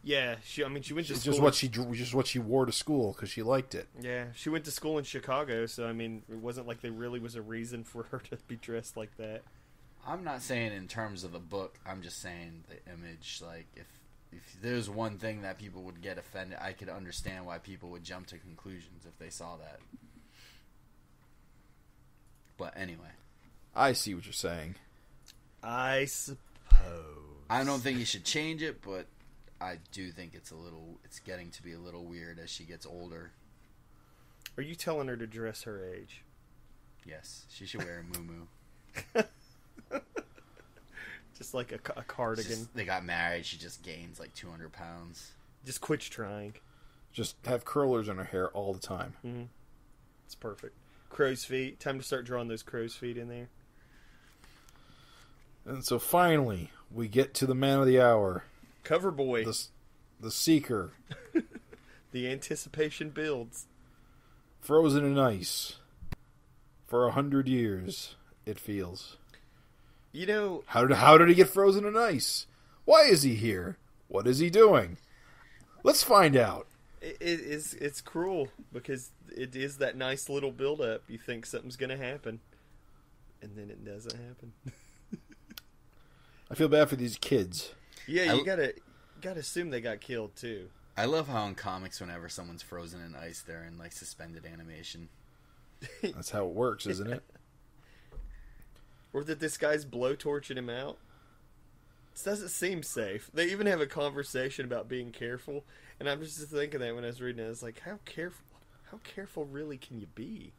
Yeah, she went to it's school. Just what she wore to school because she liked it. Yeah, she went to school in Chicago, so I mean, it wasn't like there really was a reason for her to be dressed like that. I'm not saying in terms of the book. I'm just saying the image. Like, if there's one thing that people would get offended, I could understand why people would jump to conclusions if they saw that. But anyway. I see what you're saying. I suppose. I don't think you should change it, but I do think it's getting to be a little weird as she gets older. Are you telling her to dress her age? Yes, she should wear a muumuu. Just like a cardigan. They got married. She just gains like 200 pounds. Just quits trying. Just have curlers in her hair all the time. Mm-hmm. It's perfect. Crow's feet. Time to start drawing those crow's feet in there. And so finally, we get to the man of the hour. Cover boy. The Seeker. The anticipation builds. Frozen in ice. For 100 years, it feels. How did he get frozen in ice? Why is he here? What is he doing? Let's find out. It's cruel because it is that nice little build up. You think something's going to happen, and then it doesn't happen. I feel bad for these kids. Yeah, you gotta assume they got killed too. I love how in comics, whenever someone's frozen in ice, they're in like suspended animation. That's how it works, isn't it? Or that this guy's blowtorching him out. This doesn't seem safe. They even have a conversation about being careful, and I'm just thinking that when I was reading it, I was like, how careful really can you be?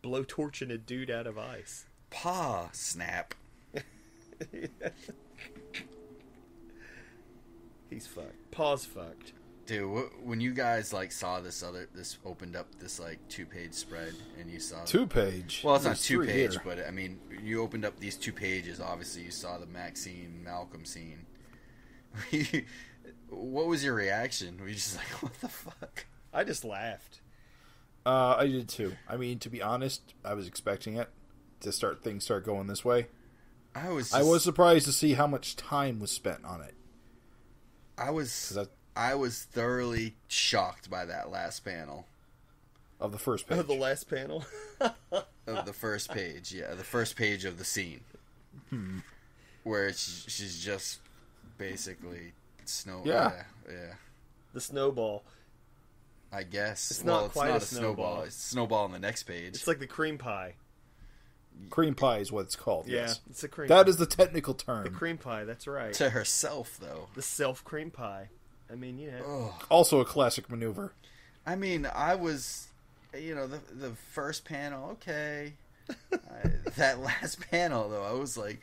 blowtorching a dude out of ice. Paw snap. He's fucked. Paw's fucked. Dude, when you guys like saw this opened up this like 2-page spread and you saw 2-page. Well, it's not There's 2-page, here. but I mean, you opened up these 2 pages. Obviously, you saw the Maxine Malcolm scene. What was your reaction? Were you just like, "What the fuck"? I just laughed. I did too. I mean, to be honest, I was expecting it to start going this way. I was surprised to see how much time was spent on it. I was thoroughly shocked by that last panel. Of the first page. Oh, the last panel? Of the first page, yeah. The first page of the scene. Where she's just basically Yeah. Yeah. The snowball. I guess. It's not quite not a snowball. It's a snowball on the next page. It's like the cream pie. Cream pie is what it's called, Yeah, yes. it's a cream That pie. is the technical term. The cream pie, that's right. To herself, though. The self-cream pie. I mean, you know. Ugh. Also a classic maneuver. I mean, I was, the first panel, okay. That last panel, though, I was like,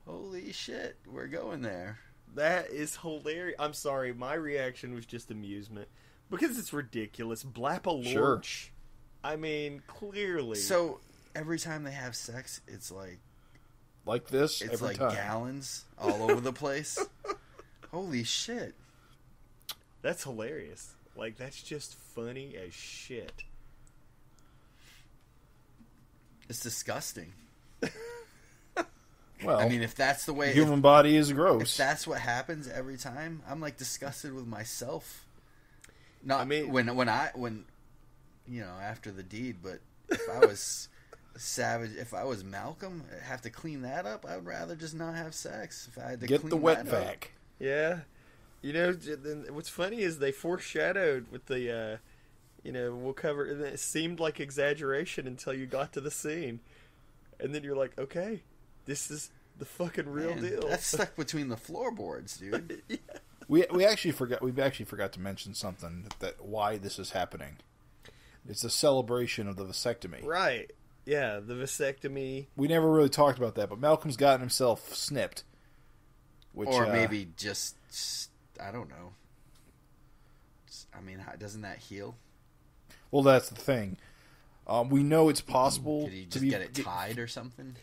holy shit, we're going there. That is hilarious. I'm sorry, my reaction was just amusement. Because it's ridiculous. Blap a lorch. Sure. I mean, clearly. So, every time they have sex, it's like this it's every like time. gallons all over the place. Holy shit. That's hilarious. Like, that's just funny as shit. It's disgusting. Well, I mean, if that's the way... the human body is If gross. that's what happens every time, I'm like disgusted with myself. Not I mean- when after the deed, but if I was Savage, if I was Malcolm, I'd have to clean that up. I would rather just not have sex. If I had to Get clean the wet that up. vac. Yeah. You know, then what's funny is they foreshadowed with the, we'll cover, and it seemed like exaggeration until you got to the scene. And then you're like, okay, this is the fucking real Man, deal. That's stuck between the floorboards, dude. Yeah. We actually forgot to mention something that why this is happening. It's a celebration of the vasectomy. Right. Yeah, the vasectomy. We never really talked about that, but Malcolm's gotten himself snipped. Which, Or maybe just, I don't know. I mean, doesn't that heal? Well, that's the thing. We know it's possible Could he to just get it tied or something?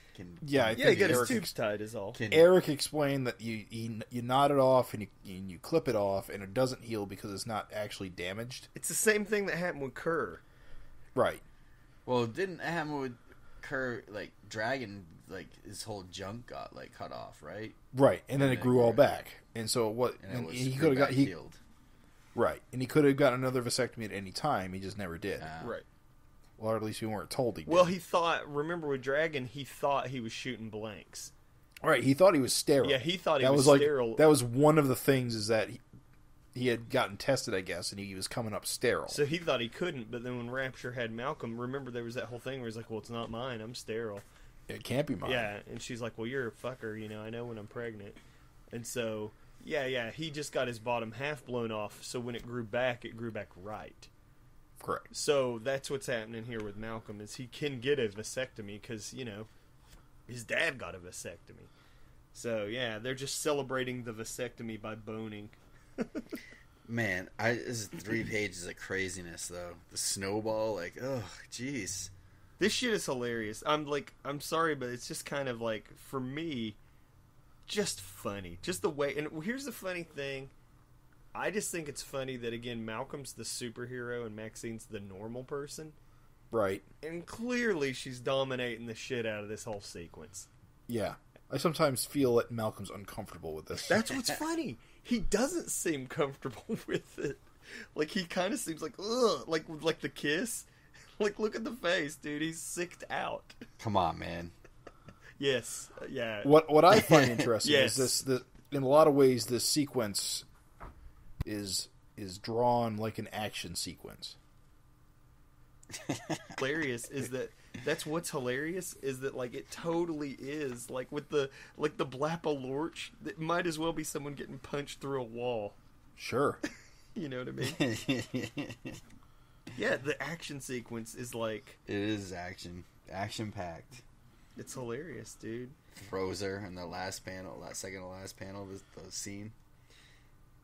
Yeah, I Yeah, think get his Erik, tubes tied is all. Erik explained that you knot it off and you clip it off, and it doesn't heal because it's not actually damaged. It's the same thing that happened with Kerr. Right. Well, didn't it happen with Kerr, like, Dragon, like, his whole junk got, like, cut off, right? Right, and then it grew all right. back, and so And it was he could have got healed. right, and he could have gotten another vasectomy at any time. He just never did. Right. Well, or at least we weren't told he did. Well, he thought, remember with Dragon, he thought he was shooting blanks. Right, he thought he was sterile. Yeah, he thought he that was like, sterile. That was one of the things is that he had gotten tested, I guess, and he was coming up sterile. So he thought he couldn't, but then when Rapture had Malcolm, remember there was that whole thing where he's like, well, it's not mine, I'm sterile. It can't be mine. Yeah, and she's like, well, you're a fucker, I know when I'm pregnant. And so, yeah, he just got his bottom half blown off, so when it grew back right. Correct. So that's what's happening here with Malcolm, is he can get a vasectomy because, his dad got a vasectomy. So, yeah, they're just celebrating the vasectomy by boning. Man, this is 3 pages of craziness, though. The snowball, like, oh, jeez. This shit is hilarious. I'm sorry, but it's just kind of like, for me, just funny. Just the way, and here's the funny thing. I just think it's funny that, again, Malcolm's the superhero and Maxine's the normal person. Right. And clearly she's dominating the shit out of this whole sequence. Yeah. I sometimes feel that Malcolm's uncomfortable with this. That's what's funny. He doesn't seem comfortable with it. Like, he kind of seems like, ugh, like the kiss. Like, look at the face, dude. He's sicked out. Come on, man. Yes. Yeah. What I find interesting Yes. is this. In a lot of ways, this sequence is drawn like an action sequence. Hilarious is that's what's hilarious is that, like, it totally is, like, with the blap a lorch, it might as well be someone getting punched through a wall. Sure. You know what I mean? Yeah, the action sequence is like... It is action-packed. It's hilarious, dude. Throws her in the last panel, second to last panel, the scene.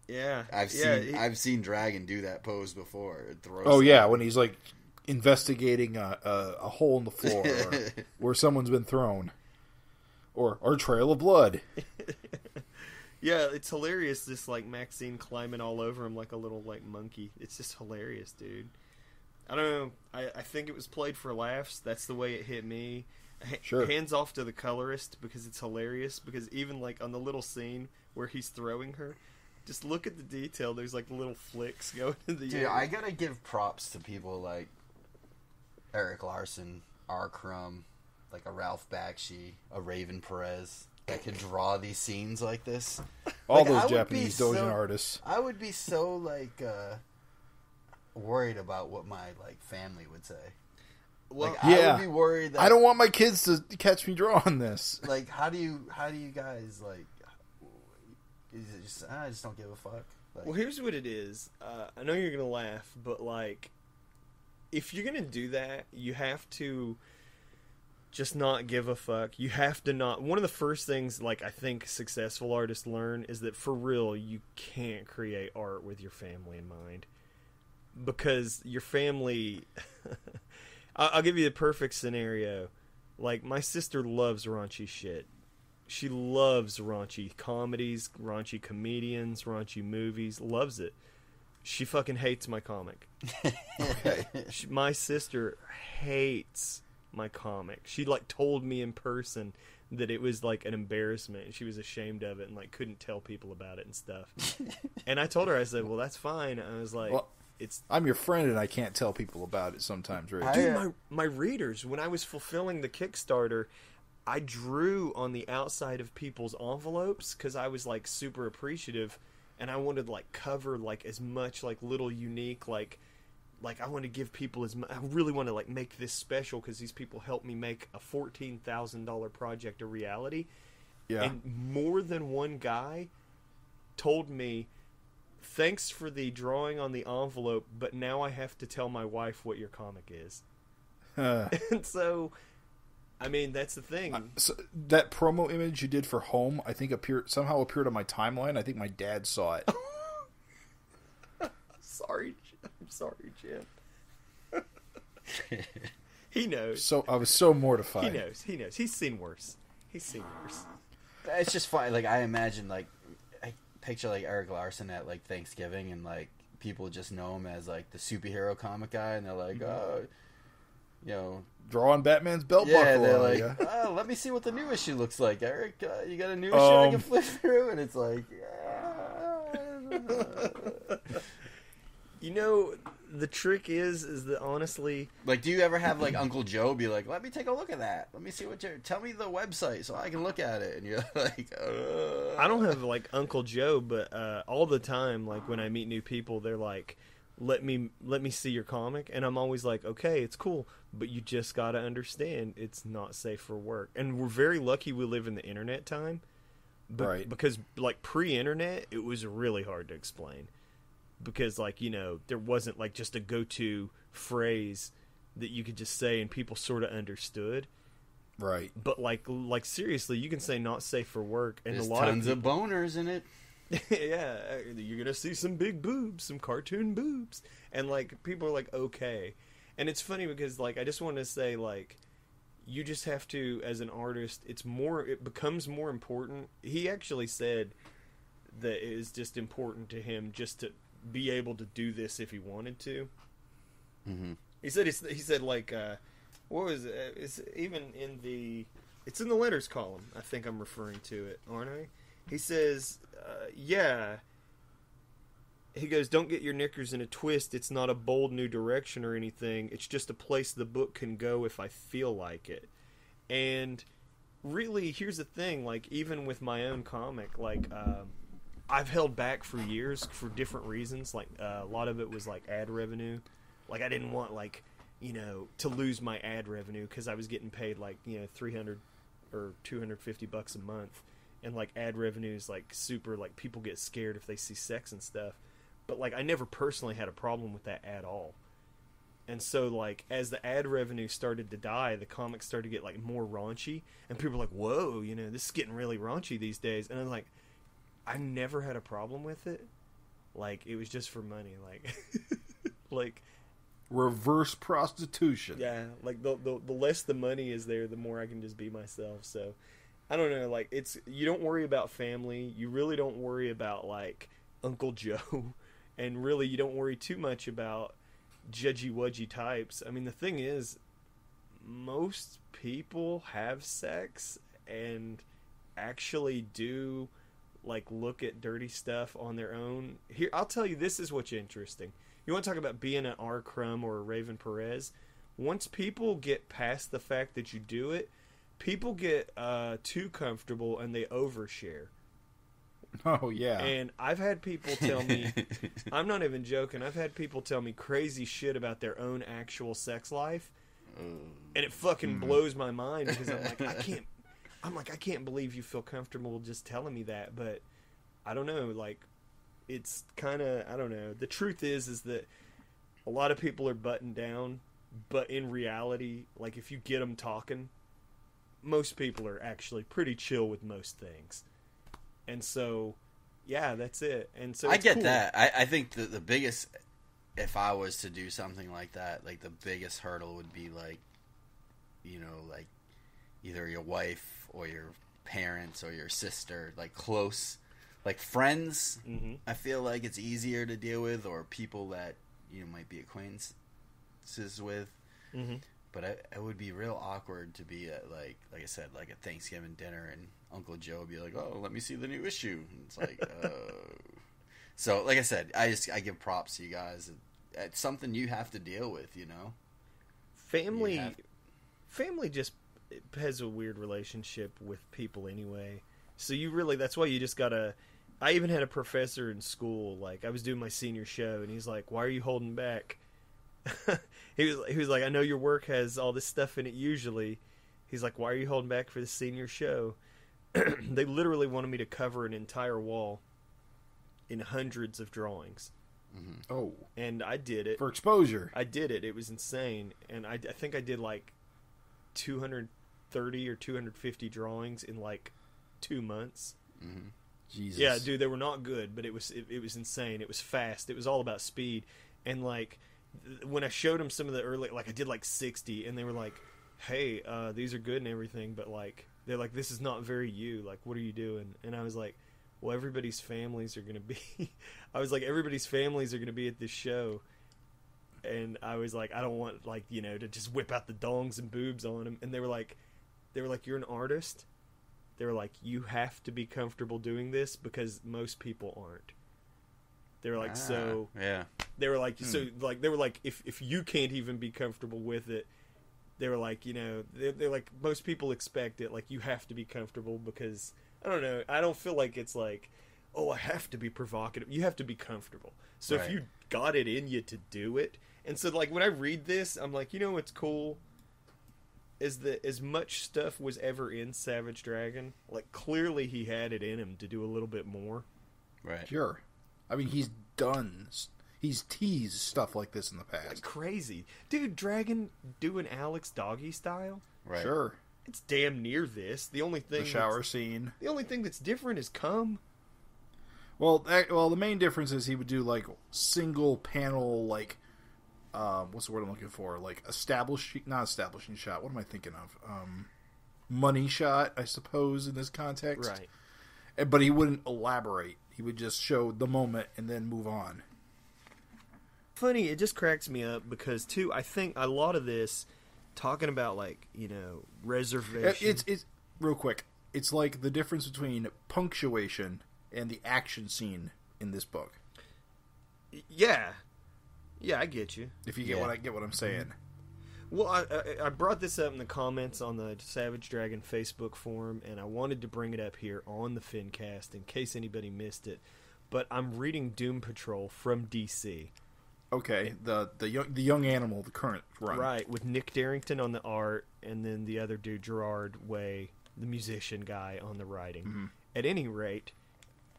Yeah. I've seen Dragon do that pose before. It throws when he's like investigating a hole in the floor or where someone's been thrown. Or trail of blood. Yeah, it's hilarious, this, like, Maxine climbing all over him like a little, like, monkey. It's just hilarious, dude. I don't know. I think it was played for laughs. That's the way it hit me. Sure. Hands off to the colorist, because it's hilarious. Because even, like, on the little scene where he's throwing her, just look at the detail. There's, like, little flicks going in the air. Dude, I gotta give props to people like Erik Larsen, R. Crumb, like a Ralph Bakshi, a Raven Perez, that could draw these scenes like this. All those Japanese doujin artists. I would be so, like, worried about what my, like, family would say. Well, like, I would be worried that... I don't want my kids to catch me drawing this. Like, how do you guys, like... Is it just, I just don't give a fuck? Like, well, here's what it is. I know you're going to laugh, but, like, if you're going to do that, you have to... just not give a fuck. You have to not... One of the first things, like, I think successful artists learn is that, for real, you can't create art with your family in mind. Because your family... I'll give you the perfect scenario. Like, my sister loves raunchy shit. She loves raunchy comedies, raunchy comedians, raunchy movies. Loves it. She fucking hates my comic. Okay. My sister hates... my comic. She, like, told me in person that it was, like, an embarrassment and she was ashamed of it and, like, couldn't tell people about it and stuff. And I told her, I said, well, that's fine. I was like, I'm your friend and I can't tell people about it sometimes, right? Dude, my readers, when I was fulfilling the Kickstarter, I drew on the outside of people's envelopes because I was, like, super appreciative and I wanted to, like, cover, like, as much, like, little unique, like I want to give people I really want to, like, make this special because these people helped me make a $14,000 project a reality. Yeah. And more than one guy told me, thanks for the drawing on the envelope, but now I have to tell my wife what your comic is. And so, I mean, that's the thing. So that promo image you did for Home, I think somehow appeared on my timeline. I think my dad saw it. I'm sorry, Jim. He knows. So I was so mortified. He knows. He's seen worse. It's just funny. Like, I imagine, like, I picture, like, Erik Larsen at, like, Thanksgiving and, like, people just know him as, like, the superhero comic guy and they're like, oh, you know, drawing Batman's belt buckle. They're like, oh, let me see what the new issue looks like, Erik. You got a new issue I can flip through? And it's like, you know, the trick is that, honestly... Like, do you ever have, like, Uncle Joe be like, let me take a look at that. Let me see tell me the website so I can look at it. And you're like, I don't have, like, Uncle Joe, but all the time, like, when I meet new people, they're like, let me see your comic. And I'm always like, okay, it's cool, but you just got to understand it's not safe for work. And we're very lucky we live in the internet time. Right. Because, like, pre-internet, it was really hard to explain. Because, like, you know, there wasn't, like, just a go-to phrase that you could just say and people sort of understood. Right. But, like seriously, you can say not safe for work. And there's a lot tons of boners in it. Yeah, you're going to see some big boobs, some cartoon boobs. And, like, people are like, okay. And it's funny because, like, I just want to say, like, you just have to, as an artist, it becomes more important. He actually said that it is just important to him just to be able to do this if he wanted to. Mm-hmm. He said like, what was it? It's even it's in the letters column. I think I'm referring to it, aren't I? He says, yeah. He goes, don't get your knickers in a twist. It's not a bold new direction or anything. It's just a place the book can go if I feel like it. And really, here's the thing. Like, even with my own comic, like, I've held back for years for different reasons. Like, a lot of it was, like, ad revenue. Like, I didn't want, like, you know, to lose my ad revenue because I was getting paid, like, you know, $300 or $250 a month. And, like, ad revenue is, like, super, like, people get scared if they see sex and stuff. But, like, I never personally had a problem with that at all. And so, like, as the ad revenue started to die, the comics started to get, like, more raunchy. And people were like, whoa, you know, this is getting really raunchy these days. And I'm like, I never had a problem with it. Like, it was just for money. Like, like... Reverse prostitution. Yeah, like, the less the money is there, the more I can just be myself. So, I don't know, like, you don't worry about family. You really don't worry about, like, Uncle Joe. And really, you don't worry too much about judgy-wudgy types. I mean, the thing is, most people have sex and actually do, like, look at dirty stuff on their own. Here, I'll tell you, this is what's interesting. You want to talk about being an R. Crumb or a Raven Perez? Once people get past the fact that you do it, people get too comfortable and they overshare. Oh, yeah. And I've had people tell me, I'm not even joking, I've had people tell me crazy shit about their own actual sex life. And it fucking blows my mind because I'm like, I can't believe you feel comfortable just telling me that. But I don't know, like, it's kind of, I don't know. The truth is that a lot of people are buttoned down, but in reality, like, if you get them talking, most people are actually pretty chill with most things. And so, yeah, that's it. And so I get cool. that. I think the biggest, if I was to do something like that, like, the biggest hurdle would be, like, you know, like, either your wife or your parents or your sister, like, close, like, friends. Mm-hmm. I feel like it's easier to deal with, or people that, you know, might be acquaintances with. Mm-hmm. But it would be real awkward to be at, like I said, like, a Thanksgiving dinner, and Uncle Joe would be like, "Oh, let me see the new issue." And it's like, So, like I said, I give props to you guys. It's something you have to deal with, you know. Family just has a weird relationship with people anyway. So you really, that's why you just gotta. I even had a professor in school. Like, I was doing my senior show, and he's like, "Why are you holding back?" he was like, I know your work has all this stuff in it usually. He's like, why are you holding back for the senior show? They literally wanted me to cover an entire wall in hundreds of drawings. Mm-hmm. Oh. And I did it. For exposure. I did it. It was insane. And I think I did like 230 or 250 drawings in like 2 months. Mm-hmm. Jesus. Yeah, dude, they were not good, but it was insane. It was fast. It was all about speed. And like, when I showed them some of the early, like, I did like 60, and they were like, hey, these are good and everything, but like, they're like, this is not very you. Like, what are you doing? And I was like, well, everybody's families are going to be, I was like, everybody's families are going to be at this show. And I was like, I don't want, like, you know, to just whip out the dongs and boobs on them. And they were like, you're an artist. They were like, you have to be comfortable doing this because most people aren't. They were like, so yeah. They were like, so like, they were like, if you can't even be comfortable with it, they were like, you know, they're like, most people expect it. Like, you have to be comfortable because, I don't know, I don't feel like it's like, oh, I have to be provocative. You have to be comfortable. So right. If you got it in you to do it, and so like when I read this, I'm like, you know what's cool is that as much stuff was ever in Savage Dragon, like, clearly he had it in him to do a little bit more. Right. Sure. I mean, he's teased stuff like this in the past. Like, crazy. Dude, Dragon doing Alex doggy style? Right. Sure. It's damn near this. The only thing the shower scene. The only thing that's different is cum. Well, the main difference is he would do, like, single panel, like, what's the word I'm looking for? Like, not establishing shot. What am I thinking of? Money shot, I suppose, in this context. Right. But he wouldn't elaborate. He would just show the moment and then move on. Funny, it just cracks me up because, too, I think a lot of this, talking about, like, you know, reservation. It's real quick. It's like the difference between punctuation and the action scene in this book. Yeah. Yeah, I get you. If you get what I'm saying. Well, I brought this up in the comments on the Savage Dragon Facebook forum, and I wanted to bring it up here on the FINcast in case anybody missed it. But I'm reading Doom Patrol from DC. Okay, the young animal, the current run. Right, with Nick Darrington on the art, and then the other dude, Gerard Way, the musician guy, on the writing. Mm-hmm. At any rate,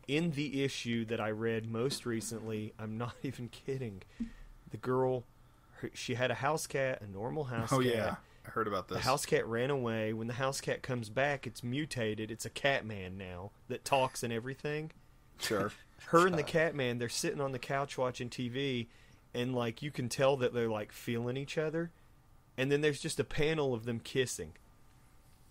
in the issue that I read most recently, I'm not even kidding, the girl, she had a house cat, a normal house Oh cat. yeah, I heard about this. The house cat ran away. When the house cat comes back, it's mutated. It's a cat man now that talks and everything. Sure. Her and the cat man, they're sitting on the couch watching TV, and like you can tell that they're like feeling each other. And then there's just a panel of them kissing.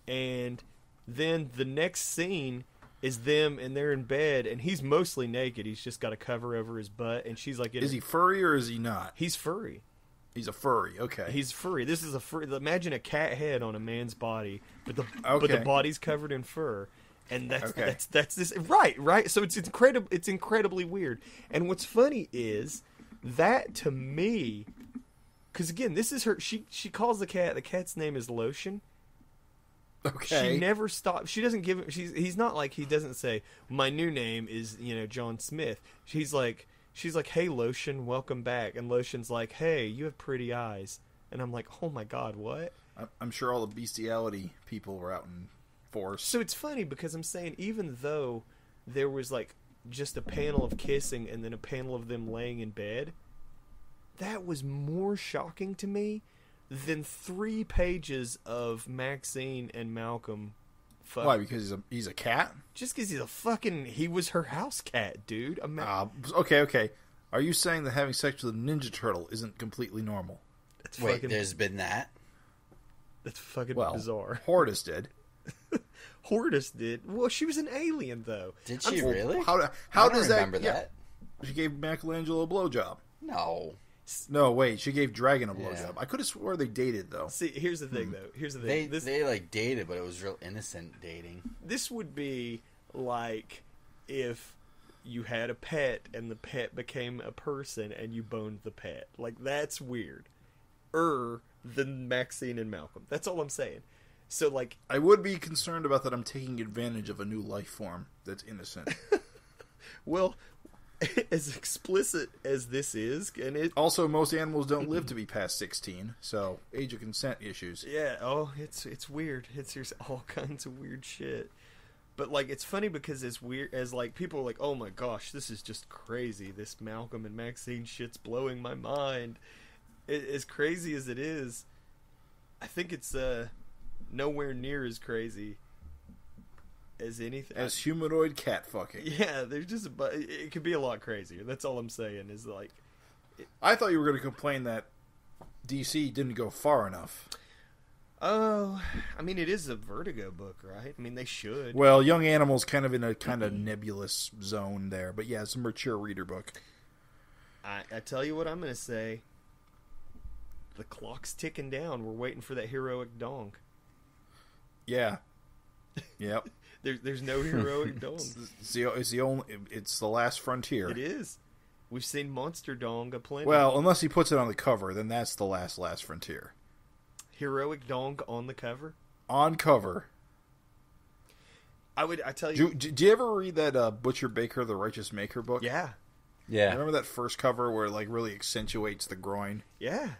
And then the next scene is them, and they're in bed, and he's mostly naked. He's just got a cover over his butt, and she's like... Is he furry or is he not? He's furry. He's a furry, okay. He's furry. This is a furry... Imagine a cat head on a man's body, but the body's covered in fur. And that's this... Right. So it's incredibly weird. And what's funny is that, to me... Because, again, this is her... She calls the cat's name is Lotion. Okay. She never stops. She doesn't give him... He's not like... He doesn't say, my new name is, John Smith. She's like, hey, Lotion, welcome back. And Lotion's like, hey, you have pretty eyes. And I'm like, oh, my God, what? I'm sure all the bestiality people were out in force. So it's funny because I'm saying, even though there was, like, just a panel of kissing and then a panel of them laying in bed... That was more shocking to me than 3 pages of Maxine and Malcolm. Why? Because he's a cat? Just because he was her house cat, dude. Okay. Are you saying that having sex with a Ninja Turtle isn't completely normal? There's been that? That's fucking bizarre. Hortus did. Hortus did? Well, she was an alien, though. Did she really? How does that... remember that. She gave Michelangelo a blowjob. No, wait. She gave Dragon a blowjob. I could have swore they dated, though. See, here's the thing, though. They like dated, but it was real innocent dating. This would be like if you had a pet and the pet became a person and you boned the pet. Like, that's weird. Than Maxine and Malcolm. That's all I'm saying. So, like... I would be concerned about that I'm taking advantage of a new life form that's innocent. Well... As explicit as this is, and it also, most animals don't live to be past 16, so age of consent issues. Yeah, it's weird. There's all kinds of weird shit. But like, it's funny because as weird as like people are like, oh my gosh, this is just crazy. This Malcolm and Maxine shit's blowing my mind. As crazy as it is, I think it's nowhere near as crazy as anything. As humanoid cat fucking. Yeah, there's just it could be a lot crazier. That's all I'm saying is like... I thought you were going to complain that DC didn't go far enough. Oh, I mean, it is a Vertigo book, right? I mean, they should. Well, Young Animal's kind of in a kind of nebulous zone there, but yeah, it's a mature reader book. I tell you what I'm going to say. The clock's ticking down. We're waiting for that heroic dong. Yeah. Yep. There's no heroic dong. It's the last frontier. It is. We've seen monster dong aplenty. Well, unless he puts it on the cover, then that's the last frontier. Heroic dong on the cover? On cover. I tell you. Do you ever read that Butcher Baker, the Righteous Maker book? Yeah. Remember that first cover where it like really accentuates the groin? Yeah.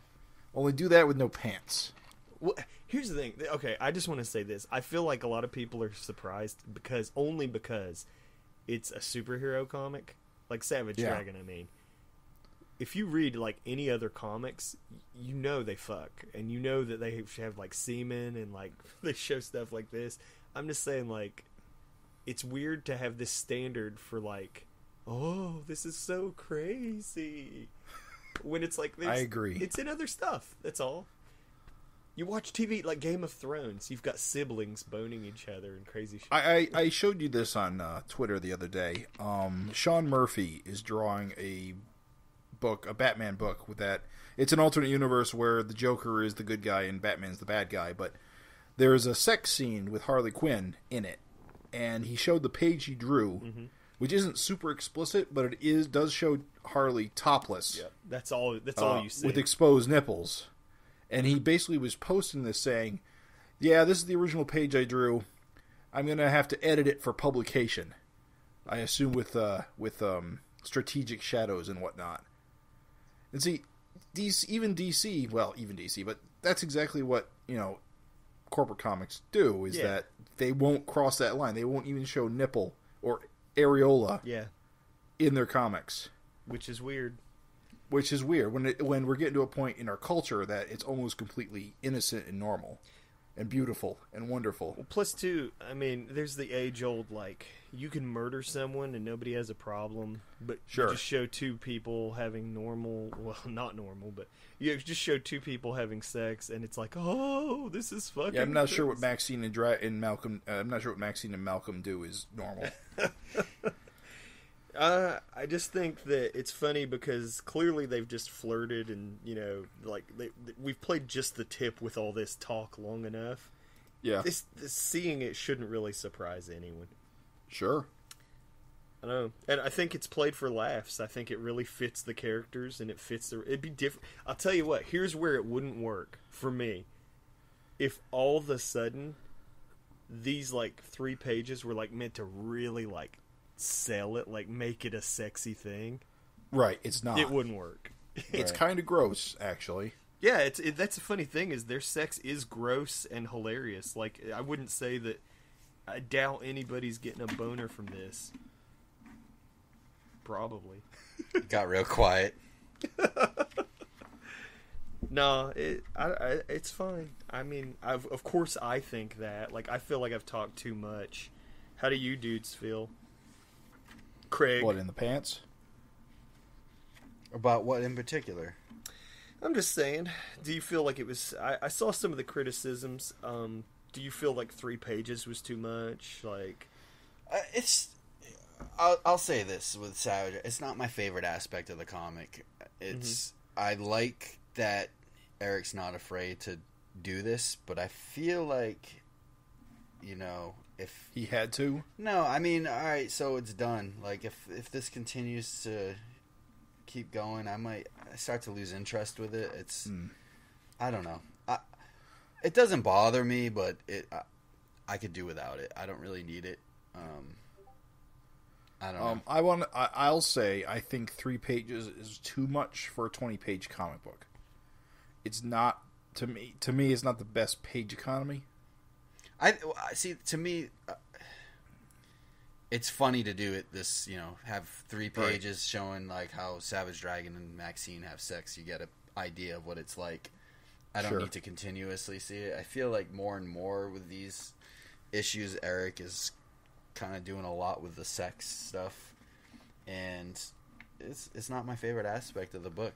Only do that with no pants. Well, here's the thing. Okay, I just want to say this. I feel like a lot of people are surprised because it's a superhero comic, like Savage Dragon. I mean, if you read like any other comics, you know they fuck, and you know that they have like semen and like they show stuff like this. I'm just saying, like, it's weird to have this standard for like, oh, this is so crazy, when it's like, I agree. It's in other stuff. That's all. You watch TV like Game of Thrones. You've got siblings boning each other and crazy shit. I showed you this on Twitter the other day. Sean Murphy is drawing a Batman book with that. It's an alternate universe where the Joker is the good guy and Batman's the bad guy, but there is a sex scene with Harley Quinn in it. And he showed the page he drew, which isn't super explicit, but it does show Harley topless. Yeah, that's all you see. With exposed nipples. And he basically was posting this saying, yeah, this is the original page I drew. I'm going to have to edit it for publication. I assume with strategic shadows and whatnot. And see, even DC, but that's exactly what, corporate comics do, is that they won't cross that line. They won't even show nipple or areola in their comics. Which is weird. which is weird when we're getting to a point in our culture that it's almost completely innocent and normal and beautiful and wonderful. Well, plus too, I mean, there's the age-old, like, you can murder someone and nobody has a problem, but Sure. you just show two people having normal, well, not normal, but you just show two people having sex, and it's like, oh, this is fucking. Yeah, I'm not sure what Maxine and Malcolm. I'm not sure what Maxine and Malcolm do is normal. I just think that it's funny because clearly they've just flirted, and like we've played just the tip with all this talk long enough. Yeah, This seeing it shouldn't really surprise anyone. sure. I know, and I think it's played for laughs. I think it really fits the characters, and it fits it'd be different. I'll tell you what. Here's where it wouldn't work for me. If all of a sudden these like 3 pages were like meant to really like sell it, like make it a sexy thing. Right, it's not. It wouldn't work. It's kind of gross, actually. Yeah, that's a funny thing is their sex is gross and hilarious. Like, I wouldn't say that. I doubt anybody's getting a boner from this. Probably. Got real quiet. No, it's fine. I mean, of course I think that. Like, I feel like I've talked too much. How do you dudes feel? Craig? What, in the pants? About what in particular? I'm just saying, do you feel like it was... I saw some of the criticisms. Do you feel like 3 pages was too much? Like, I'll say this with Savage. It's not my favorite aspect of the comic. It's I like that Erik's not afraid to do this, but I feel like, if He had to? no, I mean, all right, so it's done. Like if this continues to keep going, I might start to lose interest with it. It's I don't know. It doesn't bother me, but I could do without it. I don't really need it. I don't know. I'll say I think 3 pages is too much for a 20-page comic book. It's not to me. To me, it's not the best page economy. I see. To me, it's funny to do it. This, have 3 pages showing like how Savage Dragon and Maxine have sex. You get an idea of what it's like. I don't need to continuously see it. I feel like more and more with these issues, Erik is kind of doing a lot with the sex stuff, and it's not my favorite aspect of the book.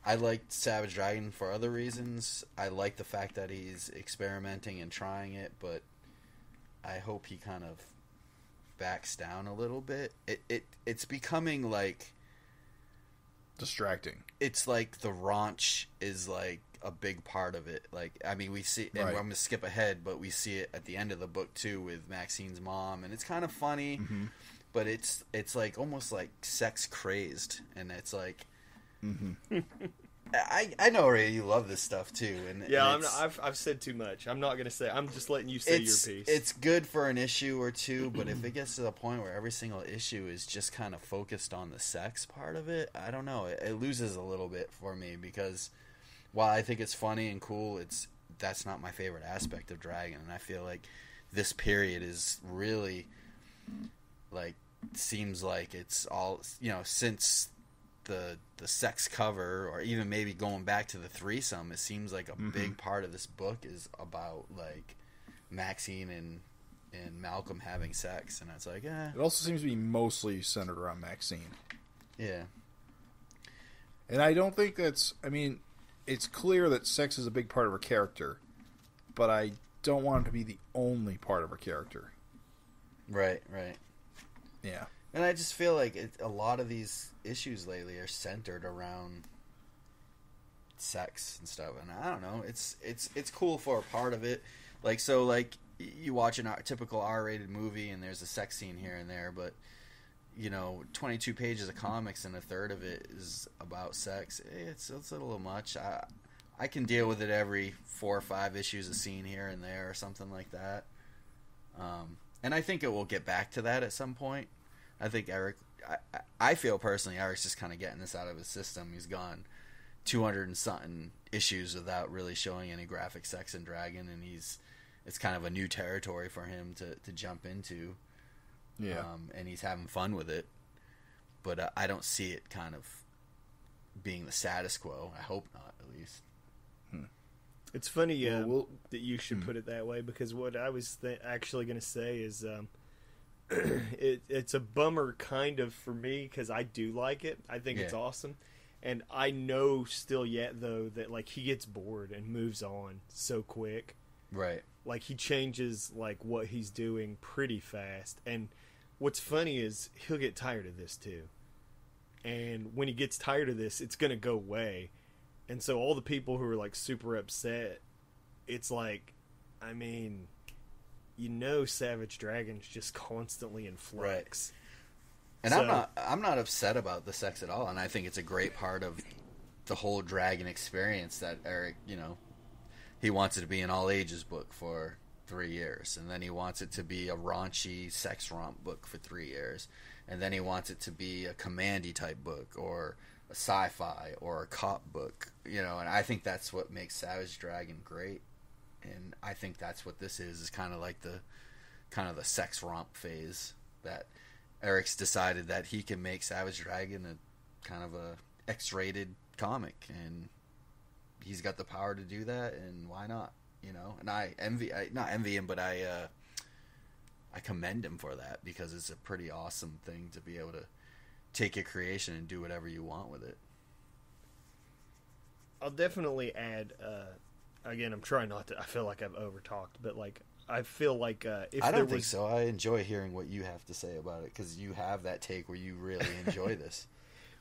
I liked Savage Dragon for other reasons. I like the fact that he's experimenting and trying it, but I hope he kind of backs down a little bit. It's becoming like distracting. It's like the raunch is like a big part of it. Like, I mean, we see, and I'm going to skip ahead, but we see it at the end of the book too with Maxine's mom, and it's kind of funny, but it's like almost like sex crazed, and it's like, I know, Ray, you love this stuff too, and yeah, and I've said too much. I'm not gonna say. I'm just letting you say your piece. It's good for an issue or two, but if it gets to the point where every single issue is just kind of focused on the sex part of it, I don't know. It loses a little bit for me because while I think it's funny and cool, that's not my favorite aspect of Dragon, and I feel like this period is really like seems like it's all since the sex cover, or even maybe going back to the threesome, it seems like a big part of this book is about like Maxine and Malcolm having sex, and it's like, It also seems to be mostly centered around Maxine. Yeah. And I don't think that's... I mean, it's clear that sex is a big part of her character, but I don't want it to be the only part of her character. Right. Yeah. And I just feel like a lot of these issues lately are centered around sex and stuff, and I don't know. It's cool for a part of it. Like, so, like, you watch a typical R-rated movie, and there's a sex scene here and there, but 22 pages of comics and a third of it is about sex. It's a little much. I can deal with it every 4 or 5 issues, a scene here and there, or something like that. And I think it will get back to that at some point. I think Erik, I feel personally, Erik's just kind of getting this out of his system. He's gone 200 and something issues without really showing any graphic sex in Dragon, and it's kind of a new territory for him to jump into. Yeah. And he's having fun with it. But I don't see it kind of being the status quo. I hope not, at least. It's funny that you should put it that way, because what I was actually going to say is it's a bummer kind of for me, because I do like it. I think it's awesome. And I know still yet, though, that like he gets bored and moves on so quick. Right. Like he changes like what he's doing pretty fast. And what's funny is he'll get tired of this too. And when he gets tired of this, it's going to go away. And so all the people who are like super upset, it's like, I mean, Savage Dragon's just constantly in flux. Right. And I'm not upset about the sex at all, and I think it's a great part of the whole dragon experience that Erik, he wants it to be an all ages book for 3 years, and then he wants it to be a raunchy sex romp book for 3 years, and then he wants it to be a commandy type book or a sci-fi or a cop book, and I think that's what makes Savage Dragon great, and I think that's what this is kind of like the sex romp phase that Erik's decided that he can make Savage Dragon a kind of a X-rated comic, and he's got the power to do that, and why not? And I not envy him, but I commend him for that, because it's a pretty awesome thing to be able to take your creation and do whatever you want with it. I'll definitely add, again, I'm trying not to, I feel like I've overtalked, but like, I feel like if I don't think so. I enjoy hearing what you have to say about it, because you have that take where you really enjoy this.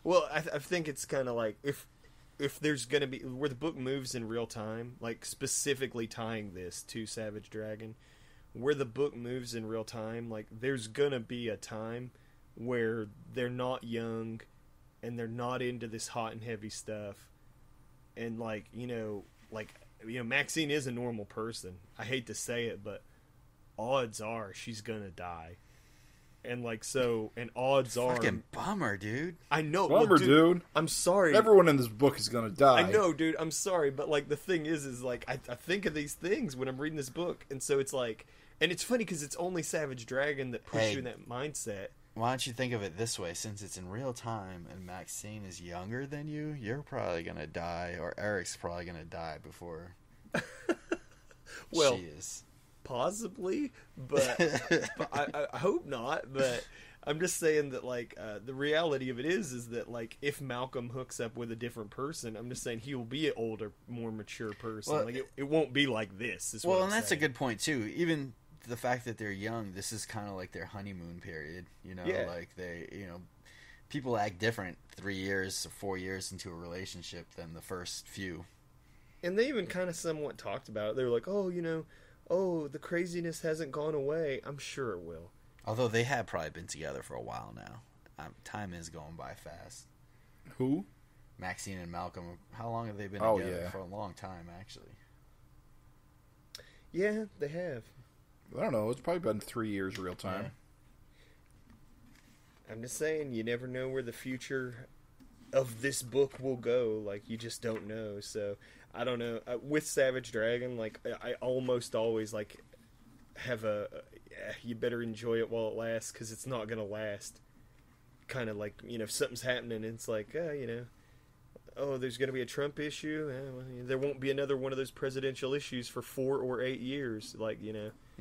Well, I think it's kind of like if there's going to be where the book moves in real time, like specifically tying this to Savage Dragon, where the book moves in real time, like there's going to be a time where they're not young and they're not into this hot and heavy stuff, and Maxine is a normal person. I hate to say it, but odds are she's gonna die. And odds are... Fucking bummer, dude. I know. Bummer, dude. I'm sorry. Everyone in this book is gonna die. I know, dude. I'm sorry, but the thing is I think of these things when I'm reading this book, and so it's like... And it's funny because it's only Savage Dragon that puts you in that mindset. Why don't you think of it this way? Since it's in real time and Maxine is younger than you, you're probably going to die, or Erik's probably going to die before she is. Possibly, but I hope not. But I'm just saying that, the reality of it is that, if Malcolm hooks up with a different person, I'm just saying he will be an older, more mature person. Well, it won't be like this. And that's a good point, too. Even the fact that they're young, this is kind of like their honeymoon period, people act different 3 years or 4 years into a relationship than the first few. And they even kind of somewhat talked about it. They were like, the craziness hasn't gone away. I'm sure it will. Although they have probably been together for a while now. Time is going by fast. Who? Maxine and Malcolm. How long have they been together? Yeah. For a long time, actually. Yeah, they have. I don't know. It's probably been 3 years real time. Yeah. I'm just saying, you never know where the future of this book will go. You just don't know. So, I don't know. With Savage Dragon, I almost always, have you better enjoy it while it lasts, because it's not going to last. Kind of if something's happening, it's there's going to be a Trump issue. There won't be another one of those presidential issues for 4 or 8 years.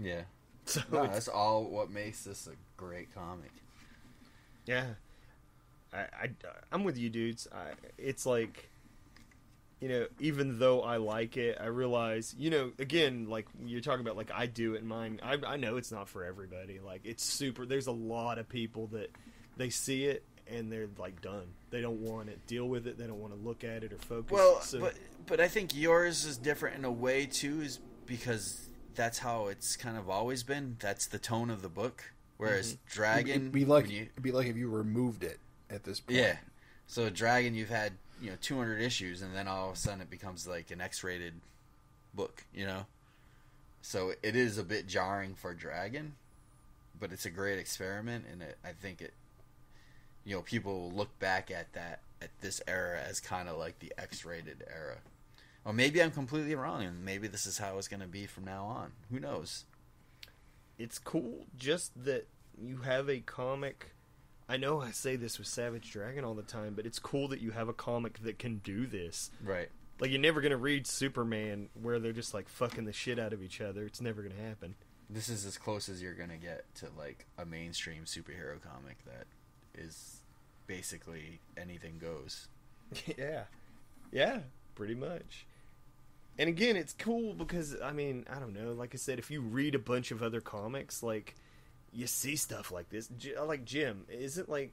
Yeah. So that's all what makes this a great comic. Yeah. I'm with you, dudes. It's even though I like it, I realize, again, you're talking about, I do it in mine. I know it's not for everybody. It's super. There's a lot of people that they see it and they're done. They don't want to deal with it. They don't want to look at it or focus. Well, but I think yours is different in a way too, is because that's how it's kind of always been. That's the tone of the book. Whereas Dragon, it'd be like if you removed it at this point. Yeah. So Dragon, you've had 200 issues, and then all of a sudden it becomes an X-rated book. So it is a bit jarring for Dragon, but it's a great experiment, and I think it. People will look back at this era as kind of like the X-rated era. Or maybe I'm completely wrong, and maybe this is how it's going to be from now on. Who knows? It's cool just that you have a comic I know I say this with Savage Dragon all the time, but it's cool that you have a comic that can do this. Right. Like, you're never going to read Superman where they're just, like, fucking the shit out of each other. It's never going to happen. This is as close as you're going to get to, like, a mainstream superhero comic that is basically anything goes. Yeah. Yeah, pretty much. And again, it's cool because, I mean, I don't know. Like I said, if you read a bunch of other comics, like, you see stuff like this. Like, Jim, isn't, like,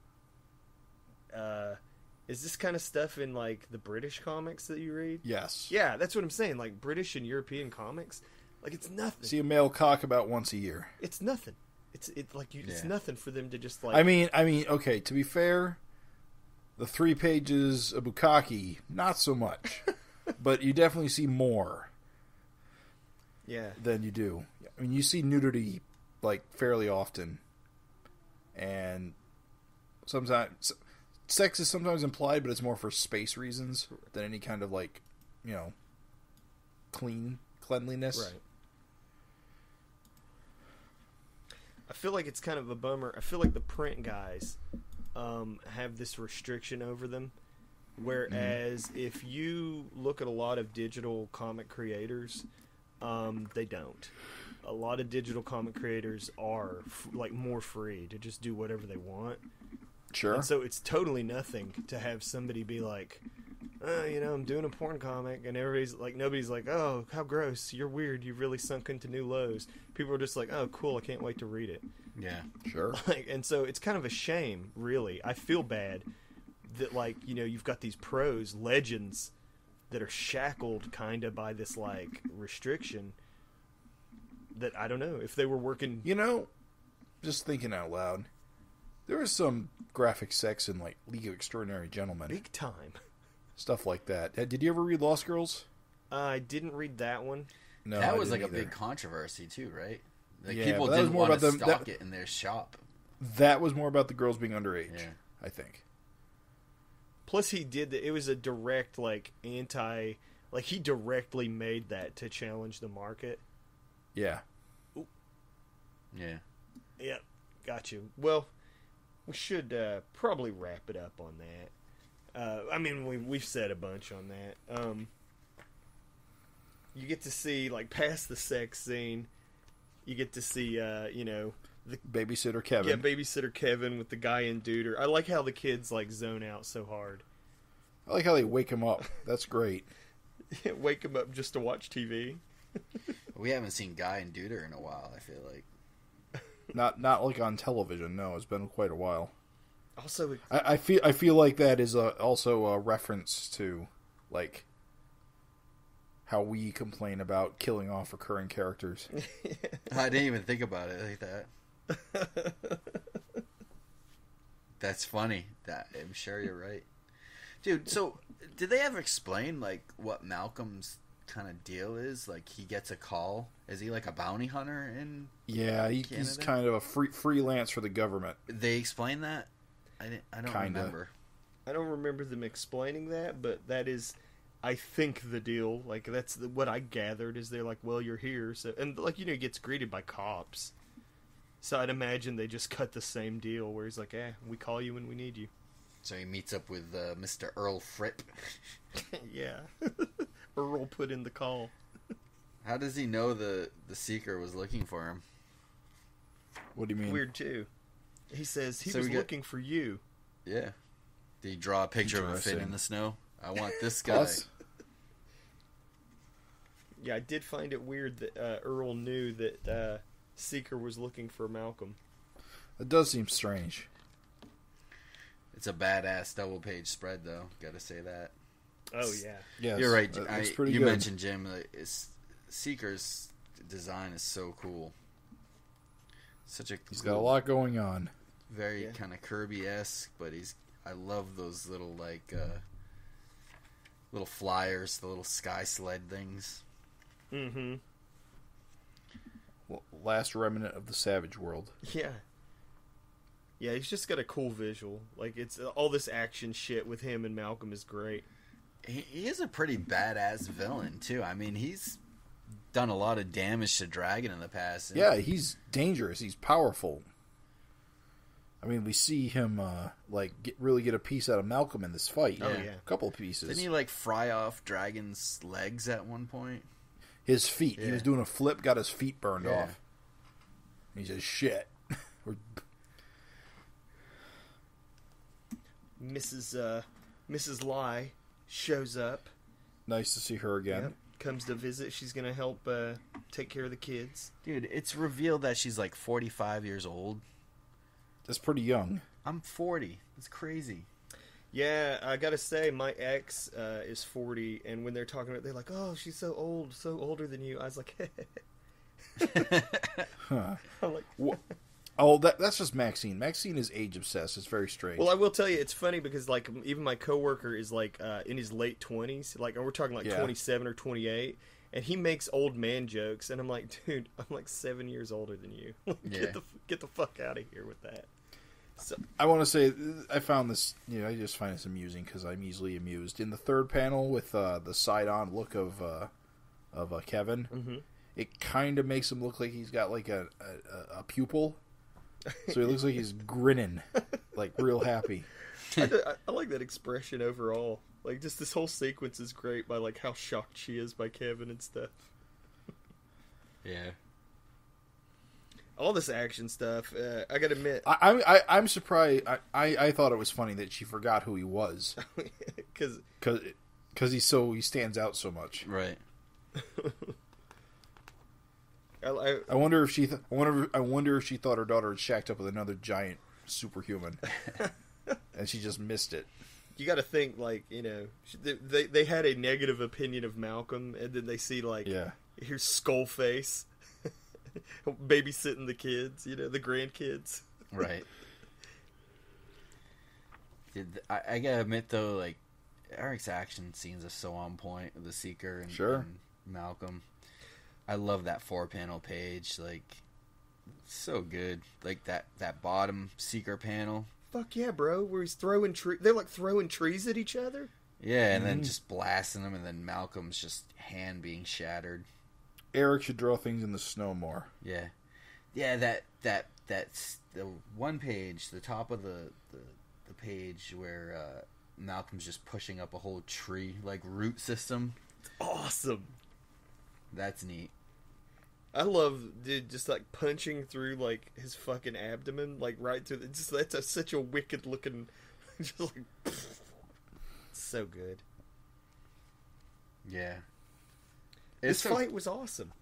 is this kind of stuff in, like, the British comics that you read? Yes. Yeah, that's what I'm saying. Like, British and European comics, like, it's nothing. See a male cock about once a year. It's nothing. It's nothing for them to just, like... I mean, okay, to be fair, the 3 pages of Bukkake, not so much. But you definitely see more. Yeah. Than you do. I mean, you see nudity, like, fairly often. And sometimes... Sex is sometimes implied, but it's more for space reasons than any kind of, like, you know, cleanliness. Right. I feel like it's kind of a bummer. I feel like the print guys have this restriction over them, whereas if you look at a lot of digital comic creators, they don't. A lot of digital comic creators are like more free to just do whatever they want. Sure. And so it's totally nothing to have somebody be like, you know, I'm doing a porn comic, and everybody's like, nobody's like, oh, how gross, you're weird, you've really sunk into new lows. People are just like, oh, cool, I can't wait to read it. Yeah. Sure. Like, and so it's kind of a shame, really. I feel bad that, like, you know, you've got these pros, legends, that are shackled kind of by this, like, restriction that, I don't know, if they were working... You know, just thinking out loud, there was some graphic sex in, like, League of Extraordinary Gentlemen. Big time. Stuff like that. Did you ever read Lost Girls? I didn't read that one. No, that I was, like, didn't a either. big controversy, too, right? Like, Yeah, people but that was didn't more want to about them- stock it in their shop. That was more about the girls being underage, Yeah. I think. Plus, he did it was a direct, like, like, he directly made that to challenge the market. Yeah. Yeah. Yep, got you. Well, we should probably wrap it up on that. I mean, we've said a bunch on that. You get to see, like, past the sex scene, you get to see, you know... the Babysitter Kevin. Yeah, Babysitter Kevin with the guy in Duder. I like how the kids, like, zone out so hard. I like how they wake him up. That's great. Wake him up just to watch TV. We haven't seen Guy and Duder in a while, I feel like. Not like on television. No, it's been quite a while. Also, I feel like that is also a reference to, like, how we complain about killing off recurring characters. I didn't even think about it like that. That's funny. I'm sure you're right. Dude, so did they ever explain, like, what Malcolm's kind of deal is? Like, he gets a call. Is he like a bounty hunter in he's Canada? kind of a freelance for the government. They explain that? I don't remember. I don't remember them explaining that, but that is, I think, the deal. Like, that's what I gathered, is they're like, well, you're here. So, and, like, you know, he gets greeted by cops. So I'd imagine they just cut the same deal where he's like, we call you when we need you. So he meets up with Mr. Earl Fripp. Yeah. Earl put in the call. How does he know the Seeker was looking for him? What do you mean? Weird, too. He says he So was we get- looking for you. Yeah. Did he draw a picture of a fit Interesting. in the snow? I want this guy. Us? Yeah, I did find it weird that Earl knew that Seeker was looking for Malcolm. It does seem strange. It's a badass double-page spread, though. Gotta say that. Oh, yeah. Yes, You're right. It's pretty you good. mentioned Jim. Seeker's design is so cool. Such a He's got a lot going on. very Yeah. kind of Kirby-esque, but I love those little little flyers, the little sky sled things. Mm-hmm. Well, last remnant of the Savage world. Yeah. Yeah, he's just got a cool visual. Like, it's all this action shit with him and Malcolm is great. He is a pretty badass villain too. I mean, he's done a lot of damage to Dragon in the past. Yeah, he's dangerous. He's powerful. I mean, we see him really get a piece out of Malcolm in this fight. Oh, yeah. A couple of pieces. Didn't he like fry off Dragon's legs at one point? His feet. Yeah. He was doing a flip, got his feet burned Yeah. off. He says, "Shit." Mrs. Lai shows up. Nice to see her again. Yep. Comes to visit. She's gonna help take care of the kids. Dude, it's revealed that she's like 45 years old. That's pretty young. I'm 40. It's crazy. Yeah, I gotta say, my ex is 40, and when they're talking about it, they're like, "Oh, she's so old, so older than you." I was like, Huh. I'm like, Oh, that's just Maxine. Maxine is age obsessed. It's very strange. well, I will tell you, it's funny because like even my coworker is like in his late 20s, like we're talking like 27 or 28, and he makes old man jokes, and I'm like, dude, I'm like 7 years older than you. Get the fuck out of here with that. So, I want to say I found this. I just find this amusing because I'm easily amused. In the third panel with the side-on look of Kevin, mm-hmm. It kind of makes him look like he's got like a pupil. So he looks like he's grinning, like real happy. I like that expression overall. Like, just this whole sequence is great by like how shocked she is by Kevin and stuff. Yeah. All this action stuff, I gotta admit, I'm surprised. I thought it was funny that she forgot who he was because he stands out so much. Right. I wonder if she I wonder if she thought her daughter had shacked up with another giant superhuman, and she just missed it. You got to think like they had a negative opinion of Malcolm, and then they see like here's Skullface babysitting the kids, the grandkids. Right. I gotta admit though, like Eric's action scenes are so on point with the Seeker and Malcolm. I love that 4-panel page, like so good. Like that bottom Seeker panel. Fuck yeah, bro! Where he's throwing they're like throwing trees at each other. Yeah, and then just blasting them, and then Malcolm's just hand being shattered. Erik should draw things in the snow more. Yeah, that's the one page, the top of the page where Malcolm's just pushing up a whole tree like root system. It's awesome. That's neat. I love, dude, just like punching through like his fucking abdomen, like right through. That's such a wicked looking, just like so good. Yeah, this fight was awesome.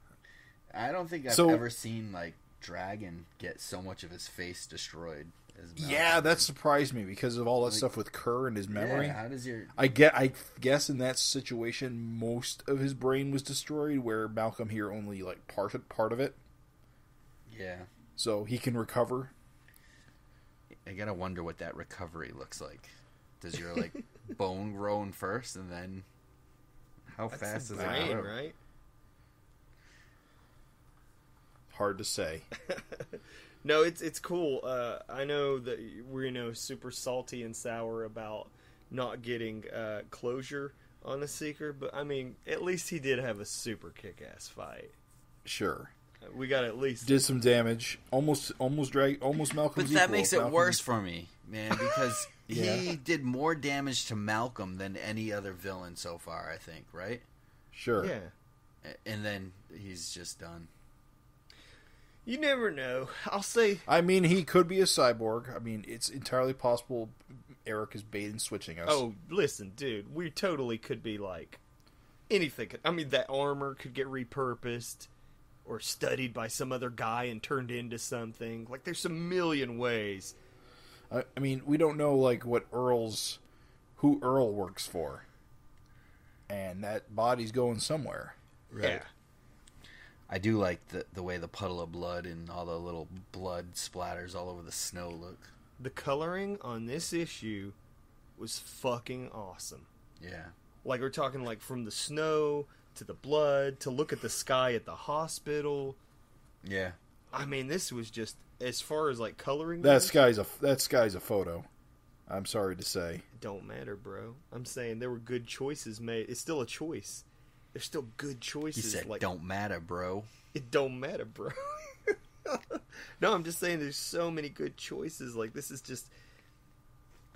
I don't think I've ever seen like Dragon get so much of his face destroyed. Yeah, that surprised me because of all that stuff with Kerr and his memory. Yeah, how does your... I guess in that situation, most of his brain was destroyed, where Malcolm here only like part of it. Yeah. So he can recover. I gotta wonder what that recovery looks like. Does your like bone grow in first, and then how fast does it grow? Right? Hard to say. No, it's cool. I know that we're super salty and sour about not getting closure on the Seeker, but I mean, at least he did have a super kick-ass fight. Sure, we got at least did some damage. Almost Malcolm's. But that makes it worse for me, man, because he did more damage to Malcolm than any other villain so far. I think, right? Sure. Yeah. And then he's just done. You never know. I'll say... I mean, he could be a cyborg. I mean, it's entirely possible Erik is bait and switching us. Oh, listen, dude. We totally could be like... anything. I mean, that armor could get repurposed or studied by some other guy and turned into something. Like, there's a million ways. I mean, we don't know, like, who Earl works for. And that body's going somewhere. Right. Yeah. I do like the way the puddle of blood and all the little blood splatters all over the snow look. The coloring on this issue was fucking awesome. Yeah. Like, we're talking, like, from the snow to the blood to look at the sky at the hospital. Yeah. I mean, this was just, as far as, like, coloring that goes, sky's a photo. I'm sorry to say. It don't matter, bro. I'm saying there were good choices made. It's still a choice. There's still good choices. You said, like, don't matter, bro. It don't matter, bro. No, I'm just saying there's so many good choices. Like, this is just,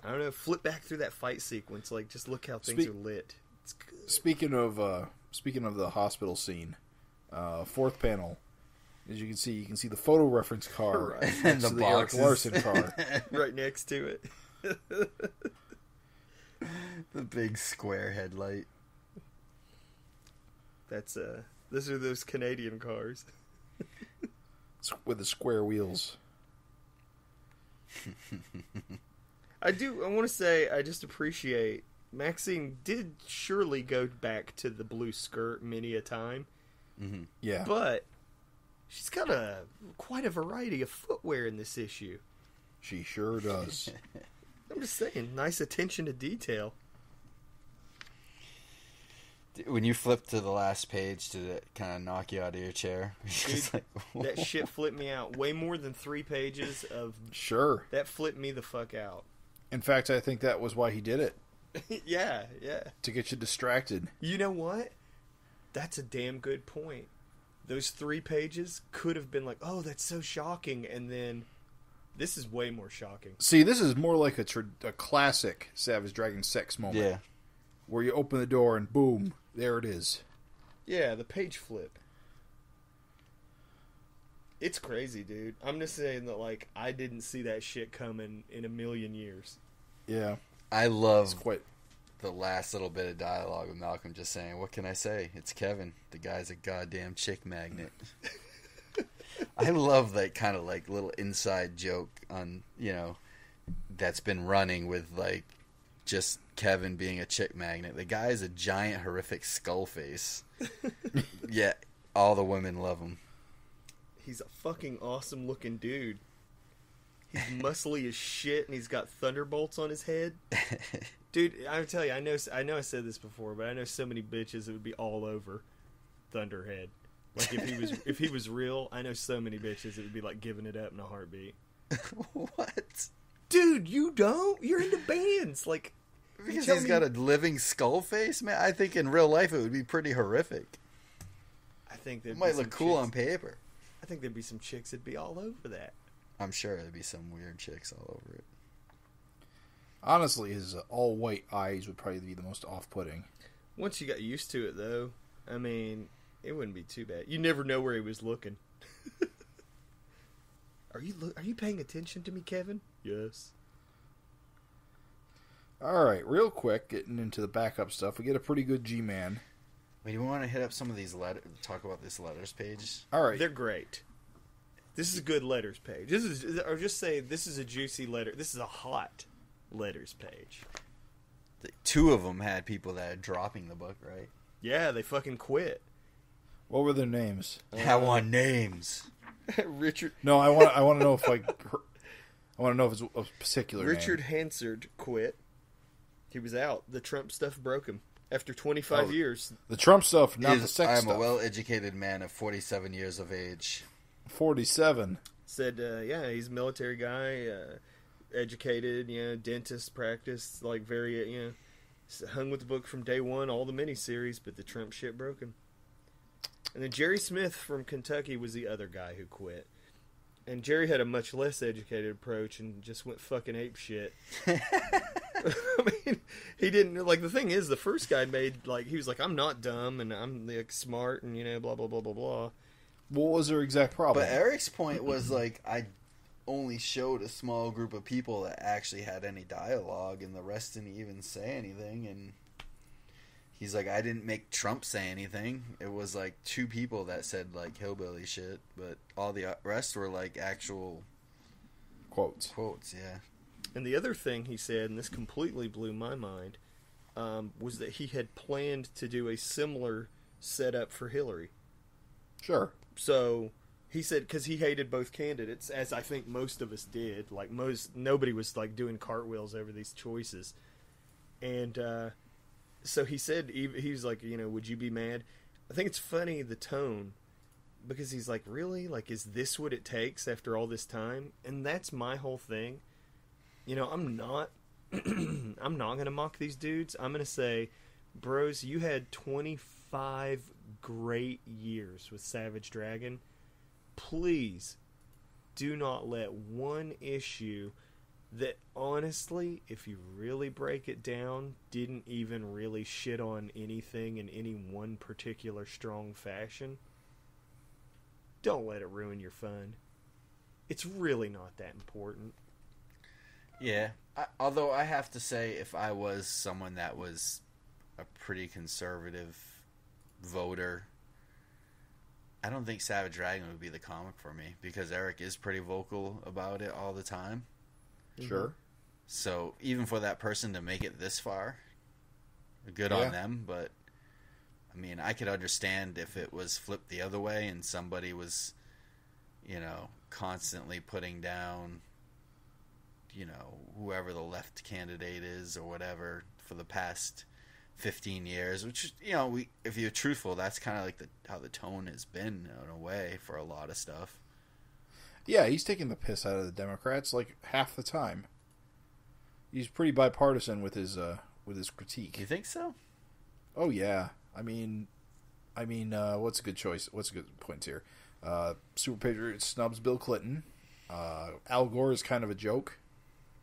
I don't know, flip back through that fight sequence. Like, just look how things are lit. It's good. Speaking of the hospital scene, fourth panel, as you can see the photo reference car Right. next to the Erik Larsen car. Right next to it. The big square headlight. Those are those Canadian cars. With the square wheels. I want to say I just appreciate Maxine did surely go back to the blue skirt many a time. Mm-hmm. Yeah. But she's got quite a variety of footwear in this issue. She sure does. I'm just saying, nice attention to detail. When you flip to the last page, did it kind of knock you out of your chair? Dude, Like, that shit flipped me out. Way more than 3 pages of... Sure. That flipped me the fuck out. In fact, I think that was why he did it. Yeah. To get you distracted. You know what? That's a damn good point. Those 3 pages could have been like, oh, that's so shocking, and then this is way more shocking. See, this is more like a classic Savage Dragon sex moment. yeah. Where you open the door and boom, there it is. Yeah, the page flip. It's crazy, dude. I'm just saying that, like, I didn't see that shit coming in a million years. Yeah. I love It's quite... the last little bit of dialogue with Malcolm just saying, what can I say? It's Kevin. The guy's a goddamn chick magnet. I love that kind of, like, little inside joke on, that's been running with, like, just Kevin being a chick magnet. The guy is a giant, horrific skull face. Yeah, all the women love him. He's a fucking awesome looking dude. He's muscly as shit, and he's got thunderbolts on his head. Dude, I tell you, I know I said this before, but I know so many bitches that would be all over Thunderhead. Like, if he was real, I know so many bitches that would be like giving it up in a heartbeat. What? Dude, you don't? You're into bands, like. Because he's got a living skull face, man. I think in real life it would be pretty horrific. I think it might look cool on paper. I think there'd be some chicks that'd be all over that. I'm sure there'd be some weird chicks all over it. Honestly, his all-white eyes would probably be the most off-putting. Once you got used to it, though, I mean, it wouldn't be too bad. You never know where he was looking. Are you paying attention to me, Kevin? Yes. All right, real quick, getting into the backup stuff, we get a pretty good G-Man. Wait, do we want to hit up some of these letters? Talk about this letters page? All right. They're great. This is a good letters page. Or just say this is a juicy letter. This is a hot letters page. 2 of them had people that are dropping the book, right? Yeah, they fucking quit. What were their names? I want names. Richard. No, I want to know if I want to know if it's a particular Richard name. Hansard quit. He was out. The Trump stuff broke him after 25 years. The Trump stuff, not the sex I'm stuff. a well-educated man of 47 years of age. 47. Said, yeah, he's a military guy, educated, dentist practice, like very, hung with the book from day one, all the miniseries, but the Trump shit broke him. And then Jerry Smith from Kentucky was the other guy who quit. And Jerry had a much less educated approach and just went fucking ape shit. I mean, he didn't, like, the thing is, the first guy made, like, he was like, I'm not dumb and I'm, like, smart and, blah, blah, blah, blah, blah. What was their exact problem? But Eric's point was, like, I only showed a small group of people that actually had any dialogue and the rest didn't even say anything. And he's like, I didn't make Trump say anything. It was, like, 2 people that said, like, hillbilly shit, but all the rest were, like, actual quotes, yeah. And the other thing he said, and this completely blew my mind, was that he had planned to do a similar setup for Hillary. Sure. So he said, because he hated both candidates, as I think most of us did. Like, nobody was, like, doing cartwheels over these choices. And so he said, he was like, would you be mad? I think it's funny, the tone, because he's like, really? Like, is this what it takes after all this time? And that's my whole thing. I'm not I'm not going to mock these dudes. I'm going to say, bros, you had 25 great years with Savage Dragon. Please do not let one issue that, honestly, if you really break it down, didn't even really shit on anything in any one particular strong fashion, don't let it ruin your fun. It's really not that important. Yeah. Although I have to say, if I was someone that was a pretty conservative voter, I don't think Savage Dragon would be the comic for me, because Erik is pretty vocal about it all the time. Sure. So even for that person to make it this far, good on them. But I mean, I could understand if it was flipped the other way and somebody was, constantly putting down, whoever the left candidate is or whatever for the past 15 years, which, if you're truthful, that's kind of like how the tone has been in a way for a lot of stuff. Yeah, he's taking the piss out of the Democrats like half the time. He's pretty bipartisan with his critique. You think so? Oh yeah. I mean, what's a good choice? What's a good points here? Super Patriot snubs Bill Clinton. Al Gore is kind of a joke.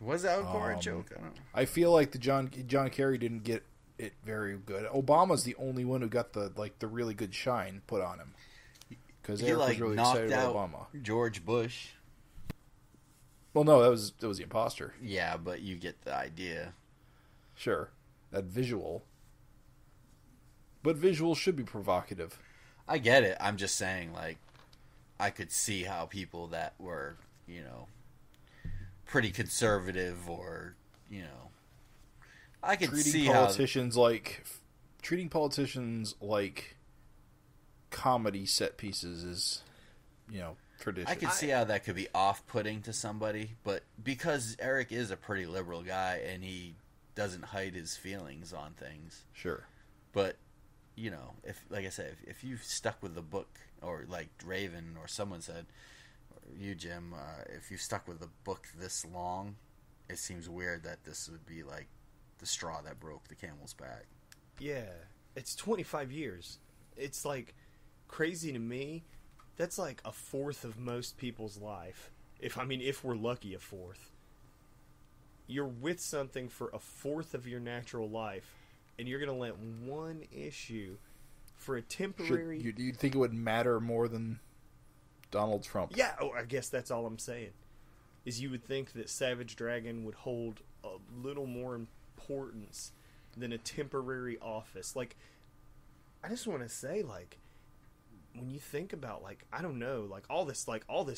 Was Al Gore a joke? I don't know. I feel like the John Kerry didn't get it very good. Obama's the only one who got the really good shine put on him. Because he Erik was really knocked excited out about Obama. George Bush. Well, no, that was the imposter. Yeah, but you get the idea. Sure, that visual. But visuals should be provocative. I get it. I'm just saying, I could see how people that were, pretty conservative, or, I could see treating politicians like comedy set pieces is, tradition. I could see how that could be off-putting to somebody, but because Erik is a pretty liberal guy and he doesn't hide his feelings on things. Sure. But, if, like I said, if you stuck with the book, or like Raven or someone said, or you, Jim, if you stuck with the book this long, it seems weird that this would be like the straw that broke the camel's back. Yeah, it's 25 years. It's crazy to me. That's like a fourth of most people's life. If we're lucky, a fourth. You're with something for a fourth of your natural life, and you're going to let one issue for a temporary... Do you think it would matter more than Donald Trump? Yeah, I guess that's all I'm saying. Is you would think that Savage Dragon would hold a little more importance than a temporary office. I just want to say, when you think about, I don't know, all this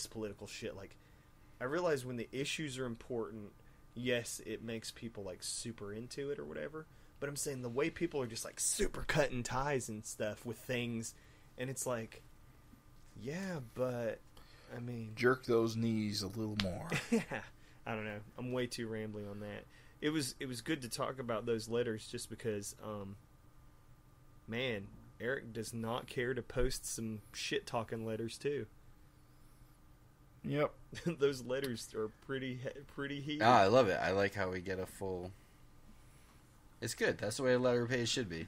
political shit, I realize when the issues are important, yes, it makes people, super into it or whatever, but I'm saying the way people are just, super cutting ties and stuff with things, and it's yeah, but, jerk those knees a little more. Yeah, I don't know. I'm way too rambling on that. It was good to talk about those letters just because, man, Erik does not care to post some shit-talking letters, too. Yep. Those letters are pretty heated. Oh, I love it. I like how we get a full... It's good. That's the way a letter page should be.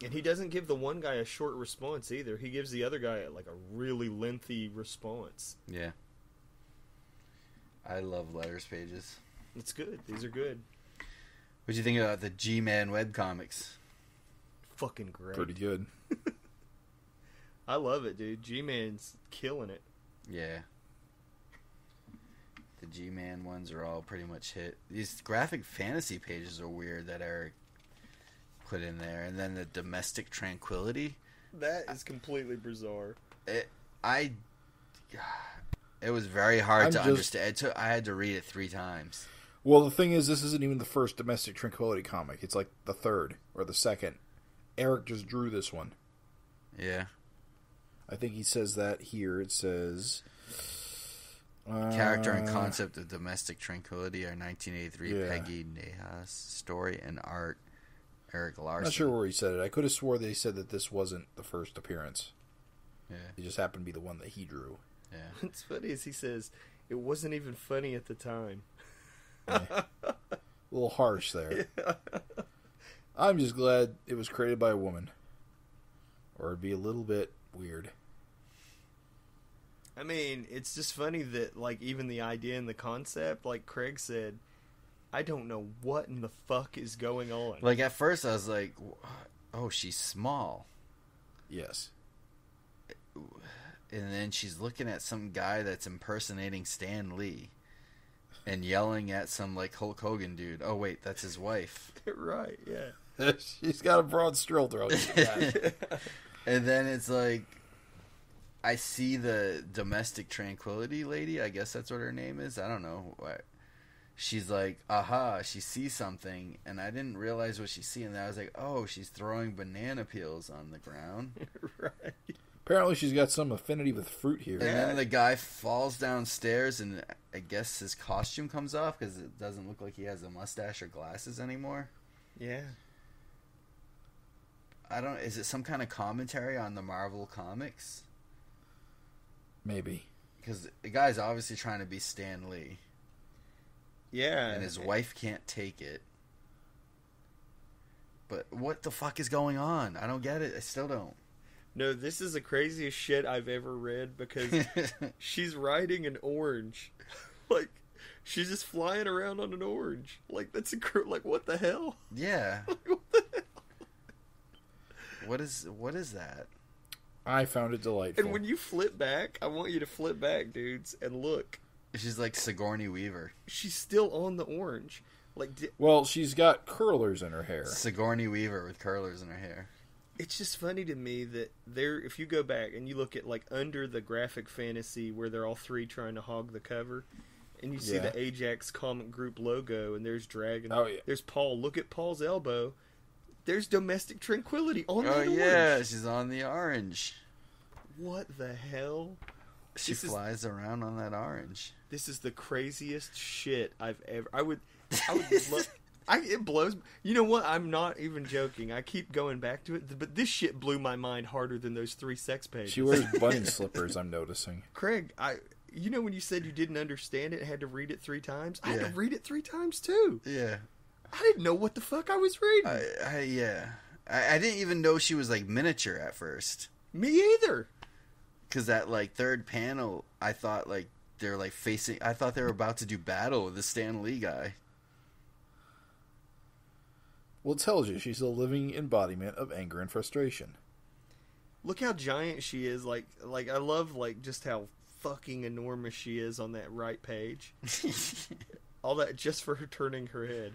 And he doesn't give the one guy a short response, either. He gives the other guy, a really lengthy response. Yeah. I love letters pages. It's good. These are good. What'd you think about the G-Man webcomics? Fucking great. Pretty good. I love it, dude. G-Man's killing it. Yeah. The G-Man ones are all pretty much hit. These graphic fantasy pages are weird that Erik put in there. And then the domestic tranquility. That is completely bizarre. It was very hard to understand. I had to read it 3 times. Well, the thing is, this isn't even the first domestic tranquility comic. It's the third or the second. Erik just drew this one. Yeah. I think he says that here. It says... Character and concept of domestic tranquility are 1983 Peggy Nehas story and art Erik Larsen. I'm not sure where he said it. I could have swore they said that this wasn't the first appearance. Yeah. It just happened to be the one that he drew. Yeah. What's funny is he says, it wasn't even funny at the time. A little harsh there. Yeah. I'm just glad it was created by a woman. Or it'd be a little bit weird. I mean, it's just funny that, like, even the idea and the concept, like Craig said, I don't know what in the fuck is going on. Like, at first I was like, oh, she's small. Yes. And then she's looking at some guy that's impersonating Stan Lee and yelling at some, like, Hulk Hogan dude. Oh, wait, that's his wife. Right, yeah. She's got a broad stroke throat. And then it's like, I see the domestic tranquility lady. I guess that's what her name is. I don't know. She's like, aha, she sees something, and I didn't realize what she's seeing. And I was like, oh, she's throwing banana peels on the ground. Right. Apparently she's got some affinity with fruit here. And then the guy falls downstairs, and I guess his costume comes off because it doesn't look like he has a mustache or glasses anymore. Yeah. Is it some kind of commentary on the Marvel comics? Maybe. Because the guy's obviously trying to be Stan Lee. Yeah. And his wife can't take it. But what the fuck is going on? I don't get it. I still don't. No, this is the craziest shit I've ever read because she's riding an orange. Like, she's just flying around on an orange. Like, that's like, what the hell? Yeah. Like, what the hell? What is that? I found it delightful. And when you flip back, I want you to flip back, dudes, and look. She's like Sigourney Weaver. She's still on the orange. Like, well, she's got curlers in her hair. Sigourney Weaver with curlers in her hair. It's just funny to me that if you go back and you look at, like, under the graphic fantasy where they're all three trying to hog the cover, and you see the Ajax comic group logo, and there's Dragon. Oh, yeah. There's Paul. Look at Paul's elbow. There's domestic tranquility on the orange. Oh, yeah, she's on the orange. What the hell? She flies around on that orange. This is the craziest shit I've ever... I would love... It blows... You know what? I'm not even joking. I keep going back to it, but this shit blew my mind harder than those 3 sex pages. She wears bunny slippers, I'm noticing. Craig, you know when you said you didn't understand it, had to read it 3 times? I had to read it 3 times, too. Yeah. I didn't know what the fuck I was reading. I didn't even know she was, like, miniature at first. Me either. Because that, like, third panel, I thought, like, they're, like, facing... I thought they were about to do battle with the Stan Lee guy. Well, it tells you she's a living embodiment of anger and frustration. Look how giant she is. Like I love, like, just how fucking enormous she is on that right page. All that just for her turning her head.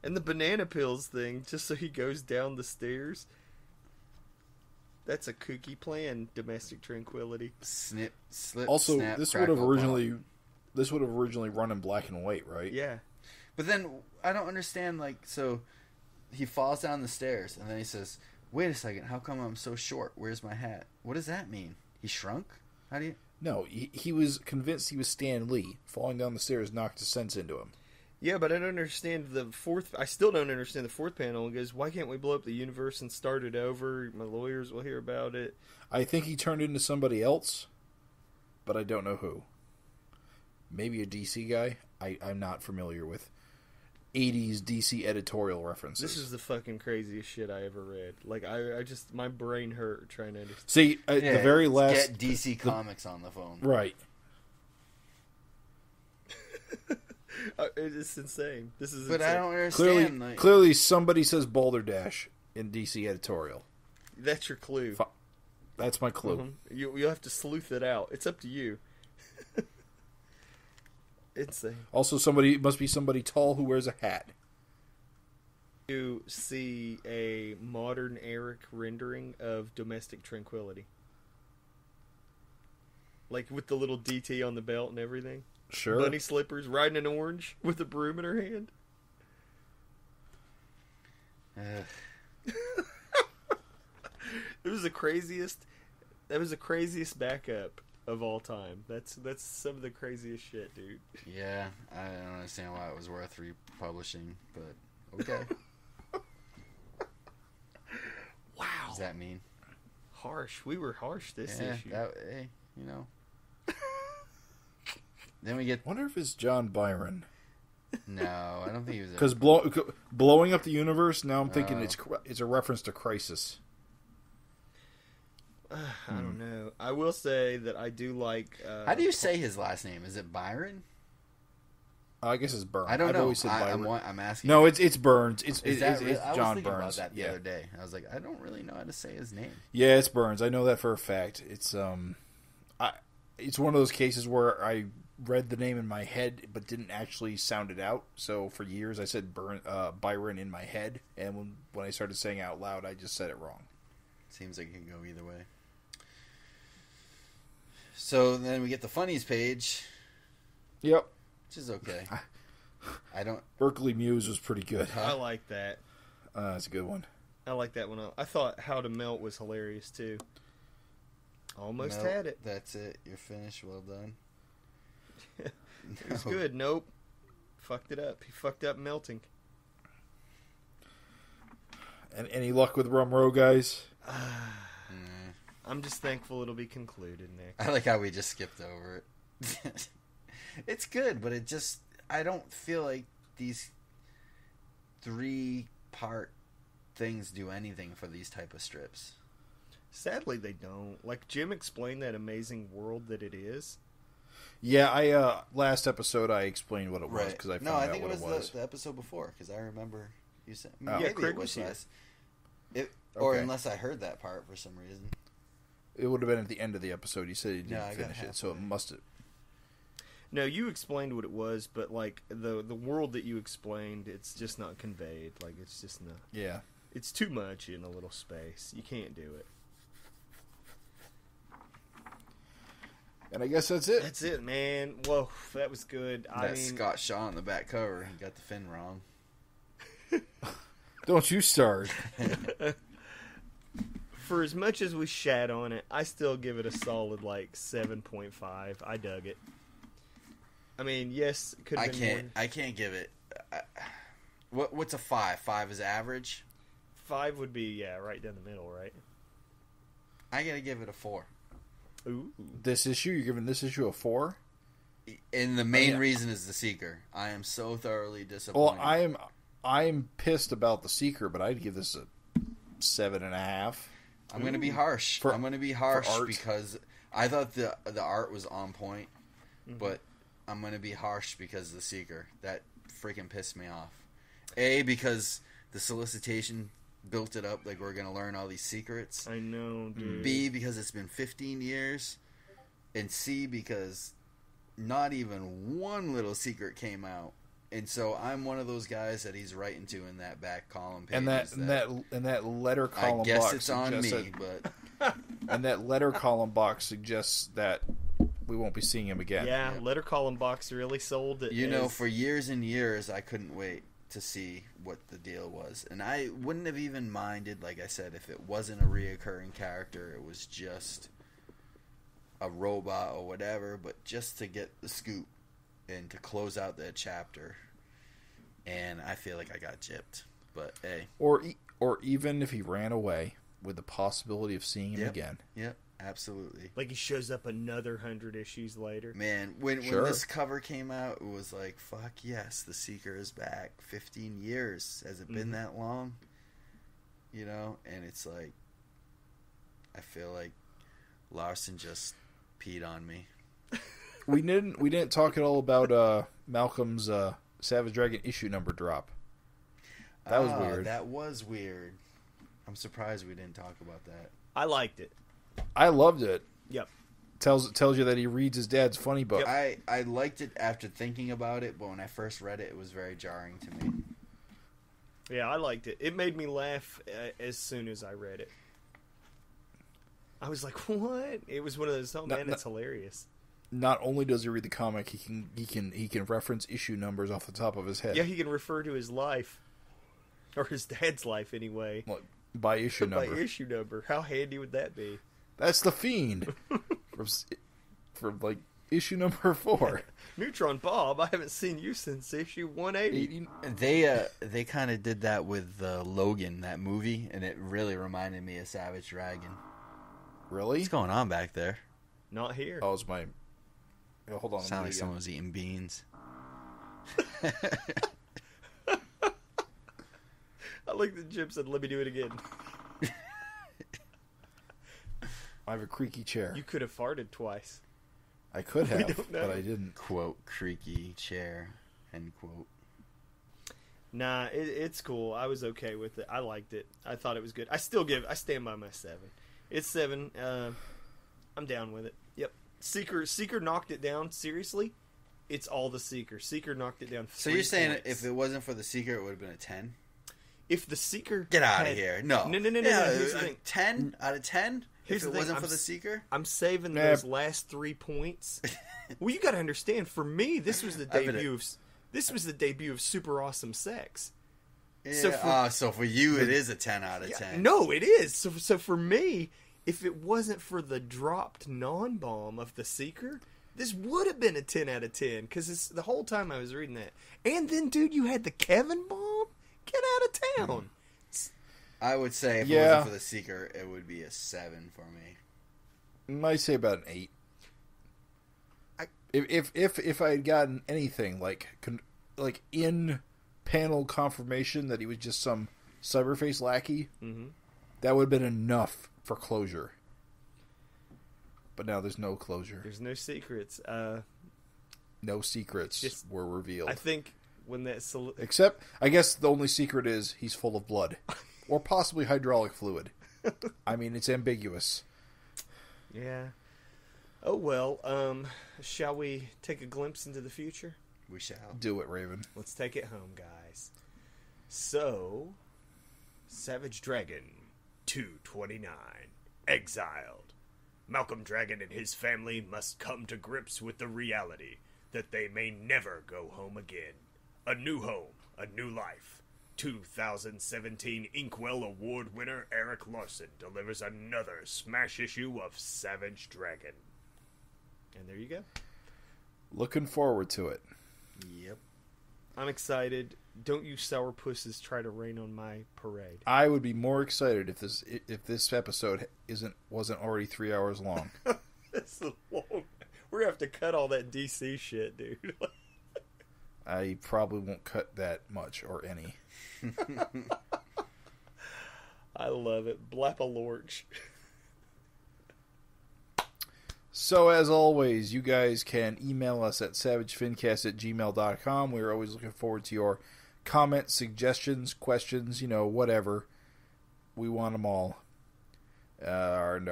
And the banana peels thing, just so he goes down the stairs. That's a kooky plan, domestic tranquility. Snip, slip, also, snap, this crackle, would have originally run in black and white, right? Yeah. But then, I don't understand, like, so he falls down the stairs, and then he says, wait a second, how come I'm so short? Where's my hat? What does that mean? He shrunk? How do you... No, he was convinced he was Stan Lee. Falling down the stairs knocked his sense into him. Yeah, but I don't understand I still don't understand the 4th panel. It goes, why can't we blow up the universe and start it over? My lawyers will hear about it. I think he turned into somebody else, but I don't know who. Maybe a DC guy? I'm not familiar with 80s DC editorial references. This is the fucking craziest shit I ever read. Like, I just, my brain hurt trying to understand. See, the very last... Get DC Comics on the phone. Right. It's insane. This is But insane. I don't understand. Clearly somebody says Balderdash in DC editorial. That's your clue. That's my clue. Mm-hmm. You'll have to sleuth it out. It's up to you. Insane. Also, must be somebody tall who wears a hat. You see a modern Erik rendering of domestic tranquility. Like with the little DT on the belt and everything. Sure. Bunny slippers, riding an orange with a broom in her hand. It was the craziest. That was the craziest backup of all time. That's some of the craziest shit, dude. Yeah, I don't understand why it was worth republishing, but okay. Wow. What does that mean? Harsh. We were harsh this issue. Hey, you know. Then we get... wonder if it's John Byron. No, I don't think he was... Because blowing up the universe, now I'm thinking it's a reference to Crisis. I don't know. I will say that I do like. How do you say his last name? Is it Byron? I guess it's Burns. I don't know. Always said Byron. I'm asking. No, it's Burns. It's Is that real? I was John thinking Burns. about that the other day. I was like, I don't really know how to say his name. Yeah, it's Burns. I know that for a fact. It's it's one of those cases where I read the name in my head but didn't actually sound it out. So for years I said Byron in my head, and when I started saying it out loud, I just said it wrong. Seems like it can go either way. So then we get the funnies page. Yep. Which is okay. I don't. Berkeley Muse was pretty good. I like that. That's a good one. I like that one. I thought How to Melt was hilarious too. Almost Nope, had it. That's it. You're finished. Well done. It was good. Nope. Fucked it up. He fucked up melting. And any luck with Rum Row, guys? I'm just thankful it'll be concluded next. I like how we just skipped over it. It's good, but it just... I don't feel like these 3-part things do anything for these type of strips. Sadly, they don't. Like, Jim explained that amazing world that it is. Yeah, last episode I explained what it was because I found out what it was. No, I think it was the episode before because I remember you said yeah, Craig was here. Or unless I heard that part for some reason. It would have been at the end of the episode. You said you didn't I finish got it, so it must have. No, you explained what it was, but like the world that you explained, it's just not conveyed. Like it's just not. Yeah. It's too much in a little space. You can't do it. And I guess that's it. That's it, man. Whoa, that was good. That Scott Shaw on the back cover, he got the fin wrong. Don't you start. For as much as we shat on it, I still give it a solid like 7.5. I dug it. I mean, yes, it could have been more. I can't give it. What's a 5? 5 is average. 5 would be right down the middle, right? I gotta give it a 4. Ooh. This issue, you're giving this issue a 4? And the main reason is the Seeker. I am so thoroughly disappointed. Well, I'm pissed about the Seeker, but I'd give this a 7.5. I'm going to be harsh. I'm going to be harsh because I thought the art was on point, but I'm going to be harsh because of the Seeker. That freaking pissed me off. A, because the Solicitation built it up like we're going to learn all these secrets. I know, dude. B, because it's been 15 years. And C, because not even one little secret came out. And so I'm one of those guys that he's writing to in that back column page. And that letter column box. I guess it's on me, but and that letter column box suggests that we won't be seeing him again. Yeah, letter column box really sold it. You know, for years and years, I couldn't wait to see what the deal was, and I wouldn't have even minded, like I said, if it wasn't a reoccurring character, it was just a robot or whatever, but just to get the scoop and to close out that chapter. And I feel like I got gypped, but hey. Or even if he ran away, with the possibility of seeing him again. Yep, absolutely. Like he shows up another 100 issues later. Man, when this cover came out, it was like, fuck yes, the Seeker is back. 15 years. Has it been that long? You know? And it's like, I feel like Larsen just peed on me. We didn't talk at all about Malcolm's Savage Dragon issue number drop. That was weird. That was weird. I'm surprised we didn't talk about that. I liked it. I loved it. Yep. Tells you that he reads his dad's funny book. Yep. I liked it after thinking about it, but when I first read it, it was very jarring to me. Yeah, I liked it. It made me laugh as soon as I read it. I was like, "What?" It was one of those. Oh man, it's hilarious. Not only does he read the comic, he can reference issue numbers off the top of his head. Yeah, he can refer to his life, or his dad's life anyway. Like, by issue number. By issue number. How handy would that be? That's the Fiend from like issue number 4. Neutron Bob, I haven't seen you since issue 180. They kind of did that with Logan, that movie, and it really reminded me of Savage Dragon. Really? What's going on back there? Not here. Oh, it's my. Oh, hold on. Sound like someone was eating beans. I like the Jim said, "Let me do it again." I have a creaky chair. You could have farted twice. I could We have, don't know. but I didn't. Quote, creaky chair, end quote. Nah, it's cool. I was okay with it. I liked it. I thought it was good. I stand by my 7. It's 7. I'm down with it. Yep. Seeker knocked it down. Seriously, it's all the Seeker. Seeker knocked it down. So you're saying points. if it wasn't for the Seeker, it would have been a 10? If the Seeker Get out had- of here! No, No. Yeah, Here's the thing. 10 out of 10. Here's If the it thing, wasn't for the Seeker, I'm saving Nah. those last 3 points. Well, you got to understand. For me, this was the I've been debut of Super Awesome Sex. yeah. So for you, it is a 10 out of 10. No, it is. So for me, if it wasn't for the dropped non-bomb of the Seeker, this would have been a 10 out of 10. Because the whole time I was reading that. And then, dude, you had the Kevin bomb? Get out of town. I would say if it Yeah. wasn't for the Seeker, it would be a 7 for me. I'd say about an 8. If I had gotten anything like in panel confirmation that he was just some cyberface lackey, that would have been enough for closure. But now there's no closure. There's no secrets. No secrets Just- were revealed. I think when that... Except, I guess the only secret is he's full of blood. Or possibly hydraulic fluid. I mean, it's ambiguous. Yeah. Oh, well. Shall we take a glimpse into the future? We shall. Do it, Raven. Let's take it home, guys. So, Savage Dragon 229, exiled. Malcolm Dragon and his family must come to grips with the reality that they may never go home again. A new home, a new life. 2017 Inkwell Award winner Erik Larsen delivers another smash issue of Savage Dragon. And there you go. Looking forward to it. Yep. I'm excited. Don't you sourpusses try to rain on my parade. I would be more excited if this episode wasn't already 3 hours long. That's so long. We're gonna have to cut all that DC shit, dude. I probably won't cut that much or any. I love it. Blap-a-lorch. So, as always, you guys can email us at savagefincast@gmail.com. We're always looking forward to your comments, suggestions, questions, whatever. We want them all. Find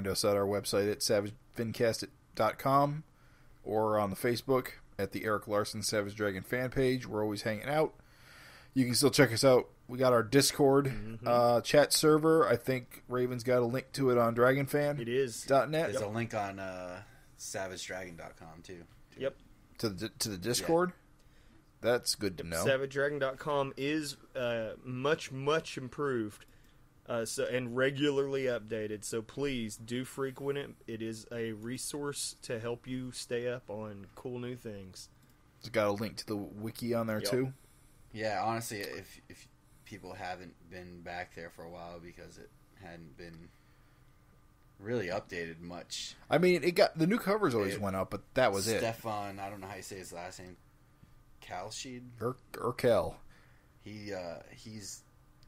us at our website at savagefincast.com or on the Facebook at the Erik Larsen Savage Dragon fan page. We're always hanging out. You can still check us out. We got our Discord chat server. I think Raven's got a link to it on DragonFan. It is. .net. There's a link on savagedragon.com too. Yep. To the Discord. That's good to know. SavageDragon.com is much, much improved and regularly updated. So please do frequent it. It is a resource to help you stay up on cool new things. It's got a link to the wiki on there Yep. too. Yeah, honestly, if people haven't been back there for a while because it hadn't been really updated much. I mean, the new covers always went up, but that was it. Stefan, I don't know how you say his last name. Kalshid? Urkel. He's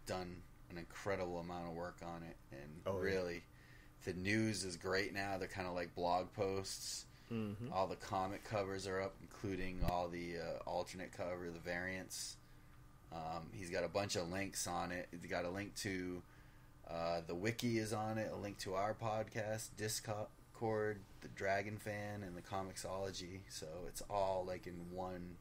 done an incredible amount of work on it, and really, the news is great now. They're kind of like blog posts. Mm-hmm. All the comic covers are up, including all the alternate cover, the variants. He's got a bunch of links on it. He's got a link to the wiki is on it, a link to our podcast, Discord, the Dragon Fan, and the Comixology. So it's all like in one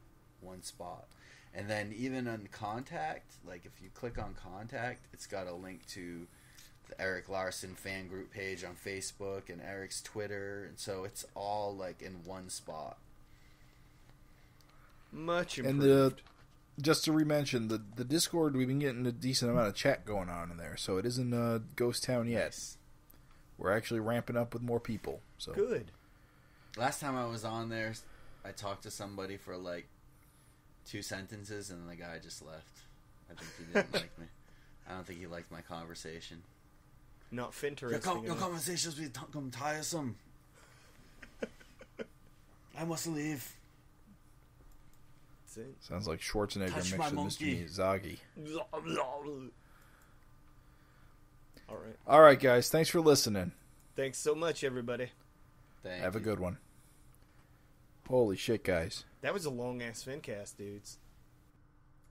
spot. And then even on Contact, like if you click on Contact, it's got a link to the Erik Larsen fan group page on Facebook and Erik's Twitter, and so it's all like in one spot. Much And improved. just to re-mention, the Discord, we've been getting a decent amount of chat going on in there, so it isn't a ghost town yet. Nice. We're actually ramping up with more people. So Good. Last time I was on there, I talked to somebody for like 2 sentences, and then the guy just left. I think he didn't like me. I don't think he liked my conversation. Not FINteresting. Your conversations become tiresome. I must leave. That's it. sounds like Schwarzenegger Touch mixed my with monkey. Mr. Miyazaki. All right. All right, guys. Thanks for listening. Thanks so much, everybody. Have a good one. Holy shit, guys. That was a long-ass FINcast, dudes.